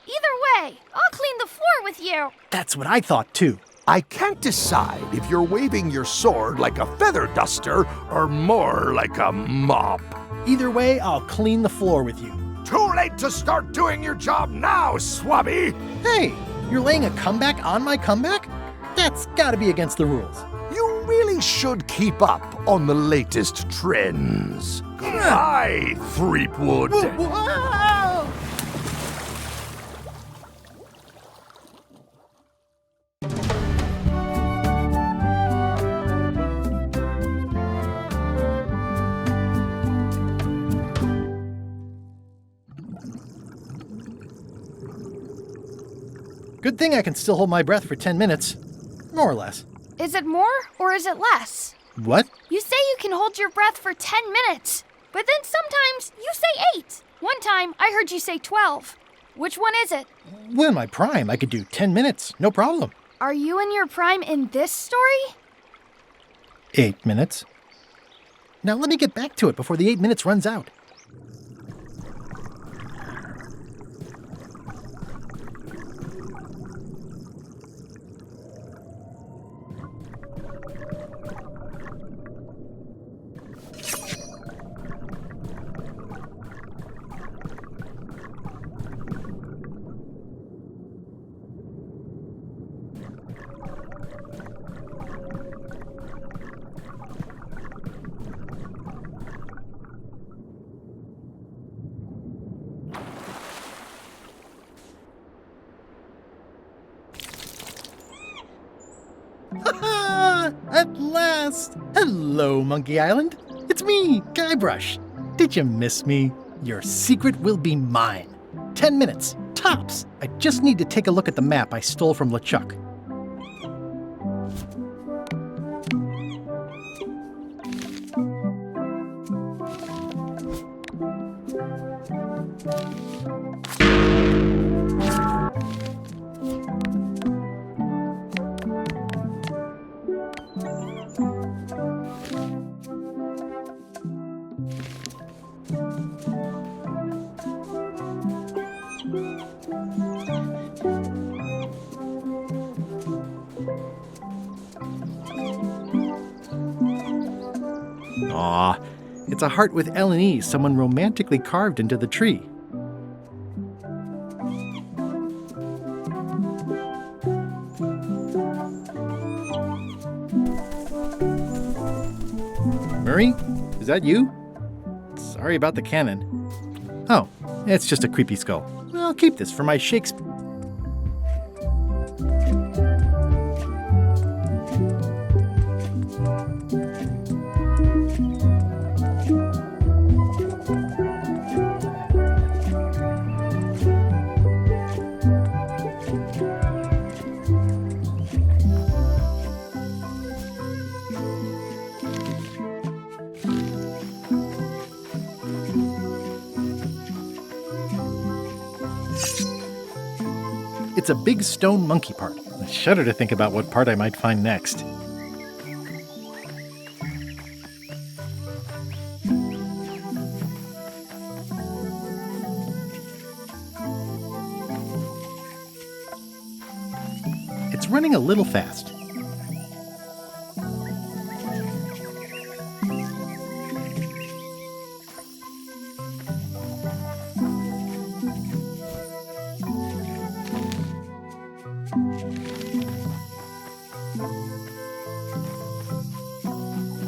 Either way, I'll clean the floor with you. That's what I thought, too. I can't decide if you're waving your sword like a feather duster or more like a mop. Either way, I'll clean the floor with you. Too late to start doing your job now, Swabby! Hey, you're laying a comeback on my comeback? That's gotta be against the rules. You really should keep up on the latest trends. Goodbye, Threepwood. Whoa! Good thing I can still hold my breath for 10 minutes. More or less. Is it more or is it less? What? You say you can hold your breath for 10 minutes, but then sometimes you say 8. One time I heard you say 12. Which one is it? Well, in my prime, I could do 10 minutes, no problem. Are you in your prime in this story? 8 minutes. Now let me get back to it before the 8 minutes runs out. At last! Hello, Monkey Island. It's me, Guybrush. Did you miss me? Your secret will be mine. 10 minutes, tops. I just need to take a look at the map I stole from LeChuck. Aw, it's a heart with L and E someone romantically carved into the tree. Murray, is that you? Sorry about the cannon. Oh, it's just a creepy skull. I'll keep this for my Shakespeare. It's a big stone monkey part. I shudder to think about what part I might find next. It's running a little fast.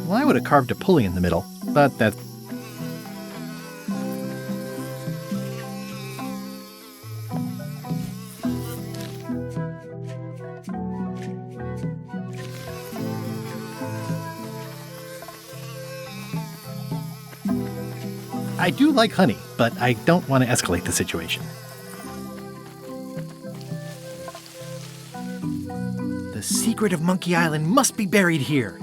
Well, I would have carved a pulley in the middle, but that... I do like honey, but I don't want to escalate the situation. The secret of Monkey Island must be buried here.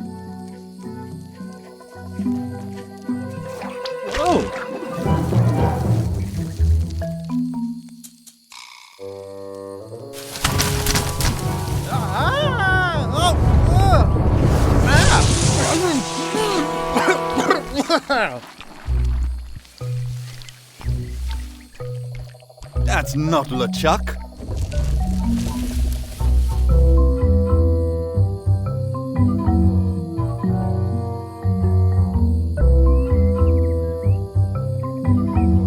Whoa! That's not LeChuck.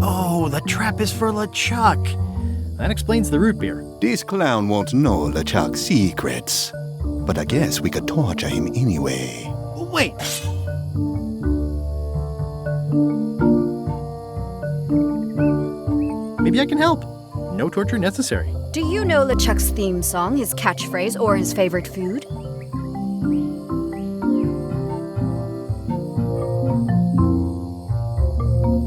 Oh, the trap is for LeChuck. That explains the root beer. This clown won't know LeChuck's secrets. But I guess we could torture him anyway. Wait! Maybe I can help. No torture necessary. Do you know LeChuck's theme song, his catchphrase, or his favorite food?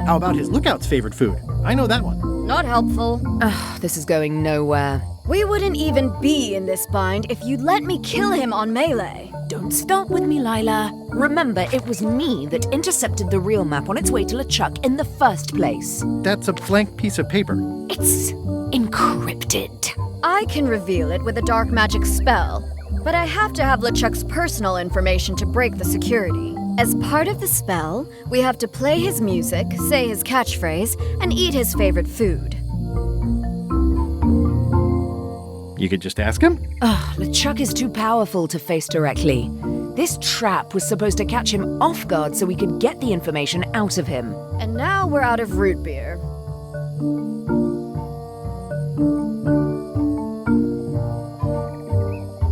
How about his lookout's favorite food? I know that one. Not helpful. Ugh, this is going nowhere. We wouldn't even be in this bind if you'd let me kill him on Melee. Don't start with me, Lila. Remember, it was me that intercepted the real map on its way to LeChuck in the first place. That's a blank piece of paper. It's encrypted. I can reveal it with a dark magic spell, but I have to have LeChuck's personal information to break the security. As part of the spell, we have to play his music, say his catchphrase, and eat his favorite food. You could just ask him? Ugh, LeChuck is too powerful to face directly. This trap was supposed to catch him off guard so we could get the information out of him. And now we're out of root beer.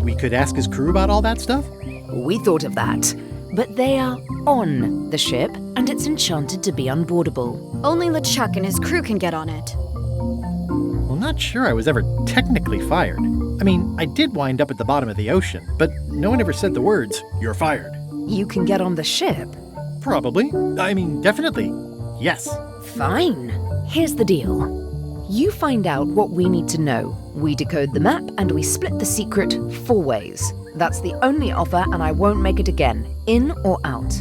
We could ask his crew about all that stuff? We thought of that. But they are on the ship, and it's enchanted to be unboardable. Only LeChuck and his crew can get on it. Well, not sure I was ever technically fired. I mean, I did wind up at the bottom of the ocean, but no one ever said the words, "You're fired." You can get on the ship? Probably. I mean, definitely. Yes. Fine. Here's the deal. You find out what we need to know. We decode the map, and we split the secret 4 ways. That's the only offer, and I won't make it again. In or out?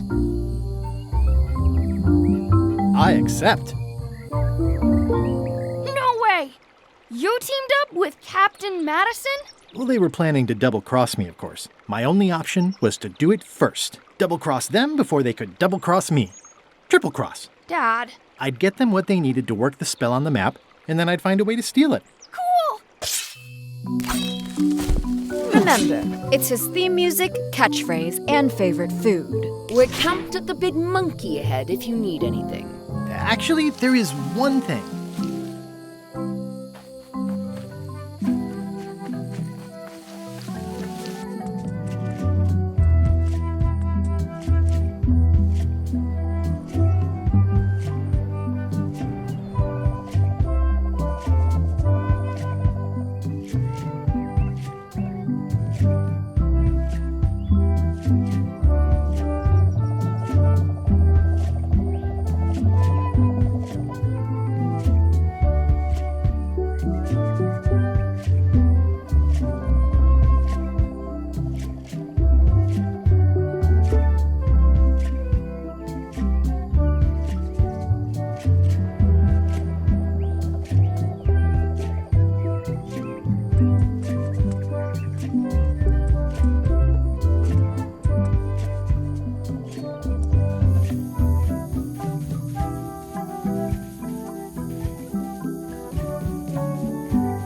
I accept. No way! You teamed up with Captain Madison? Well, they were planning to double-cross me, of course. My only option was to do it first. Double-cross them before they could double-cross me. Triple-cross. Dad. I'd get them what they needed to work the spell on the map, and then I'd find a way to steal it. Remember, it's his theme music, catchphrase, and favorite food. We're camped at the Big Monkey Head if you need anything. Actually, there is one thing.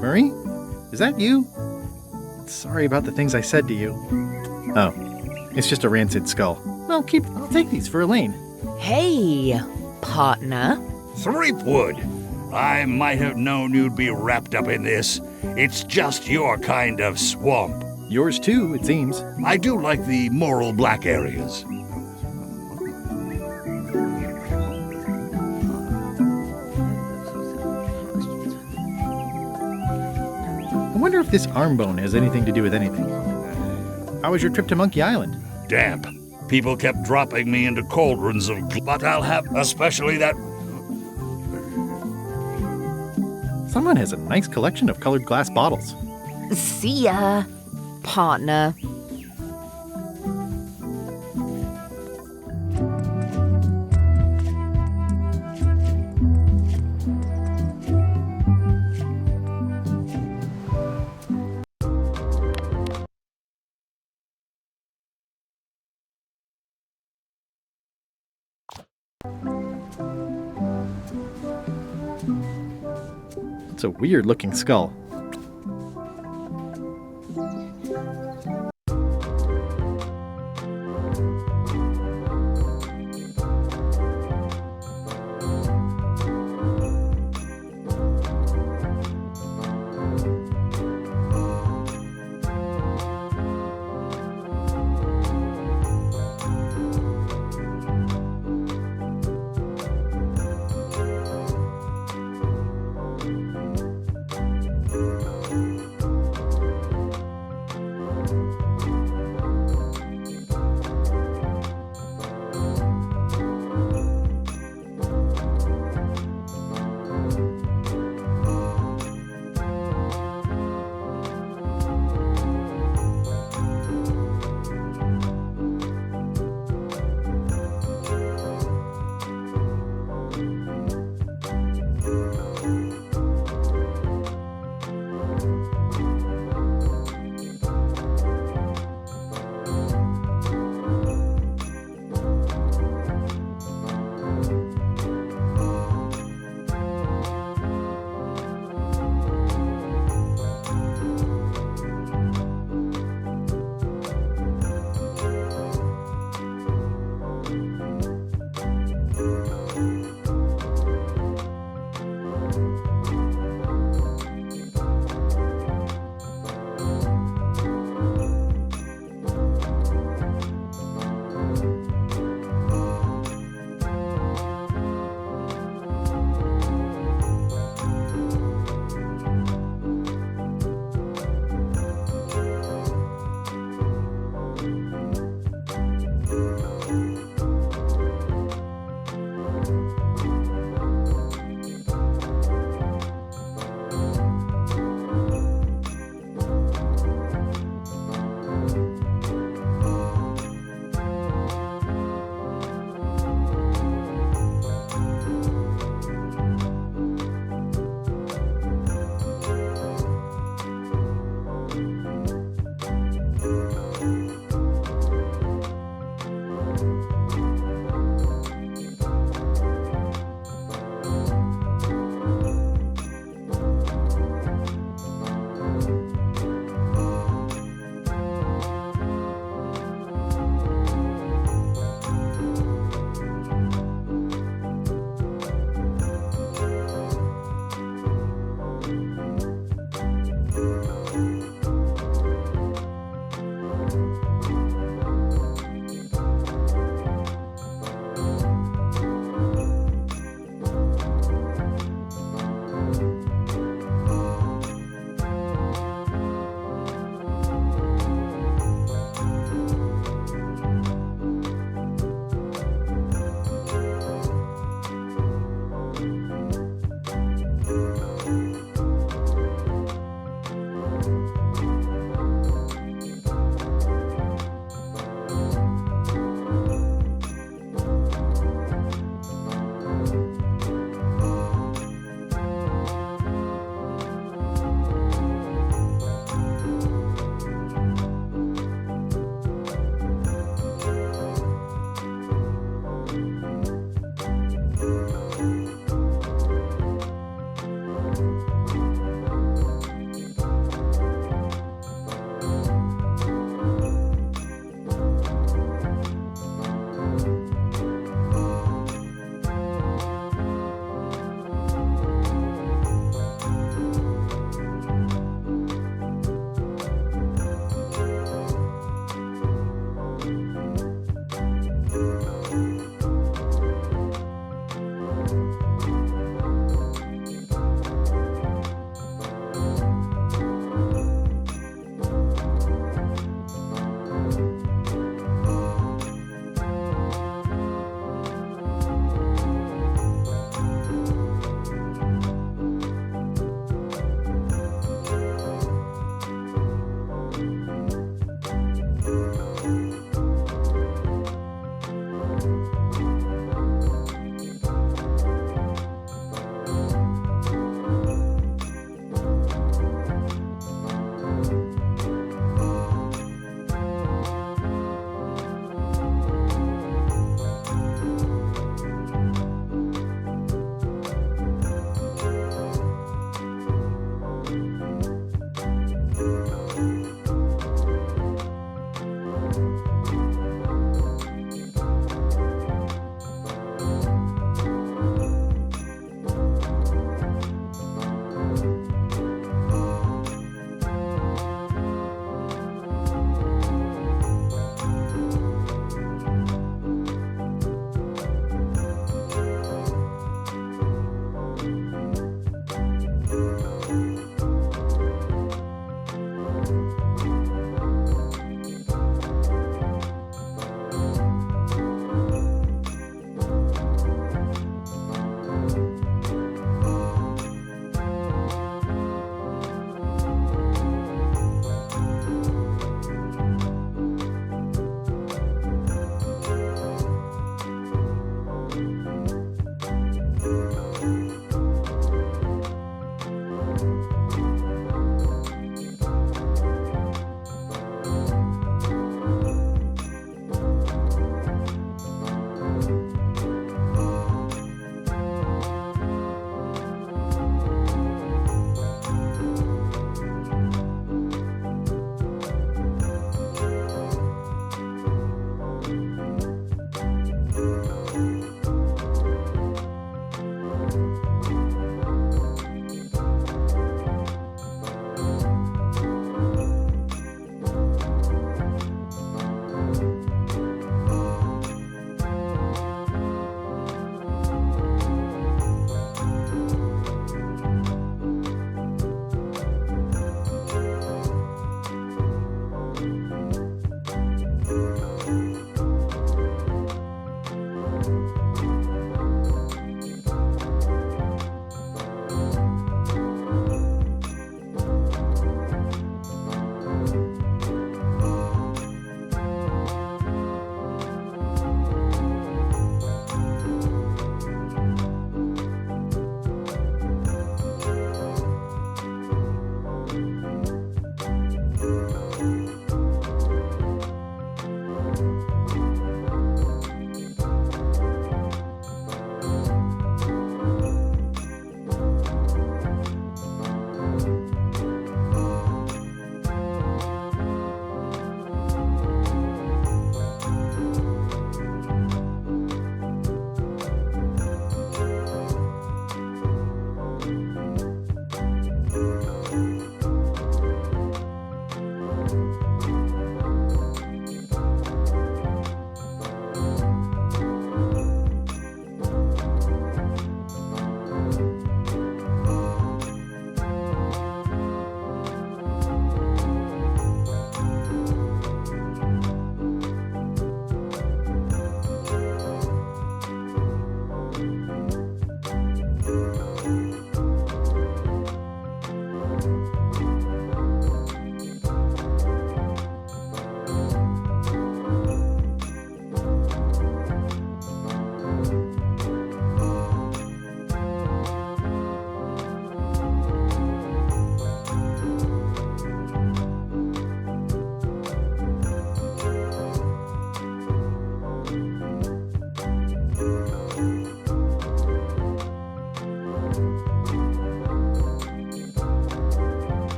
Murray? Is that you? Sorry about the things I said to you. Oh, it's just a rancid skull. Well, I'll take these for Elaine. Hey, partner. Threepwood, I might have known you'd be wrapped up in this. It's just your kind of swamp. Yours too, it seems. I do like the moral black areas. I wonder if this arm bone has anything to do with anything. How was your trip to Monkey Island? Damp. People kept dropping me into cauldrons of but I'll have especially that Someone has a nice collection of colored glass bottles. See ya, partner. It's a weird looking skull.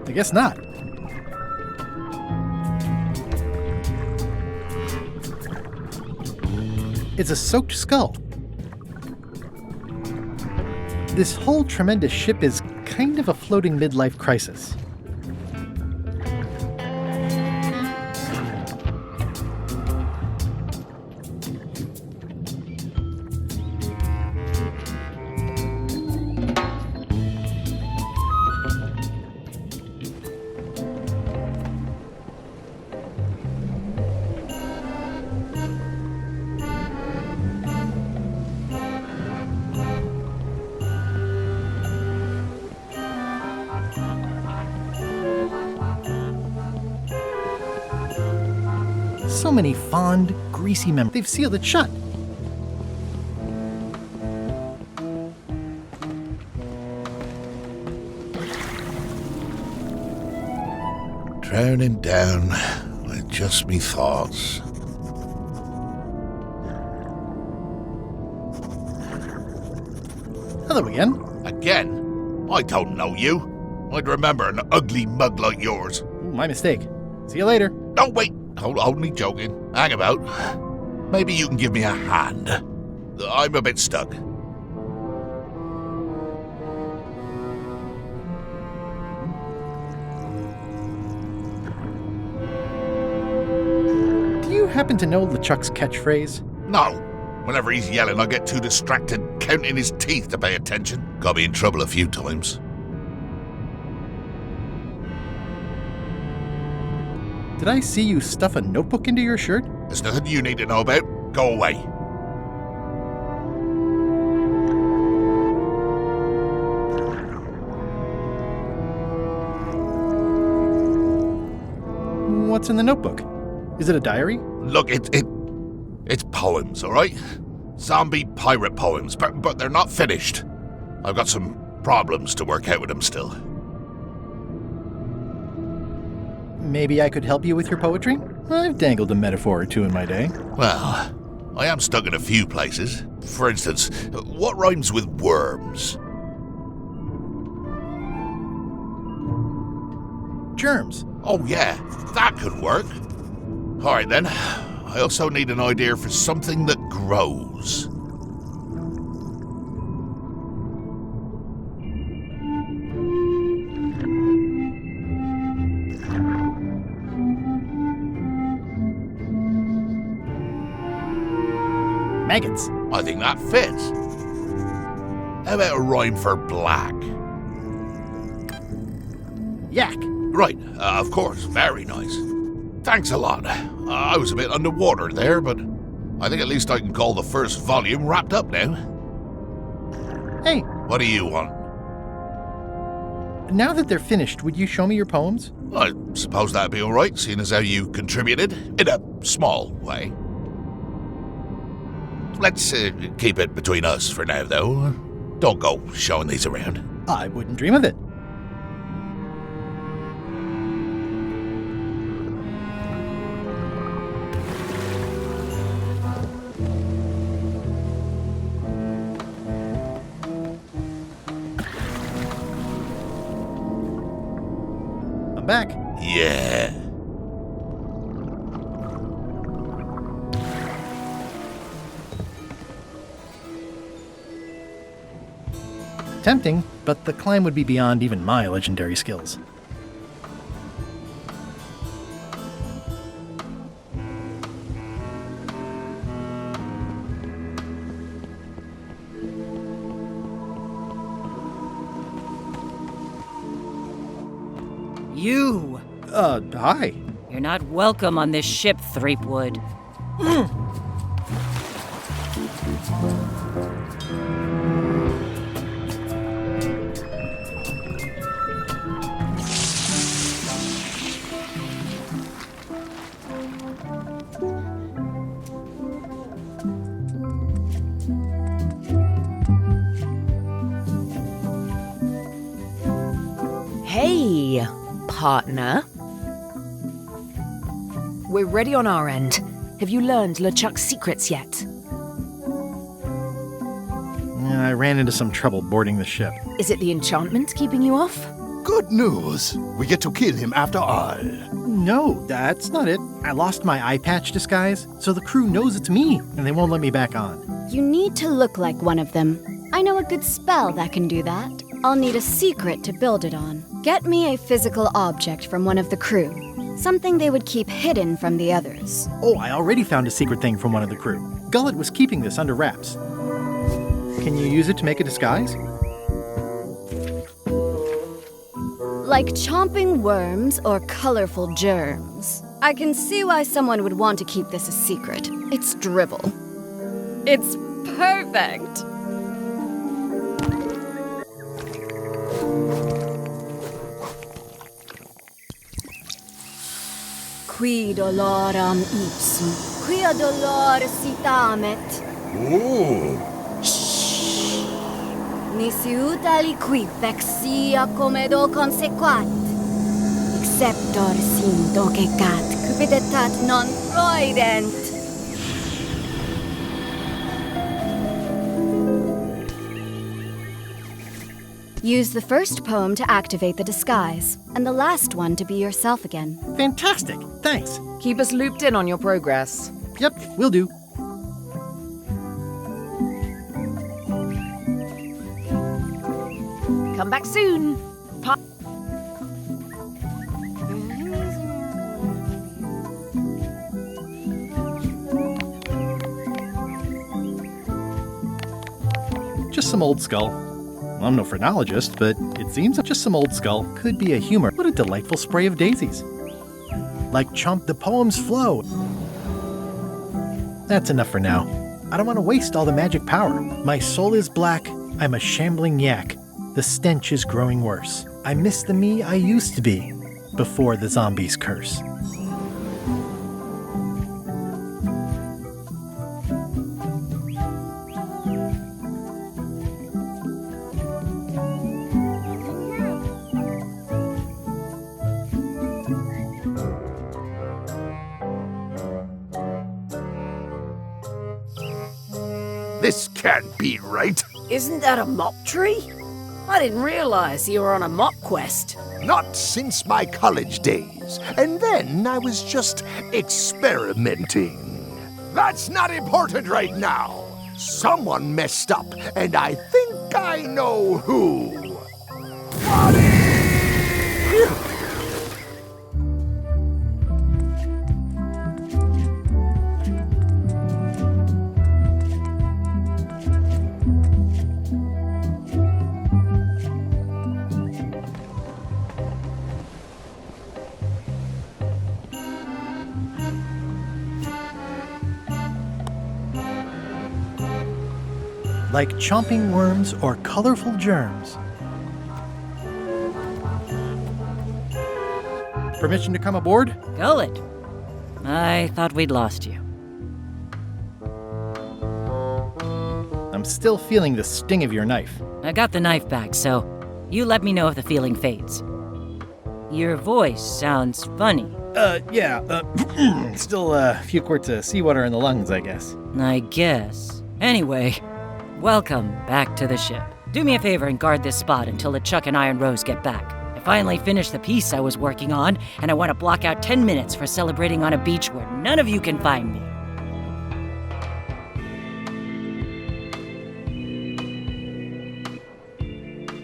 I guess not. It's a soaked skull. This whole tremendous ship is kind of a floating midlife crisis. So many fond, greasy memories. They've sealed it shut. Drowning down with just me thoughts. Hello again. Again? I don't know you. I'd remember an ugly mug like yours. My mistake. See you later. No, wait. Hold me joking. Hang about. Maybe you can give me a hand. I'm a bit stuck. Do you happen to know LeChuck's catchphrase? No. Whenever he's yelling, I get too distracted counting his teeth to pay attention. Got me in trouble a few times. Did I see you stuff a notebook into your shirt? There's nothing you need to know about. Go away. What's in the notebook? Is it a diary? Look, it's poems, all right? Zombie pirate poems, but they're not finished. I've got some problems to work out with them still. Maybe I could help you with your poetry? I've dangled a metaphor or two in my day. Well, I am stuck in a few places. For instance, what rhymes with worms? Germs. Oh yeah, that could work. All right then. I also need an idea for something that grows. maggots. I think that fits. How about a rhyme for black? Yak. Right, of course, very nice. Thanks a lot. I was a bit underwater there, but I think at least I can call the first volume wrapped up now. Hey. What do you want? Now that they're finished, would you show me your poems? I suppose that'd be all right, seeing as how you contributed, in a small way. Let's keep it between us for now, though. Don't go showing these around. I wouldn't dream of it. I'm back. Yeah. Tempting, but the climb would be beyond even my legendary skills. You! Hi. You're not welcome on this ship, Threepwood. Hey, partner. We're ready on our end. Have you learned LeChuck's secrets yet? I ran into some trouble boarding the ship. Is it the enchantment keeping you off? Good news. We get to kill him after all. No, that's not it. I lost my eye patch disguise, so the crew knows it's me, and they won't let me back on. You need to look like one of them. I know a good spell that can do that. I'll need a secret to build it on. Get me a physical object from one of the crew. Something they would keep hidden from the others. Oh, I already found a secret thing from one of the crew. Gullet was keeping this under wraps. Can you use it to make a disguise? Like chomping worms or colorful germs. I can see why someone would want to keep this a secret. It's dribble. It's perfect! Qui doloram ipsum, quia dolor sitamet. Ooh. Nisi utali qui vexia comedo consequat. Exceptor sim docecat cupiditat non proident. Use the first poem to activate the disguise, and the last one to be yourself again. Fantastic! Thanks. Keep us looped in on your progress. Yep, will do. Come back soon. Just some old skull. I'm no phrenologist, but it seems just some old skull could be a humor. What a delightful spray of daisies. Like Chomp, the poems flow. That's enough for now. I don't want to waste all the magic power. My soul is black. I'm a shambling yak. The stench is growing worse. I miss the me I used to be before the zombies curse. This can't be right. Isn't that a mop tree? I didn't realize you were on a mop quest. Not since my college days. And then I was just experimenting. That's not important right now. Someone messed up, and I think I know who. like chomping worms or colorful germs. Permission to come aboard? Gullet. I thought we'd lost you. I'm still feeling the sting of your knife. I got the knife back, so you let me know if the feeling fades. Your voice sounds funny. Still a few quarts of seawater in the lungs, I guess. I guess. Anyway, welcome back to the ship. Do me a favor and guard this spot until LeChuck and Iron Rose get back. I finally finished the piece I was working on, and I want to block out 10 minutes for celebrating on a beach where none of you can find me.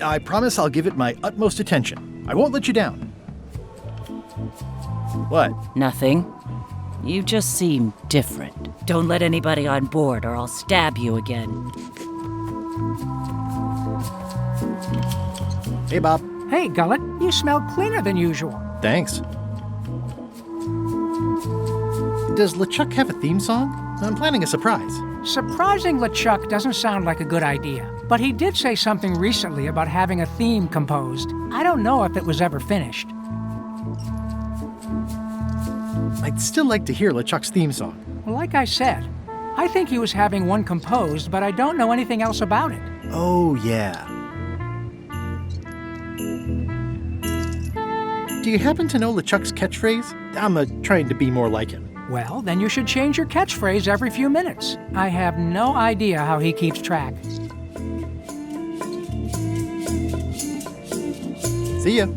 I promise I'll give it my utmost attention. I won't let you down. What? Nothing. You just seem different. Don't let anybody on board or I'll stab you again. Hey, Bob. Hey, Gullet, you smell cleaner than usual. Thanks. Does LeChuck have a theme song? I'm planning a surprise. Surprising LeChuck doesn't sound like a good idea, but he did say something recently about having a theme composed. I don't know if it was ever finished. I'd still like to hear LeChuck's theme song. Well, like I said, I think he was having one composed, but I don't know anything else about it. Oh, yeah. Do you happen to know LeChuck's catchphrase? I'm trying to be more like him. Well, then you should change your catchphrase every few minutes. I have no idea how he keeps track. See ya.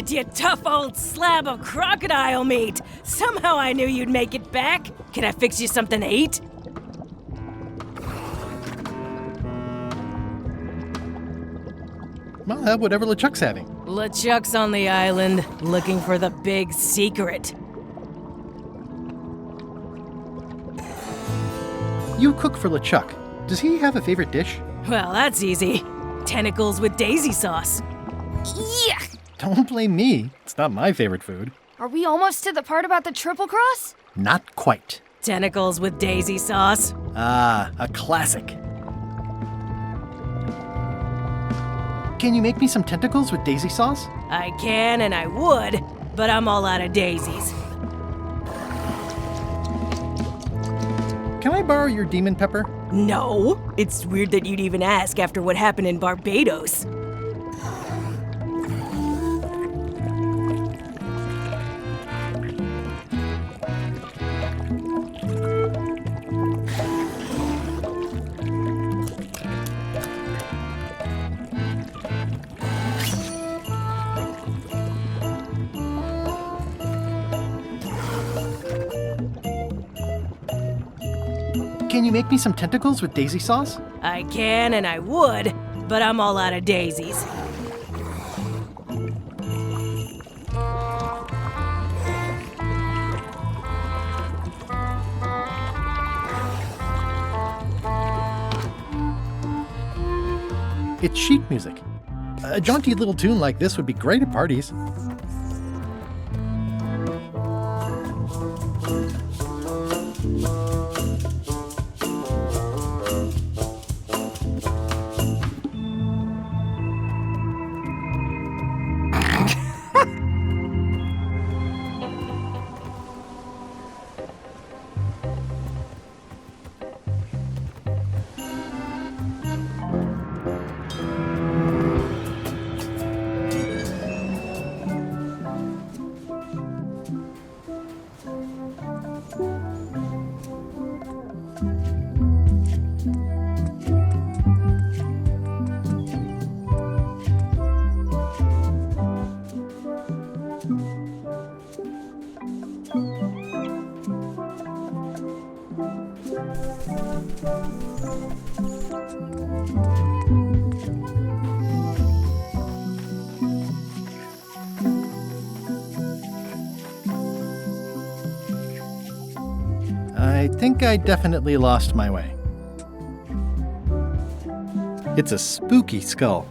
it, you tough old slab of crocodile meat! Somehow I knew you'd make it back. Can I fix you something to eat? I'll have whatever LeChuck's having. LeChuck's on the island, looking for the big secret. You cook for LeChuck. Does he have a favorite dish? Well, that's easy. Tentacles with daisy sauce. Yeah! Don't blame me. It's not my favorite food. Are we almost to the part about the triple cross? Not quite. Tentacles with daisy sauce. Ah, a classic. Can you make me some tentacles with daisy sauce? I can and I would, but I'm all out of daisies. Can I borrow your demon pepper? No. It's weird that you'd even ask after what happened in Barbados. Can you make me some tentacles with daisy sauce? I can and I would, but I'm all out of daisies. It's sheet music. A jaunty little tune like this would be great at parties. I think I definitely lost my way. It's a spooky skull.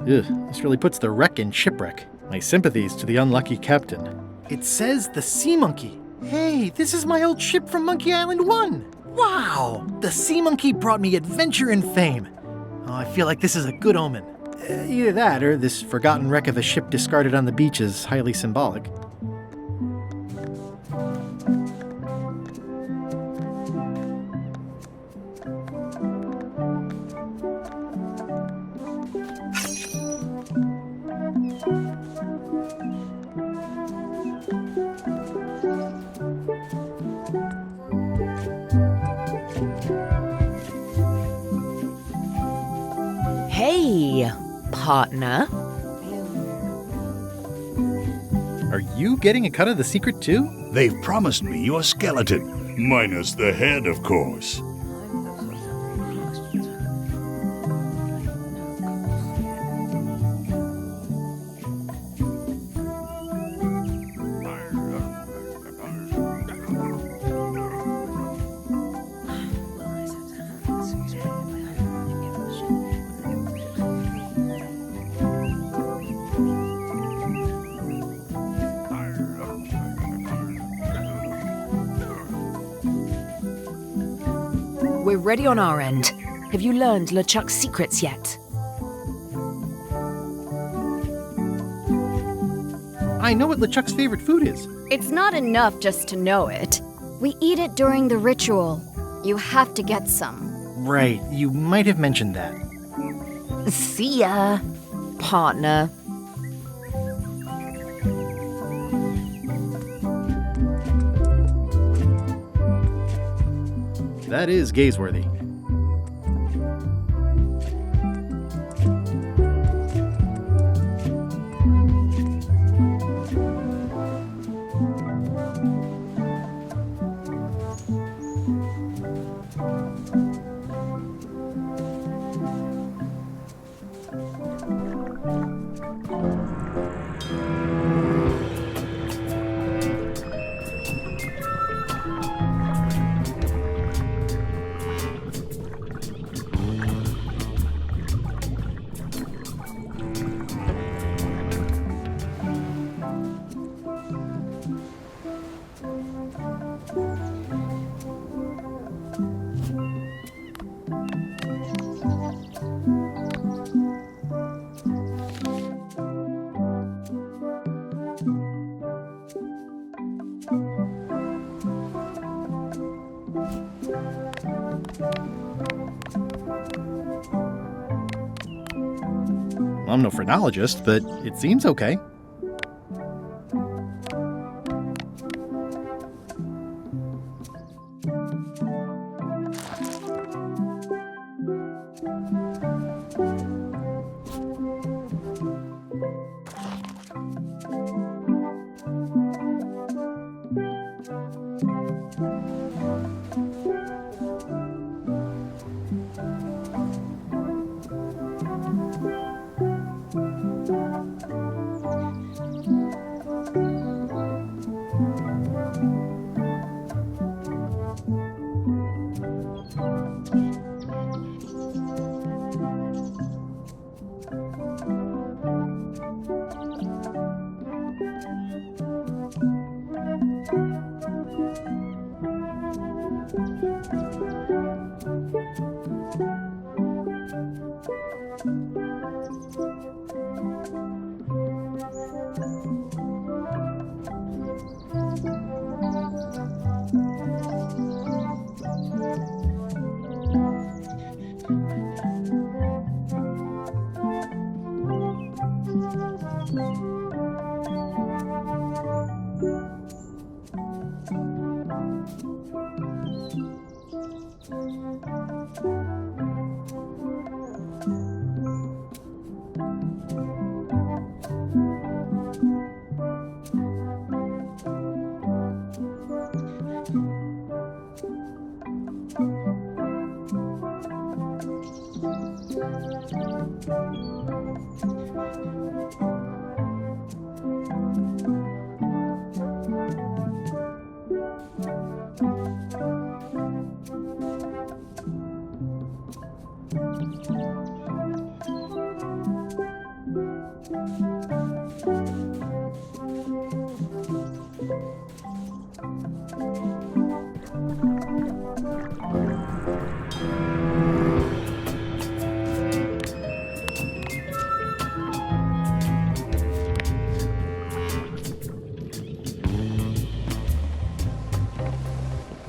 Ugh, this really puts the wreck in shipwreck. My sympathies to the unlucky captain. It says the Sea Monkey. Hey, this is my old ship from Monkey Island 1. Wow! The Sea Monkey brought me adventure and fame. Oh, I feel like this is a good omen. Either that, or this forgotten wreck of a ship discarded on the beach is highly symbolic. Hey, partner. Are you getting a cut of the secret too? They've promised me your skeleton, minus the head, of course. We're ready on our end. Have you learned LeChuck's secrets yet? I know what LeChuck's favorite food is. It's not enough just to know it. We eat it during the ritual. You have to get some. Right, you might have mentioned that. See ya, partner. That is gazeworthy. I'm no phrenologist, but it seems okay.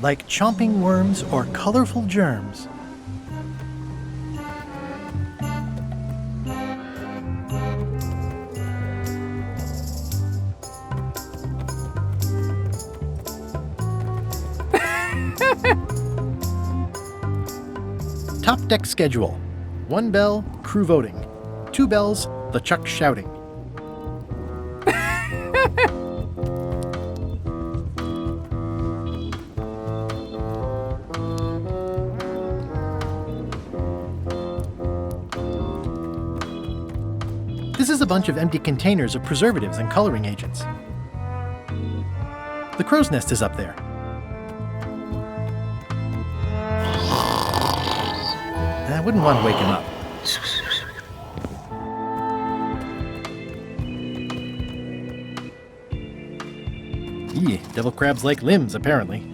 Like chomping worms or colorful germs. Top deck schedule. 1 bell, crew voting. 2 bells, LeChuck shouting. This is a bunch of empty containers of preservatives and coloring agents. The crow's nest is up there. I wouldn't want to wake him up. Eee, devil crabs like limbs, apparently.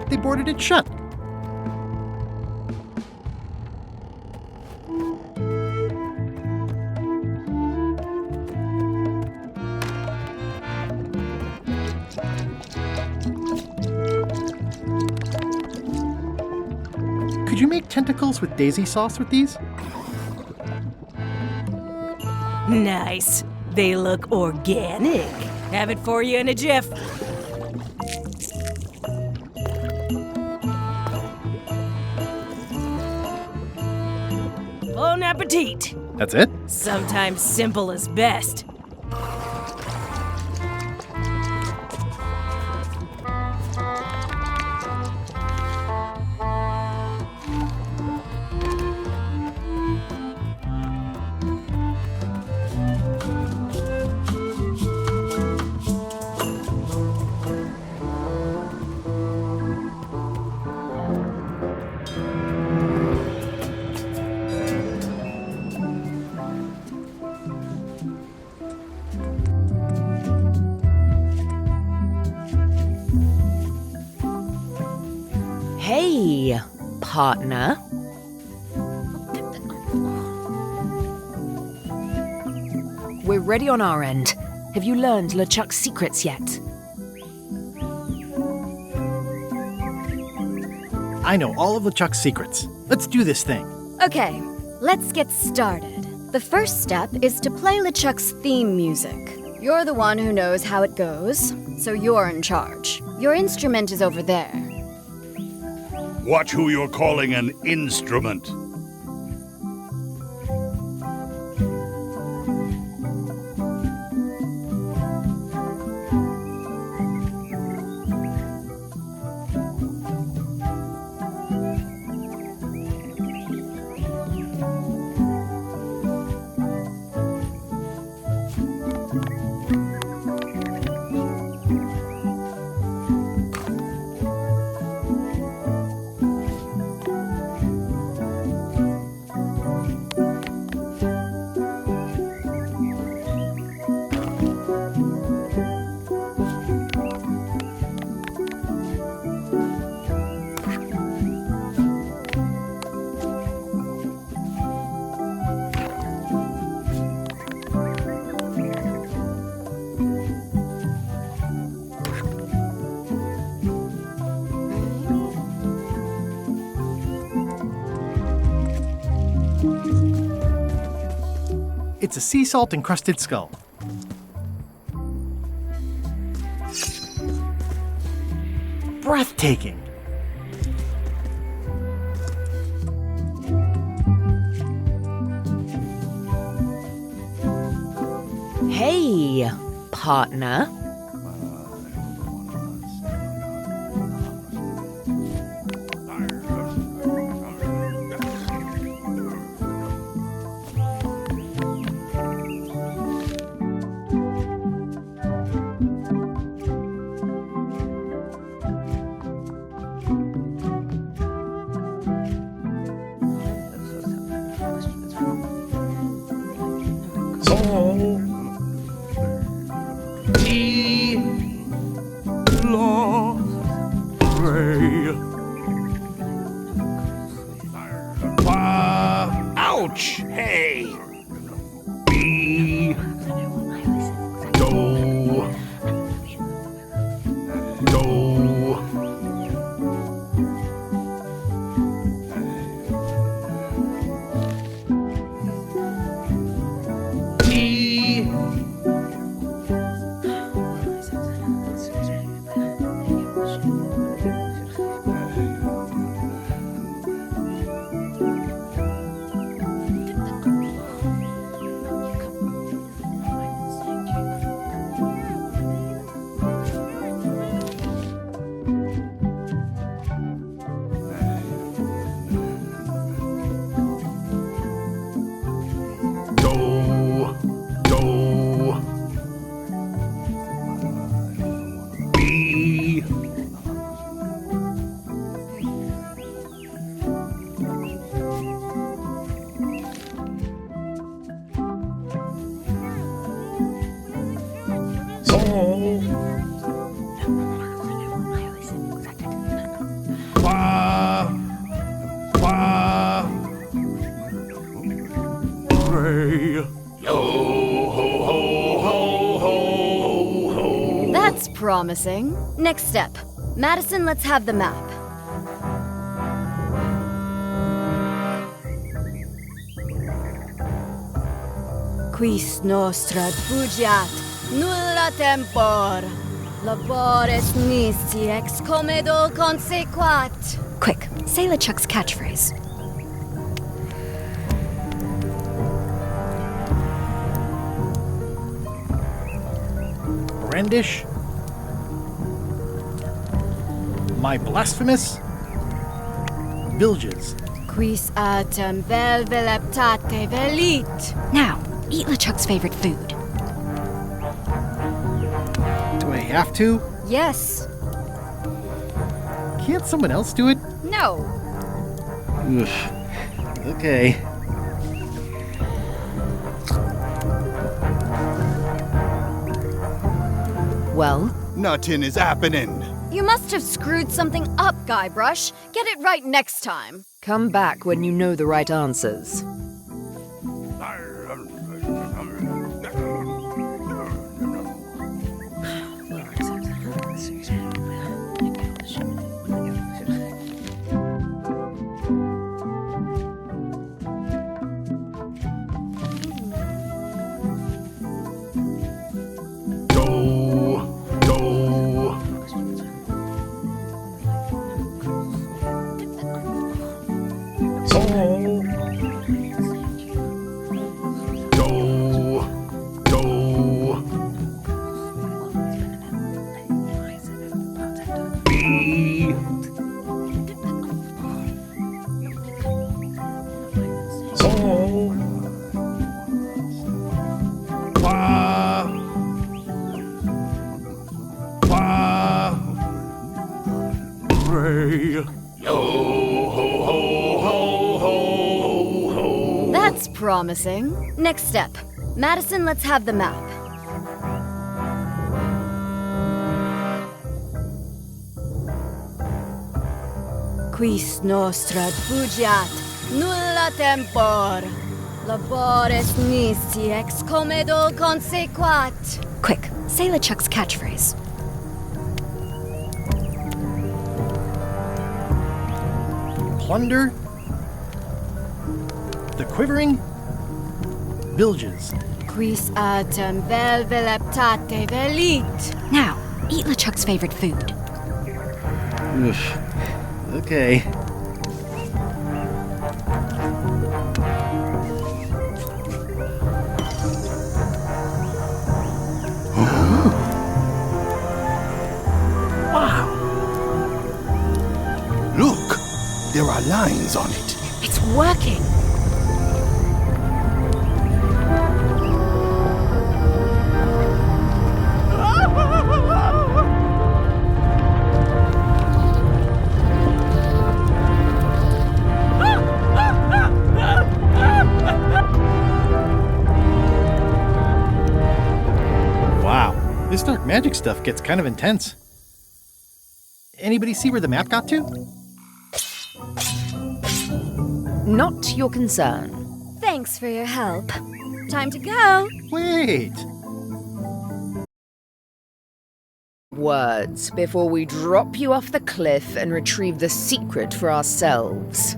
They boarded it shut. Could you make tentacles with daisy sauce with these? Nice. They look organic. Have it for you in a jiff. Bon appetit. That's it? Sometimes simple is best. Hey, partner. We're ready on our end. Have you learned LeChuck's secrets yet? I know all of LeChuck's secrets. Let's do this thing. Okay, let's get started. The first step is to play LeChuck's theme music. You're the one who knows how it goes, so you're in charge. Your instrument is over there. Watch who you're calling an instrument. It's a sea salt encrusted skull. Breathtaking. Hey, partner. Ouch! Hey! B. Do. Do. T. That's promising. Next step. Madison, let's have the map. Quis nostra fugiat, nulla tempor. Labores nisi ex comedo consequat. Quick, say LeChuck's catchphrase. Brandish? My blasphemous? Bilges. Quis autem vel veleptate velit. Now, eat LeChuck's favorite food. Do I have to? Yes. Can't someone else do it? No. Ugh. Okay. Well? Nothing is happening. You must have screwed something up, Guybrush. Get it right next time. Come back when you know the right answers. That's promising. Next step. Madison, let's have the map. Quis nostra fugiat, nulla tempor. Labores nisi ex comedo consequat. Quick, say LeChuck's catchphrase. Plunder. The quivering bilges. Quis autem vel veleptate velit. Now, eat LeChuck's favorite food. Oof. Okay. Wow. Look, there are lines on it. It's working. This dark magic stuff gets kind of intense. Anybody see where the map got to? Not your concern. Thanks for your help. Time to go. Wait. Words before we drop you off the cliff and retrieve the secret for ourselves.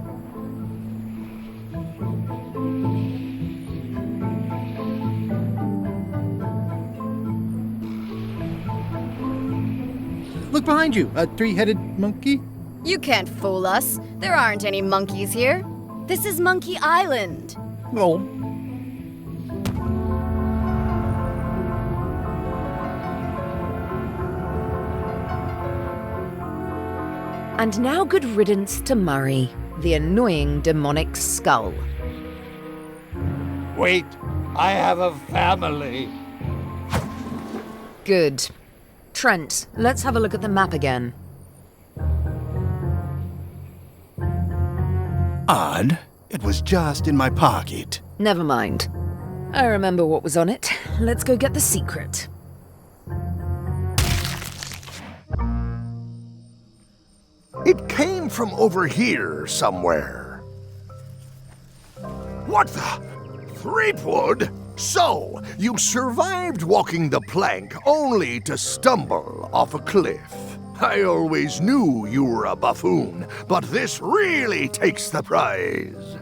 Look behind you, a three-headed monkey. You can't fool us. There aren't any monkeys here. This is Monkey Island. Oh. And now good riddance to Murray, the annoying demonic skull. Wait, I have a family. Good. Trent, let's have a look at the map again. Odd. It was just in my pocket. Never mind. I remember what was on it. Let's go get the secret. It came from over here somewhere. What the? Threepwood? So, you survived walking the plank only to stumble off a cliff. I always knew you were a buffoon, but this really takes the prize.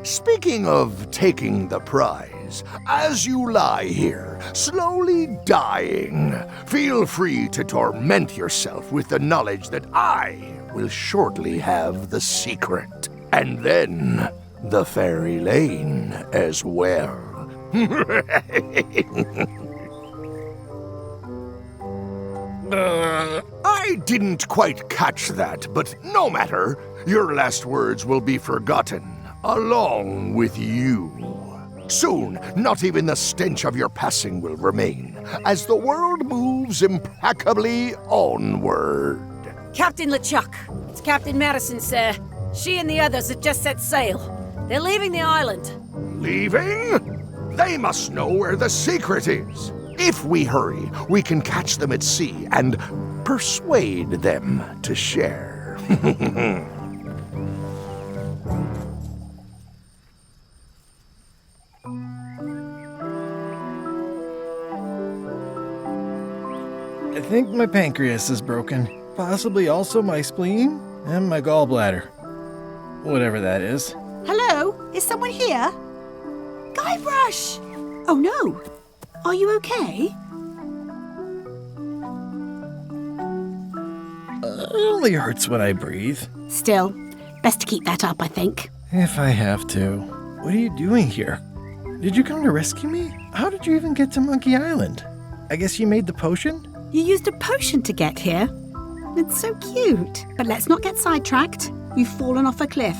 Speaking of taking the prize, as you lie here, slowly dying, feel free to torment yourself with the knowledge that I will shortly have the secret. And then the fairy lane as well. I didn't quite catch that, but no matter. Your last words will be forgotten, along with you. Soon, not even the stench of your passing will remain, as the world moves impeccably onward. Captain LeChuck, it's Captain Madison, sir. She and the others have just set sail. They're leaving the island. Leaving? They must know where the secret is. If we hurry, we can catch them at sea and persuade them to share. I think my pancreas is broken. Possibly also my spleen and my gallbladder. Whatever that is. Hello? Is someone here? Guybrush! Oh no! Are you okay? It only hurts when I breathe. Still, best to keep that up, I think. If I have to. What are you doing here? Did you come to rescue me? How did you even get to Monkey Island? I guess you made the potion? You used a potion to get here. It's so cute. But let's not get sidetracked. You've fallen off a cliff.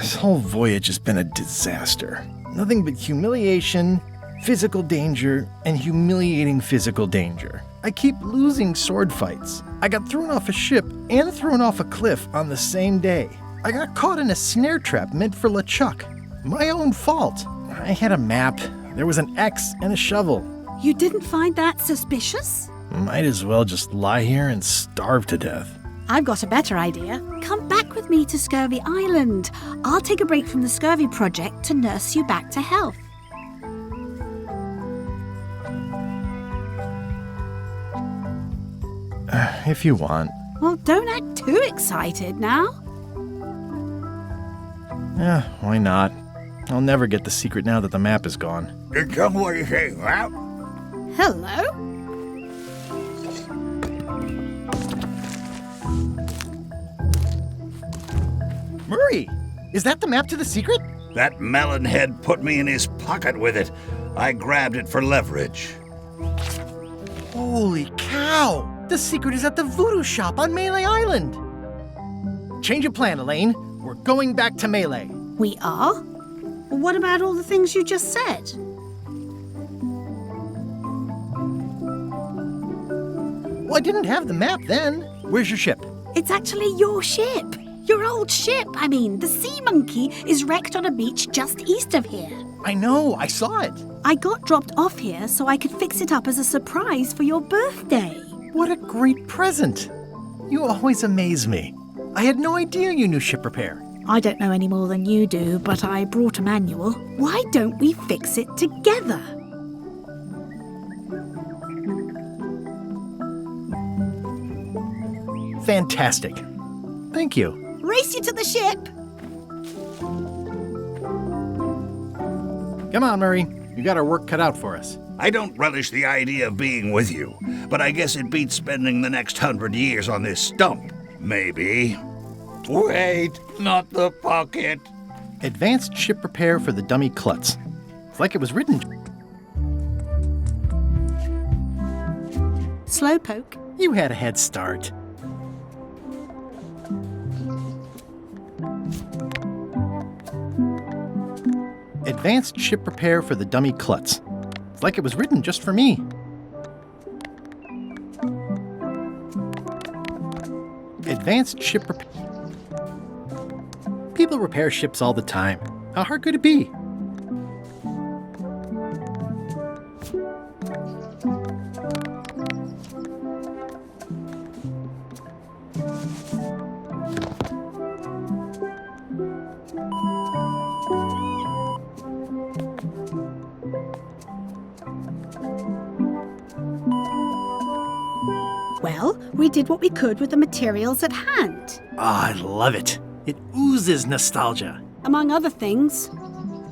This whole voyage has been a disaster. Nothing but humiliation, physical danger, and humiliating physical danger. I keep losing sword fights. I got thrown off a ship and thrown off a cliff on the same day. I got caught in a snare trap meant for LeChuck. My own fault. I had a map. There was an X and a shovel. You didn't find that suspicious? Might as well just lie here and starve to death. I've got a better idea. Come back with me to Scurvy Island. I'll take a break from the Scurvy Project to nurse you back to health. If you want. Well, don't act too excited now. Yeah, why not? I'll never get the secret now that the map is gone. Tell me what you say, map. Hello? Murray, is that the map to the secret? That melonhead put me in his pocket with it. I grabbed it for leverage. Holy cow! The secret is at the voodoo shop on Melee Island! Change of plan, Elaine. We're going back to Melee. We are? Well, what about all the things you just said? Well, I didn't have the map then. Where's your ship? It's actually your ship. Your old ship, I mean. The Sea Monkey is wrecked on a beach just east of here. I know, I saw it. I got dropped off here so I could fix it up as a surprise for your birthday. What a great present. You always amaze me. I had no idea you knew ship repair. I don't know any more than you do, but I brought a manual. Why don't we fix it together? Fantastic. Thank you. Race you to the ship! Come on, Murray. You got our work cut out for us. I don't relish the idea of being with you, but I guess it beats spending the next 100 years on this stump. Maybe. Wait, not the pocket. Advanced ship repair for the dummy klutz. It's like it was written. Slowpoke. You had a head start. Advanced ship repair for the dummy klutz. It's like it was written just for me. Advanced ship repair. People repair ships all the time. How hard could it be? Well, we did what we could with the materials at hand. Ah, I love it. It oozes nostalgia. Among other things,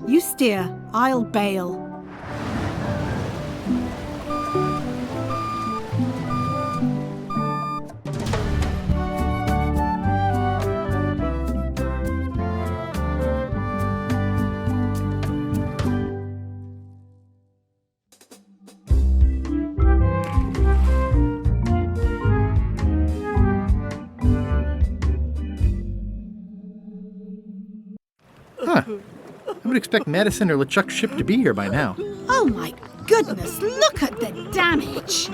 you steer, I'll bail. Huh. I would expect Madison or LeChuck's ship to be here by now. Oh my goodness, look at the damage!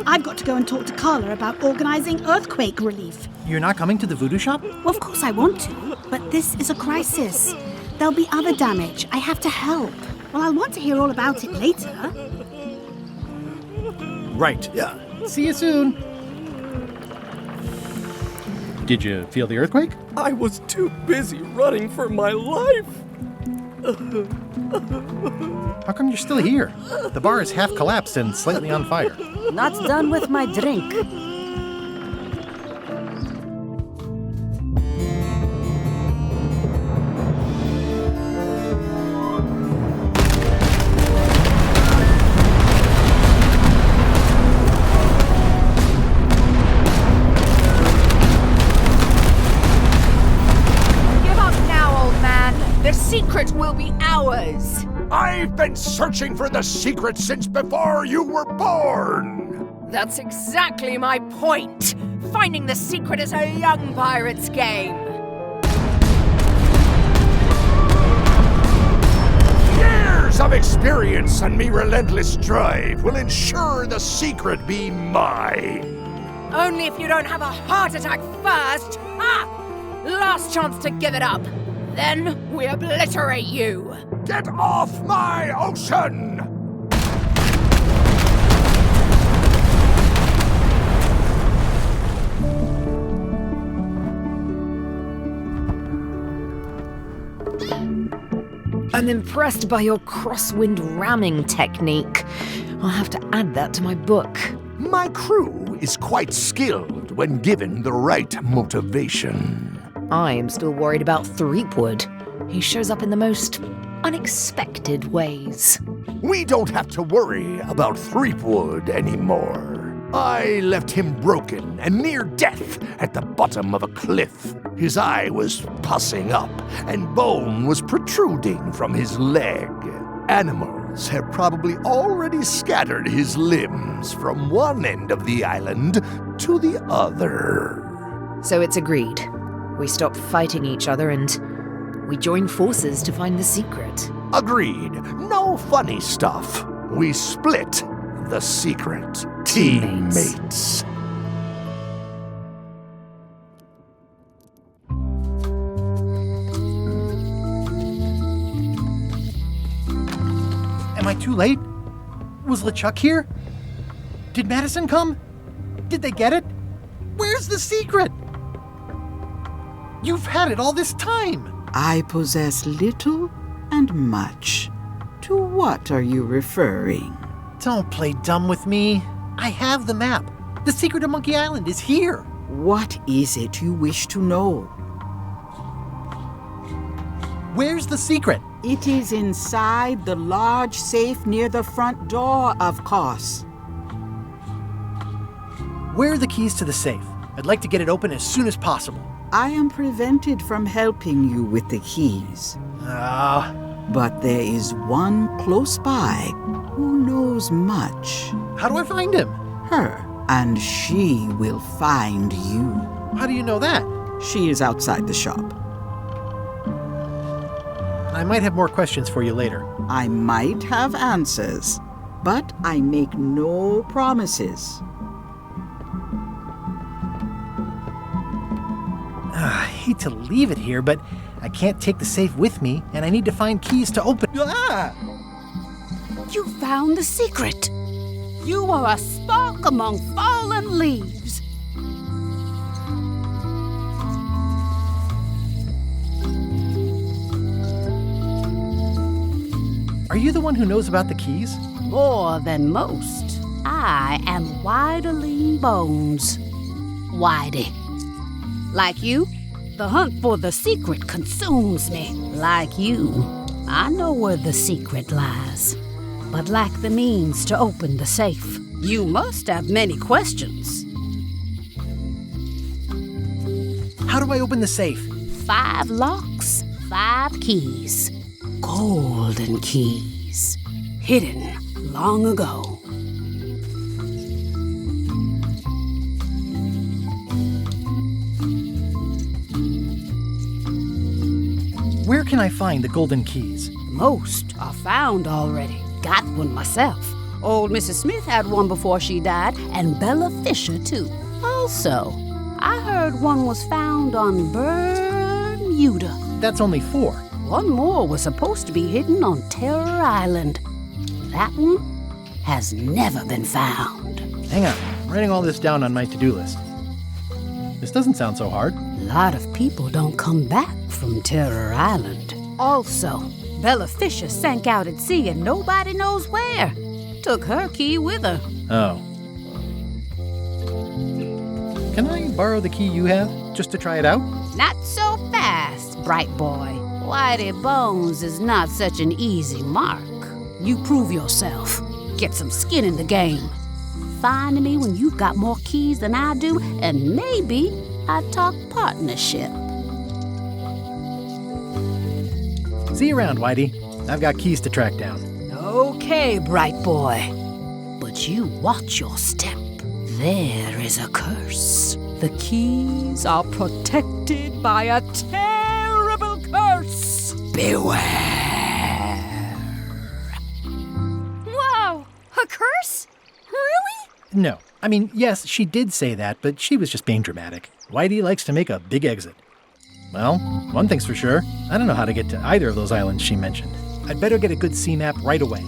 I've got to go and talk to Carla about organizing earthquake relief. You're not coming to the voodoo shop? Well, of course I want to, But this is a crisis. There'll be other damage. I have to help. Well, I'll want to hear all about it later. Right. Yeah. See you soon. Did you feel the earthquake? I was too busy running for my life. How come you're still here? The bar is half collapsed and slightly on fire. Not done with my drink. Will be ours. I've been searching for the secret since before you were born. That's exactly my point. Finding the secret is a young pirate's game. Years of experience and me relentless drive will ensure the secret be mine. Only if you don't have a heart attack first. Last chance to give it up. Then we obliterate you. Get off my ocean! I'm impressed by your crosswind ramming technique. I'll have to add that to my book. My crew is quite skilled when given the right motivation. I am still worried about Threepwood. He shows up in the most unexpected ways. We don't have to worry about Threepwood anymore. I left him broken and near death at the bottom of a cliff. His eye was pussing up and bone was protruding from his leg. Animals have probably already scattered his limbs from one end of the island to the other. So it's agreed. We stop fighting each other and we join forces to find the secret. Agreed. No funny stuff. We split the secret. Teammates. Am I too late? Was LeChuck here? Did Madison come? Did they get it? Where's the secret? You've had it all this time. I possess little and much. To what are you referring? Don't play dumb with me. I have the map. The secret of Monkey Island is here. What is it you wish to know? Where's the secret? It is inside the large safe near the front door, of course. Where are the keys to the safe? I'd like to get it open as soon as possible. I am prevented from helping you with the keys. But there is one close by who knows much. How do I find him? Her. And she will find you. How do you know that? She is outside the shop. I might have more questions for you later. I might have answers, but I make no promises. I hate to leave it here, but I can't take the safe with me, and I need to find keys to open. You found the secret. You are a spark among fallen leaves. Are you the one who knows about the keys? More than most. I am Whiterling Bones. Whitey. Like you, the hunt for the secret consumes me. Like you, I know where the secret lies, but lack the means to open the safe. You must have many questions. How do I open the safe? 5 locks, 5 keys. Golden keys. Hidden long ago. Where can I find the golden keys? Most are found already. Got one myself. Old Mrs. Smith had one before she died, and Bella Fisher, too. Also, I heard one was found on Bermuda. Bermuda. That's only 4. One more was supposed to be hidden on Terror Island. That one has never been found. Hang on, I'm writing all this down on my to-do list. This doesn't sound so hard. A lot of people don't come back from Terror Island. Also, Bella Fisher sank out at sea and nobody knows where. Took her key with her. Oh. Can I borrow the key you have, just to try it out? Not so fast, bright boy. Whitey Bones is not such an easy mark. You prove yourself. Get some skin in the game. Find me when you've got more keys than I do, and maybe I'd talk partnership. See you around, Whitey. I've got keys to track down. Okay, bright boy. But you watch your step. There is a curse. The keys are protected by a terrible curse. Beware. Whoa! A curse? Really? No. I mean, yes, she did say that, but she was just being dramatic. Whitey likes to make a big exit. Well, one thing's for sure. I don't know how to get to either of those islands she mentioned. I'd better get a good sea map right away.